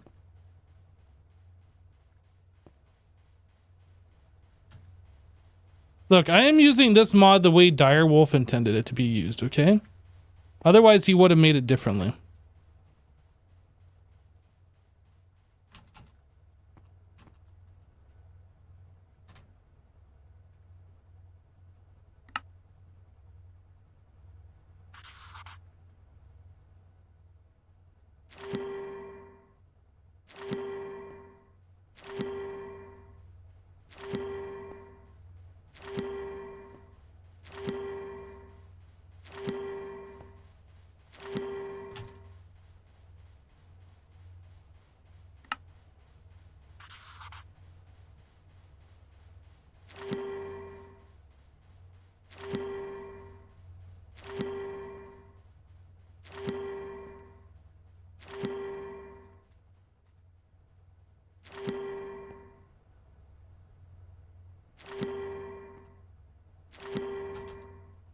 Look, I am using this mod the way Direwolf intended it to be used, okay? Otherwise, he would have made it differently.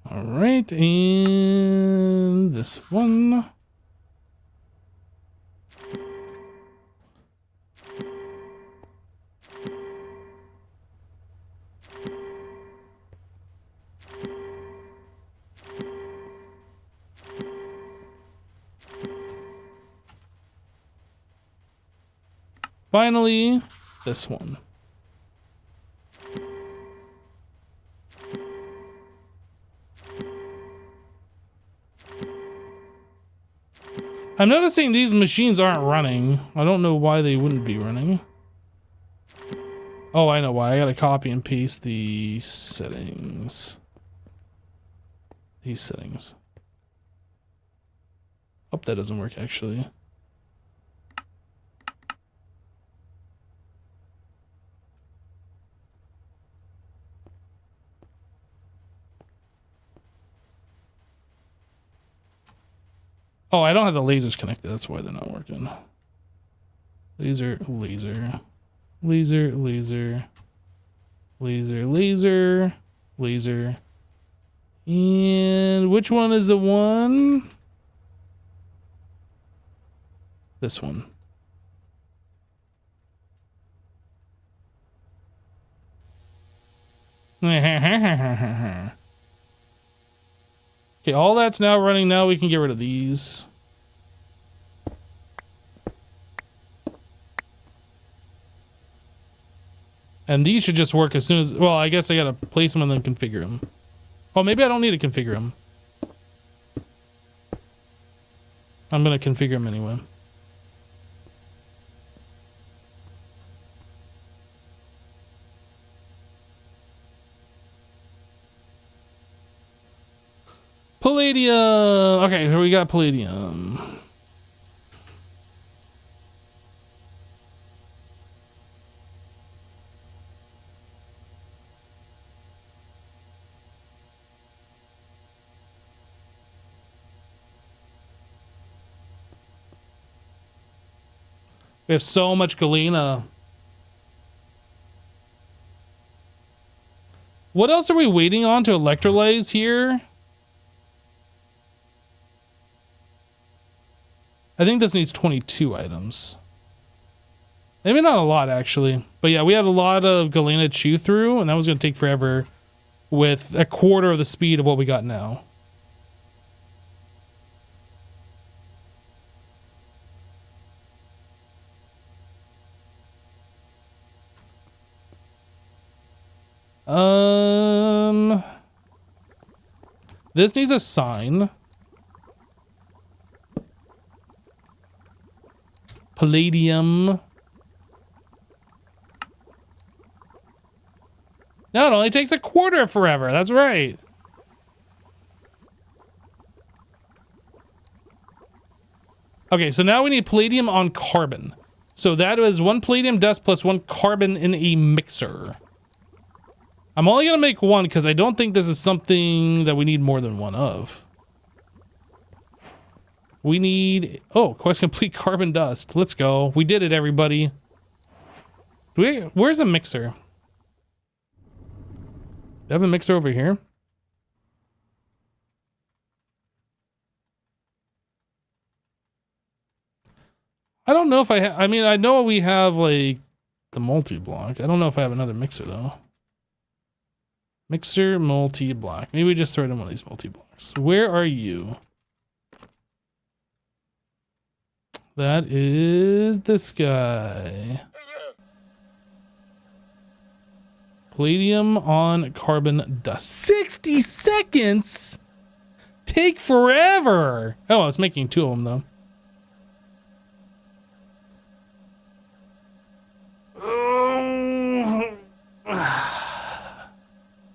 All right, and this one. Finally, this one. I'm noticing these machines aren't running. I don't know why they wouldn't be running. Oh, I know why. I gotta copy and paste the settings. These settings. Oh, that doesn't work actually. Oh, I don't have the lasers connected. That's why they're not working. Laser, laser, laser, laser, laser, laser, laser. And which one is the one? This one. Okay, all that's now running. Now we can get rid of these. And these should just work as soon as... Well, I guess I gotta place them and then configure them. Oh, maybe I don't need to configure them. I'm gonna configure them anyway. Palladium! Okay, here we got palladium. We have so much galena. What else are we waiting on to electrolyze here? I think this needs 22 items. Maybe not a lot, actually. But yeah, we had a lot of galena to chew through, and that was going to take forever with a quarter of the speed of what we got now. This needs a sign. Palladium. No, it only takes a quarter forever. That's right. Okay, so now we need palladium on carbon. So that is 1 palladium dust plus 1 carbon in a mixer. I'm only going to make 1 because I don't think this is something that we need more than 1 of. We need... Oh, quest complete carbon dust. Let's go. We did it, everybody. Where's a mixer? Do I have a mixer over here? I don't know if I have... I mean, I know we have, like, the multi-block. I don't know if I have another mixer, though. Mixer, multi-block. Maybe we just throw it in one of these multi-blocks. Where are you? That is this guy. Palladium on carbon dust. 60 seconds? Take forever. Oh, I was making 2 of them, though.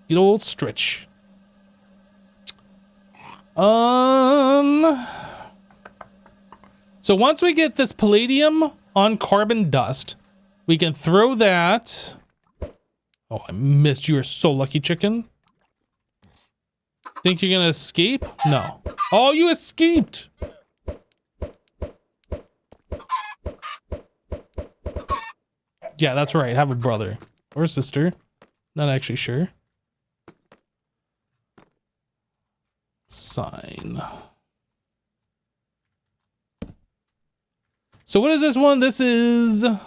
Good old stretch. So once we get this palladium on carbon dust, we can throw that. Oh, I missed. You are so lucky, chicken. Think you're gonna escape? No. Oh, you escaped. Yeah, that's right. Have a brother or sister. Not actually sure. Sign. So what is this one? This is... What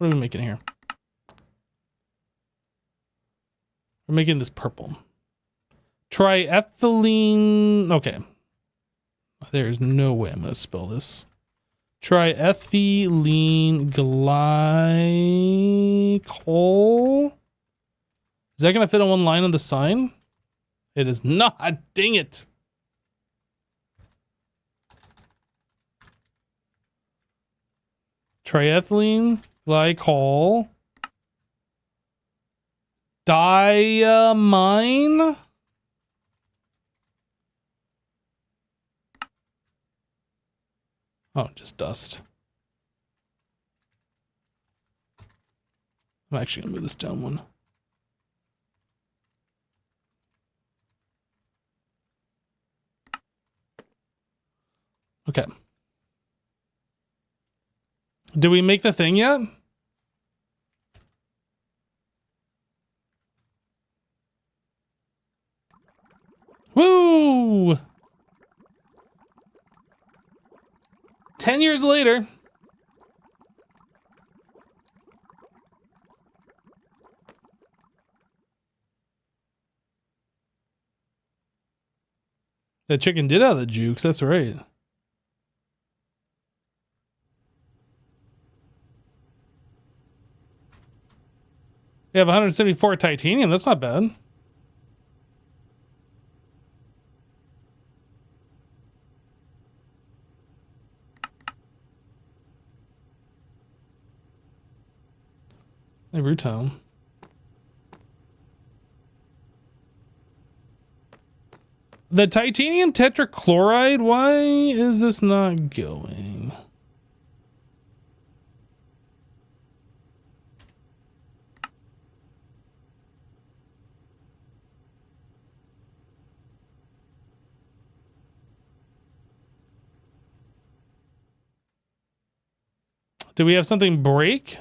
are we making here? We're making this purple. Triethylene... Okay. There's no way I'm going to spell this. Triethylene glycol. Is that going to fit on one line on the sign? It is not. Dang it. Triethylene glycol. Diamine. Oh, just dust. I'm actually gonna move this down one. Okay. Did we make the thing yet? Woo! 10 years later. That chicken did have the jukes, that's right. We have 174 titanium, that's not bad. Hey, Ruto. The titanium tetrachloride, why is this not going? Do we have something break?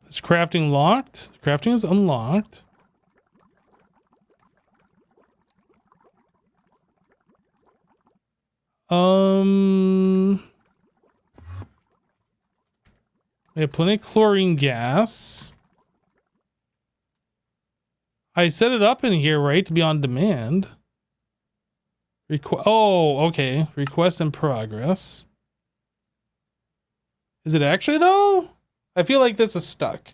Is crafting locked? Crafting is unlocked. We have plenty of chlorine gas. I set it up in here, right, to be on demand. Oh, okay. Request in progress. Is it actually, though? I feel like this is stuck.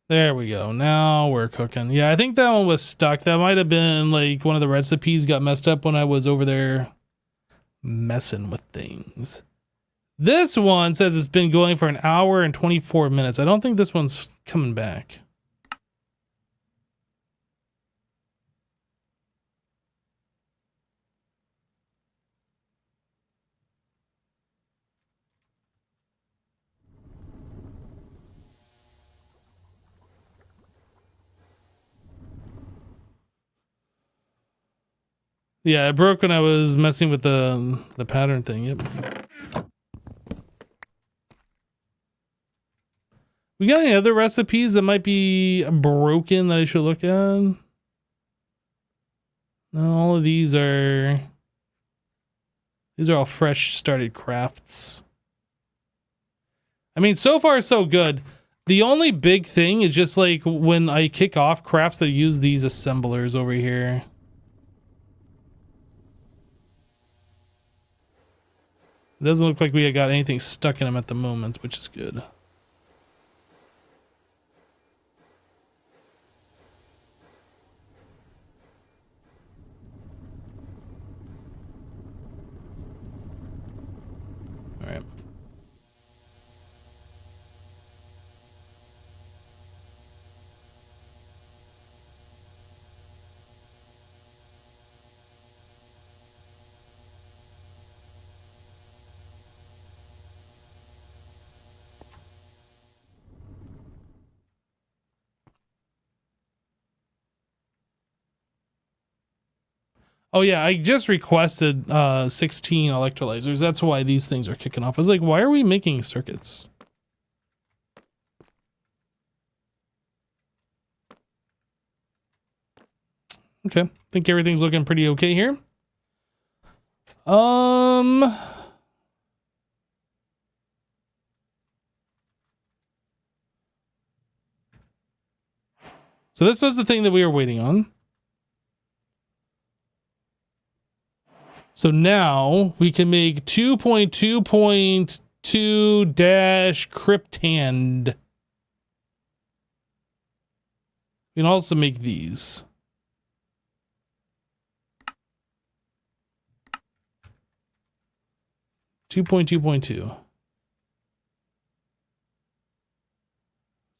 There we go. Now we're cooking. Yeah, I think that one was stuck. That might have been like one of the recipes got messed up when I was over there messing with things. This one says it's been going for an hour and 24 minutes. I don't think this one's coming back. Yeah, it broke when I was messing with the pattern thing. Yep. We got any other recipes that might be broken that I should look at? No, all of these are all fresh started crafts. I mean, so far so good. The only big thing is just like when I kick off crafts that use these assemblers over here. It doesn't look like we got anything stuck in them at the moment, which is good. All right. Oh yeah, I just requested 16 electrolyzers. That's why these things are kicking off. I was like, why are we making circuits? Okay, think everything's looking pretty okay here. So this was the thing that we were waiting on. So now we can make 2.2.2 dash cryptand. We You can also make these. .2.2.2.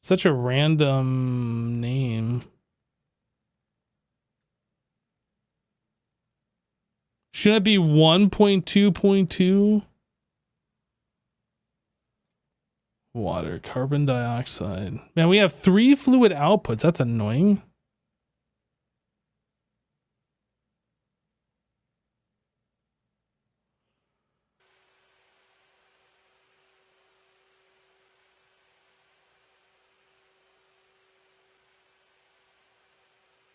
Such a random name. Shouldn't it be 1.2.2? Water, carbon dioxide. Man, we have 3 fluid outputs. That's annoying.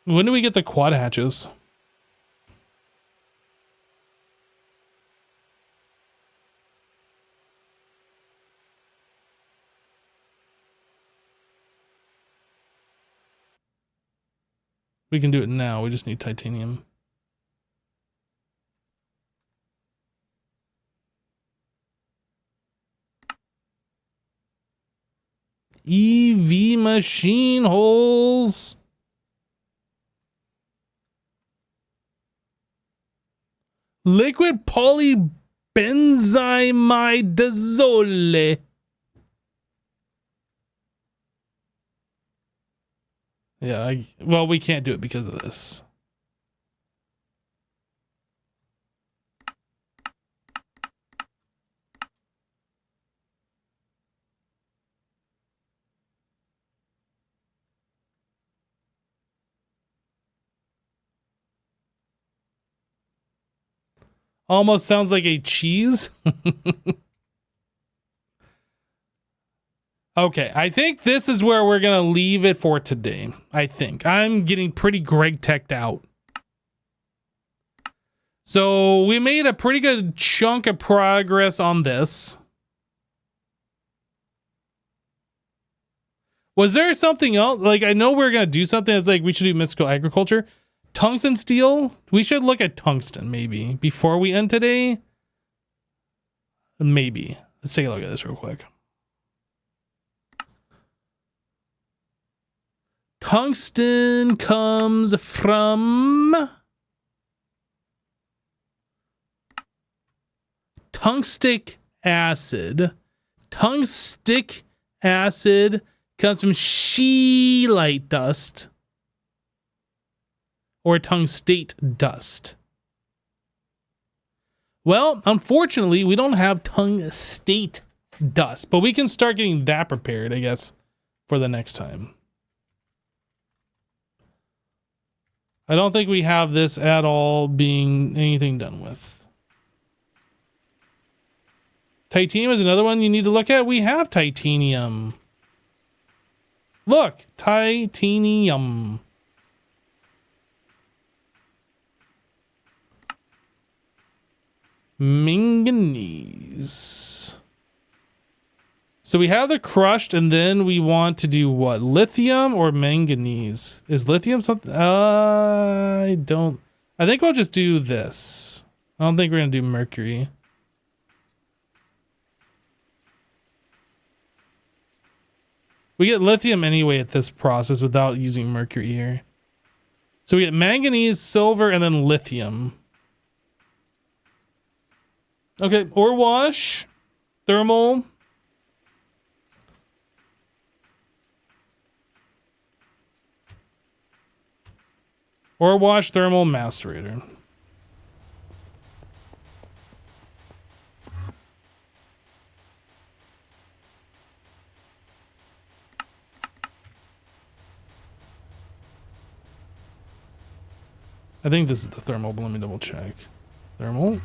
When do we get the quad hatches? We can do it now. We just need titanium. EV machine holes. Liquid polybenzimidazole. Yeah, well, we can't do it because of this. Almost sounds like a cheese. Okay, I think this is where we're going to leave it for today. I think. I'm getting pretty Greg teched out. So we made a pretty good chunk of progress on this. Was there something else? Like, I know we're going to do something that's like we should do mystical agriculture. Tungsten steel? We should look at tungsten maybe before we end today. Maybe. Let's take a look at this real quick. Tungsten comes from tungstic acid. Tungstic acid comes from scheelite dust or tungstate dust. Well, unfortunately, we don't have tungstate dust, but we can start getting that prepared, I guess, for the next time. I don't think we have this at all being anything done with. Titanium is another one you need to look at. We have titanium. Look, titanium. Manganese. So we have the crushed, and then we want to do what? Lithium or manganese? Is lithium something? I think we'll just do this. I don't think we're going to do mercury. We get lithium anyway at this process without using mercury here. So we get manganese, silver, and then lithium. Okay, ore wash, thermal. Ore wash, thermal, macerator. I think this is the thermal, but let me double check. Thermal.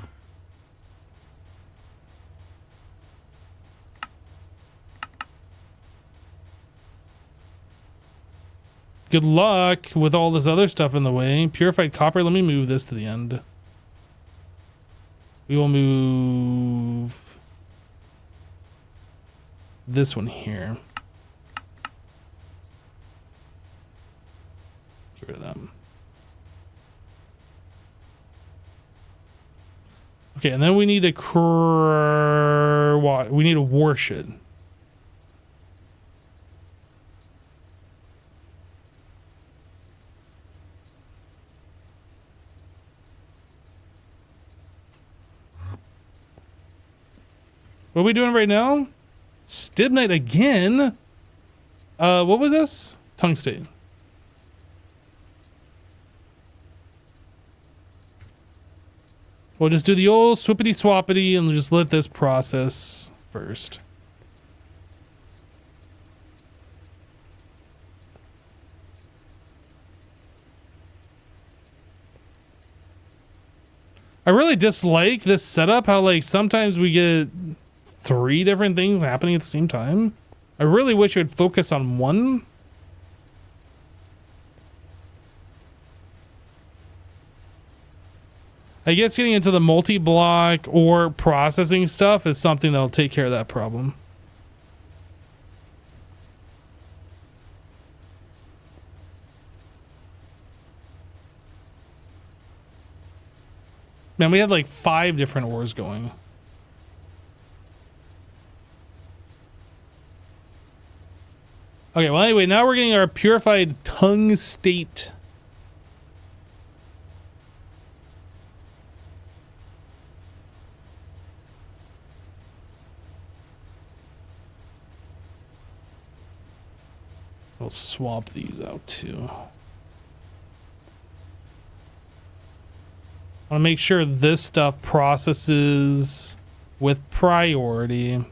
Good luck with all this other stuff in the way. Purified copper. Let me move this to the end. We will move this one here. Get rid of that. Okay, and then we need to we need to wash it. What are we doing right now? Stibnite again? What was this? Tungstate. We'll just do the old swippity swappity and just let this process first. I really dislike this setup, how like sometimes we get 3 different things happening at the same time. I really wish it would focus on one. I guess getting into the multi-block or processing stuff is something that'll take care of that problem. Man, we had like 5 different ores going. Okay, well anyway, now we're getting our purified tungstate. We'll swap these out too. I want to make sure this stuff processes with priority.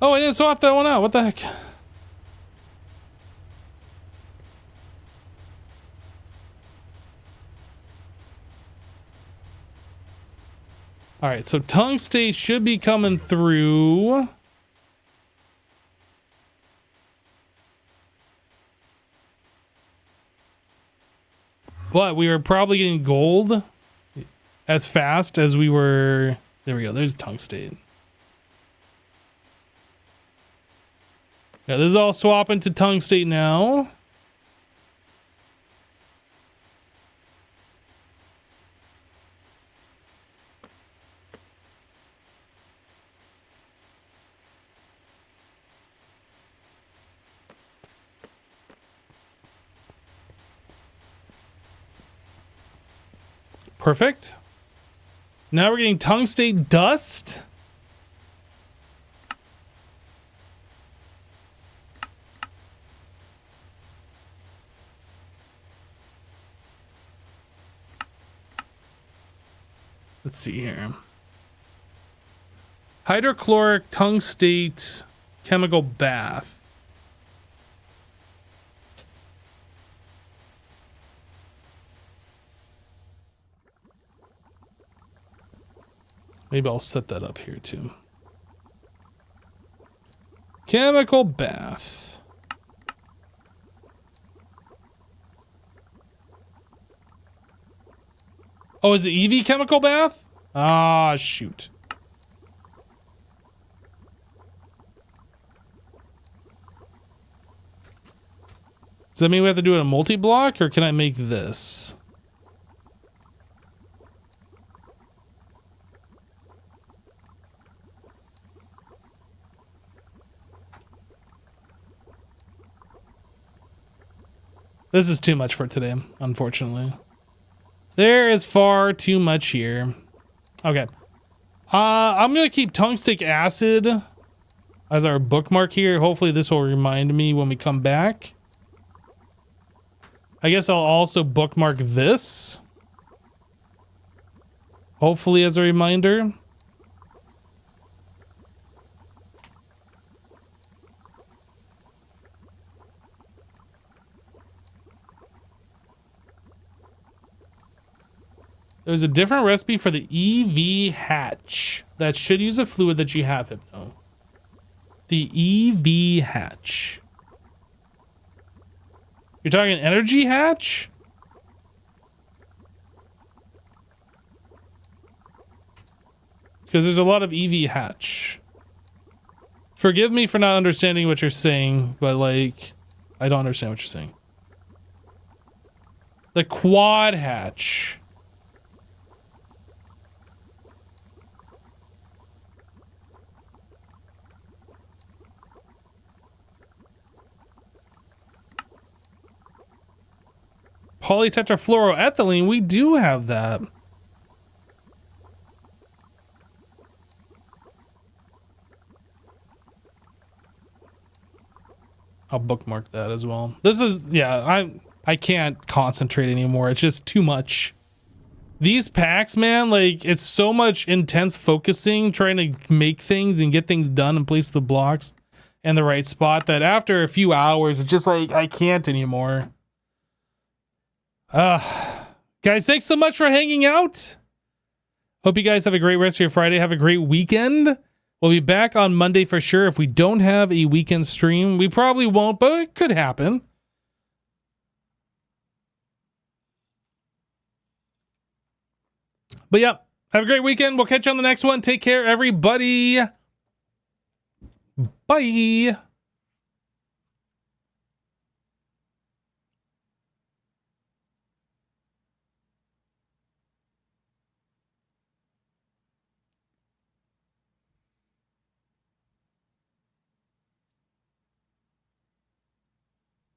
Oh, I didn't swap that one out. What the heck? All right, so tungstate should be coming through. But we were probably getting gold as fast as we were. There we go. There's tungstate. Yeah, this is all swapping to tungstate now. Perfect. Now we're getting tungstate dust. Let's see here. Hydrochloric tungstate chemical bath. Maybe I'll set that up here too. Chemical bath. Oh, is it EV chemical bath? Ah, shoot. Does that mean we have to do it a multi-block, or can I make this? This is too much for today, unfortunately. There is far too much here. Okay. I'm going to keep tungstic acid as our bookmark here. Hopefully this will remind me when we come back. I guess I'll also bookmark this. Hopefully as a reminder. There's a different recipe for the EV hatch that should use a fluid that you have, Hypno. The EV hatch. You're talking energy hatch? Because there's a lot of EV hatch. Forgive me for not understanding what you're saying, but like, I don't understand what you're saying. The quad hatch. Polytetrafluoroethylene, we do have that. I'll bookmark that as well. This is, yeah, I can't concentrate anymore. It's just too much. These packs, man, like, it's so much intense focusing, trying to make things and get things done and place the blocks in the right spot that after a few hours, it's just like, I can't anymore. Guys, thanks so much for hanging out. Hope you guys have a great rest of your Friday. Have a great weekend. We'll be back on Monday for sure. If we don't have a weekend stream, we probably won't, but it could happen. But yeah, have a great weekend. We'll catch you on the next one. Take care, everybody. Bye.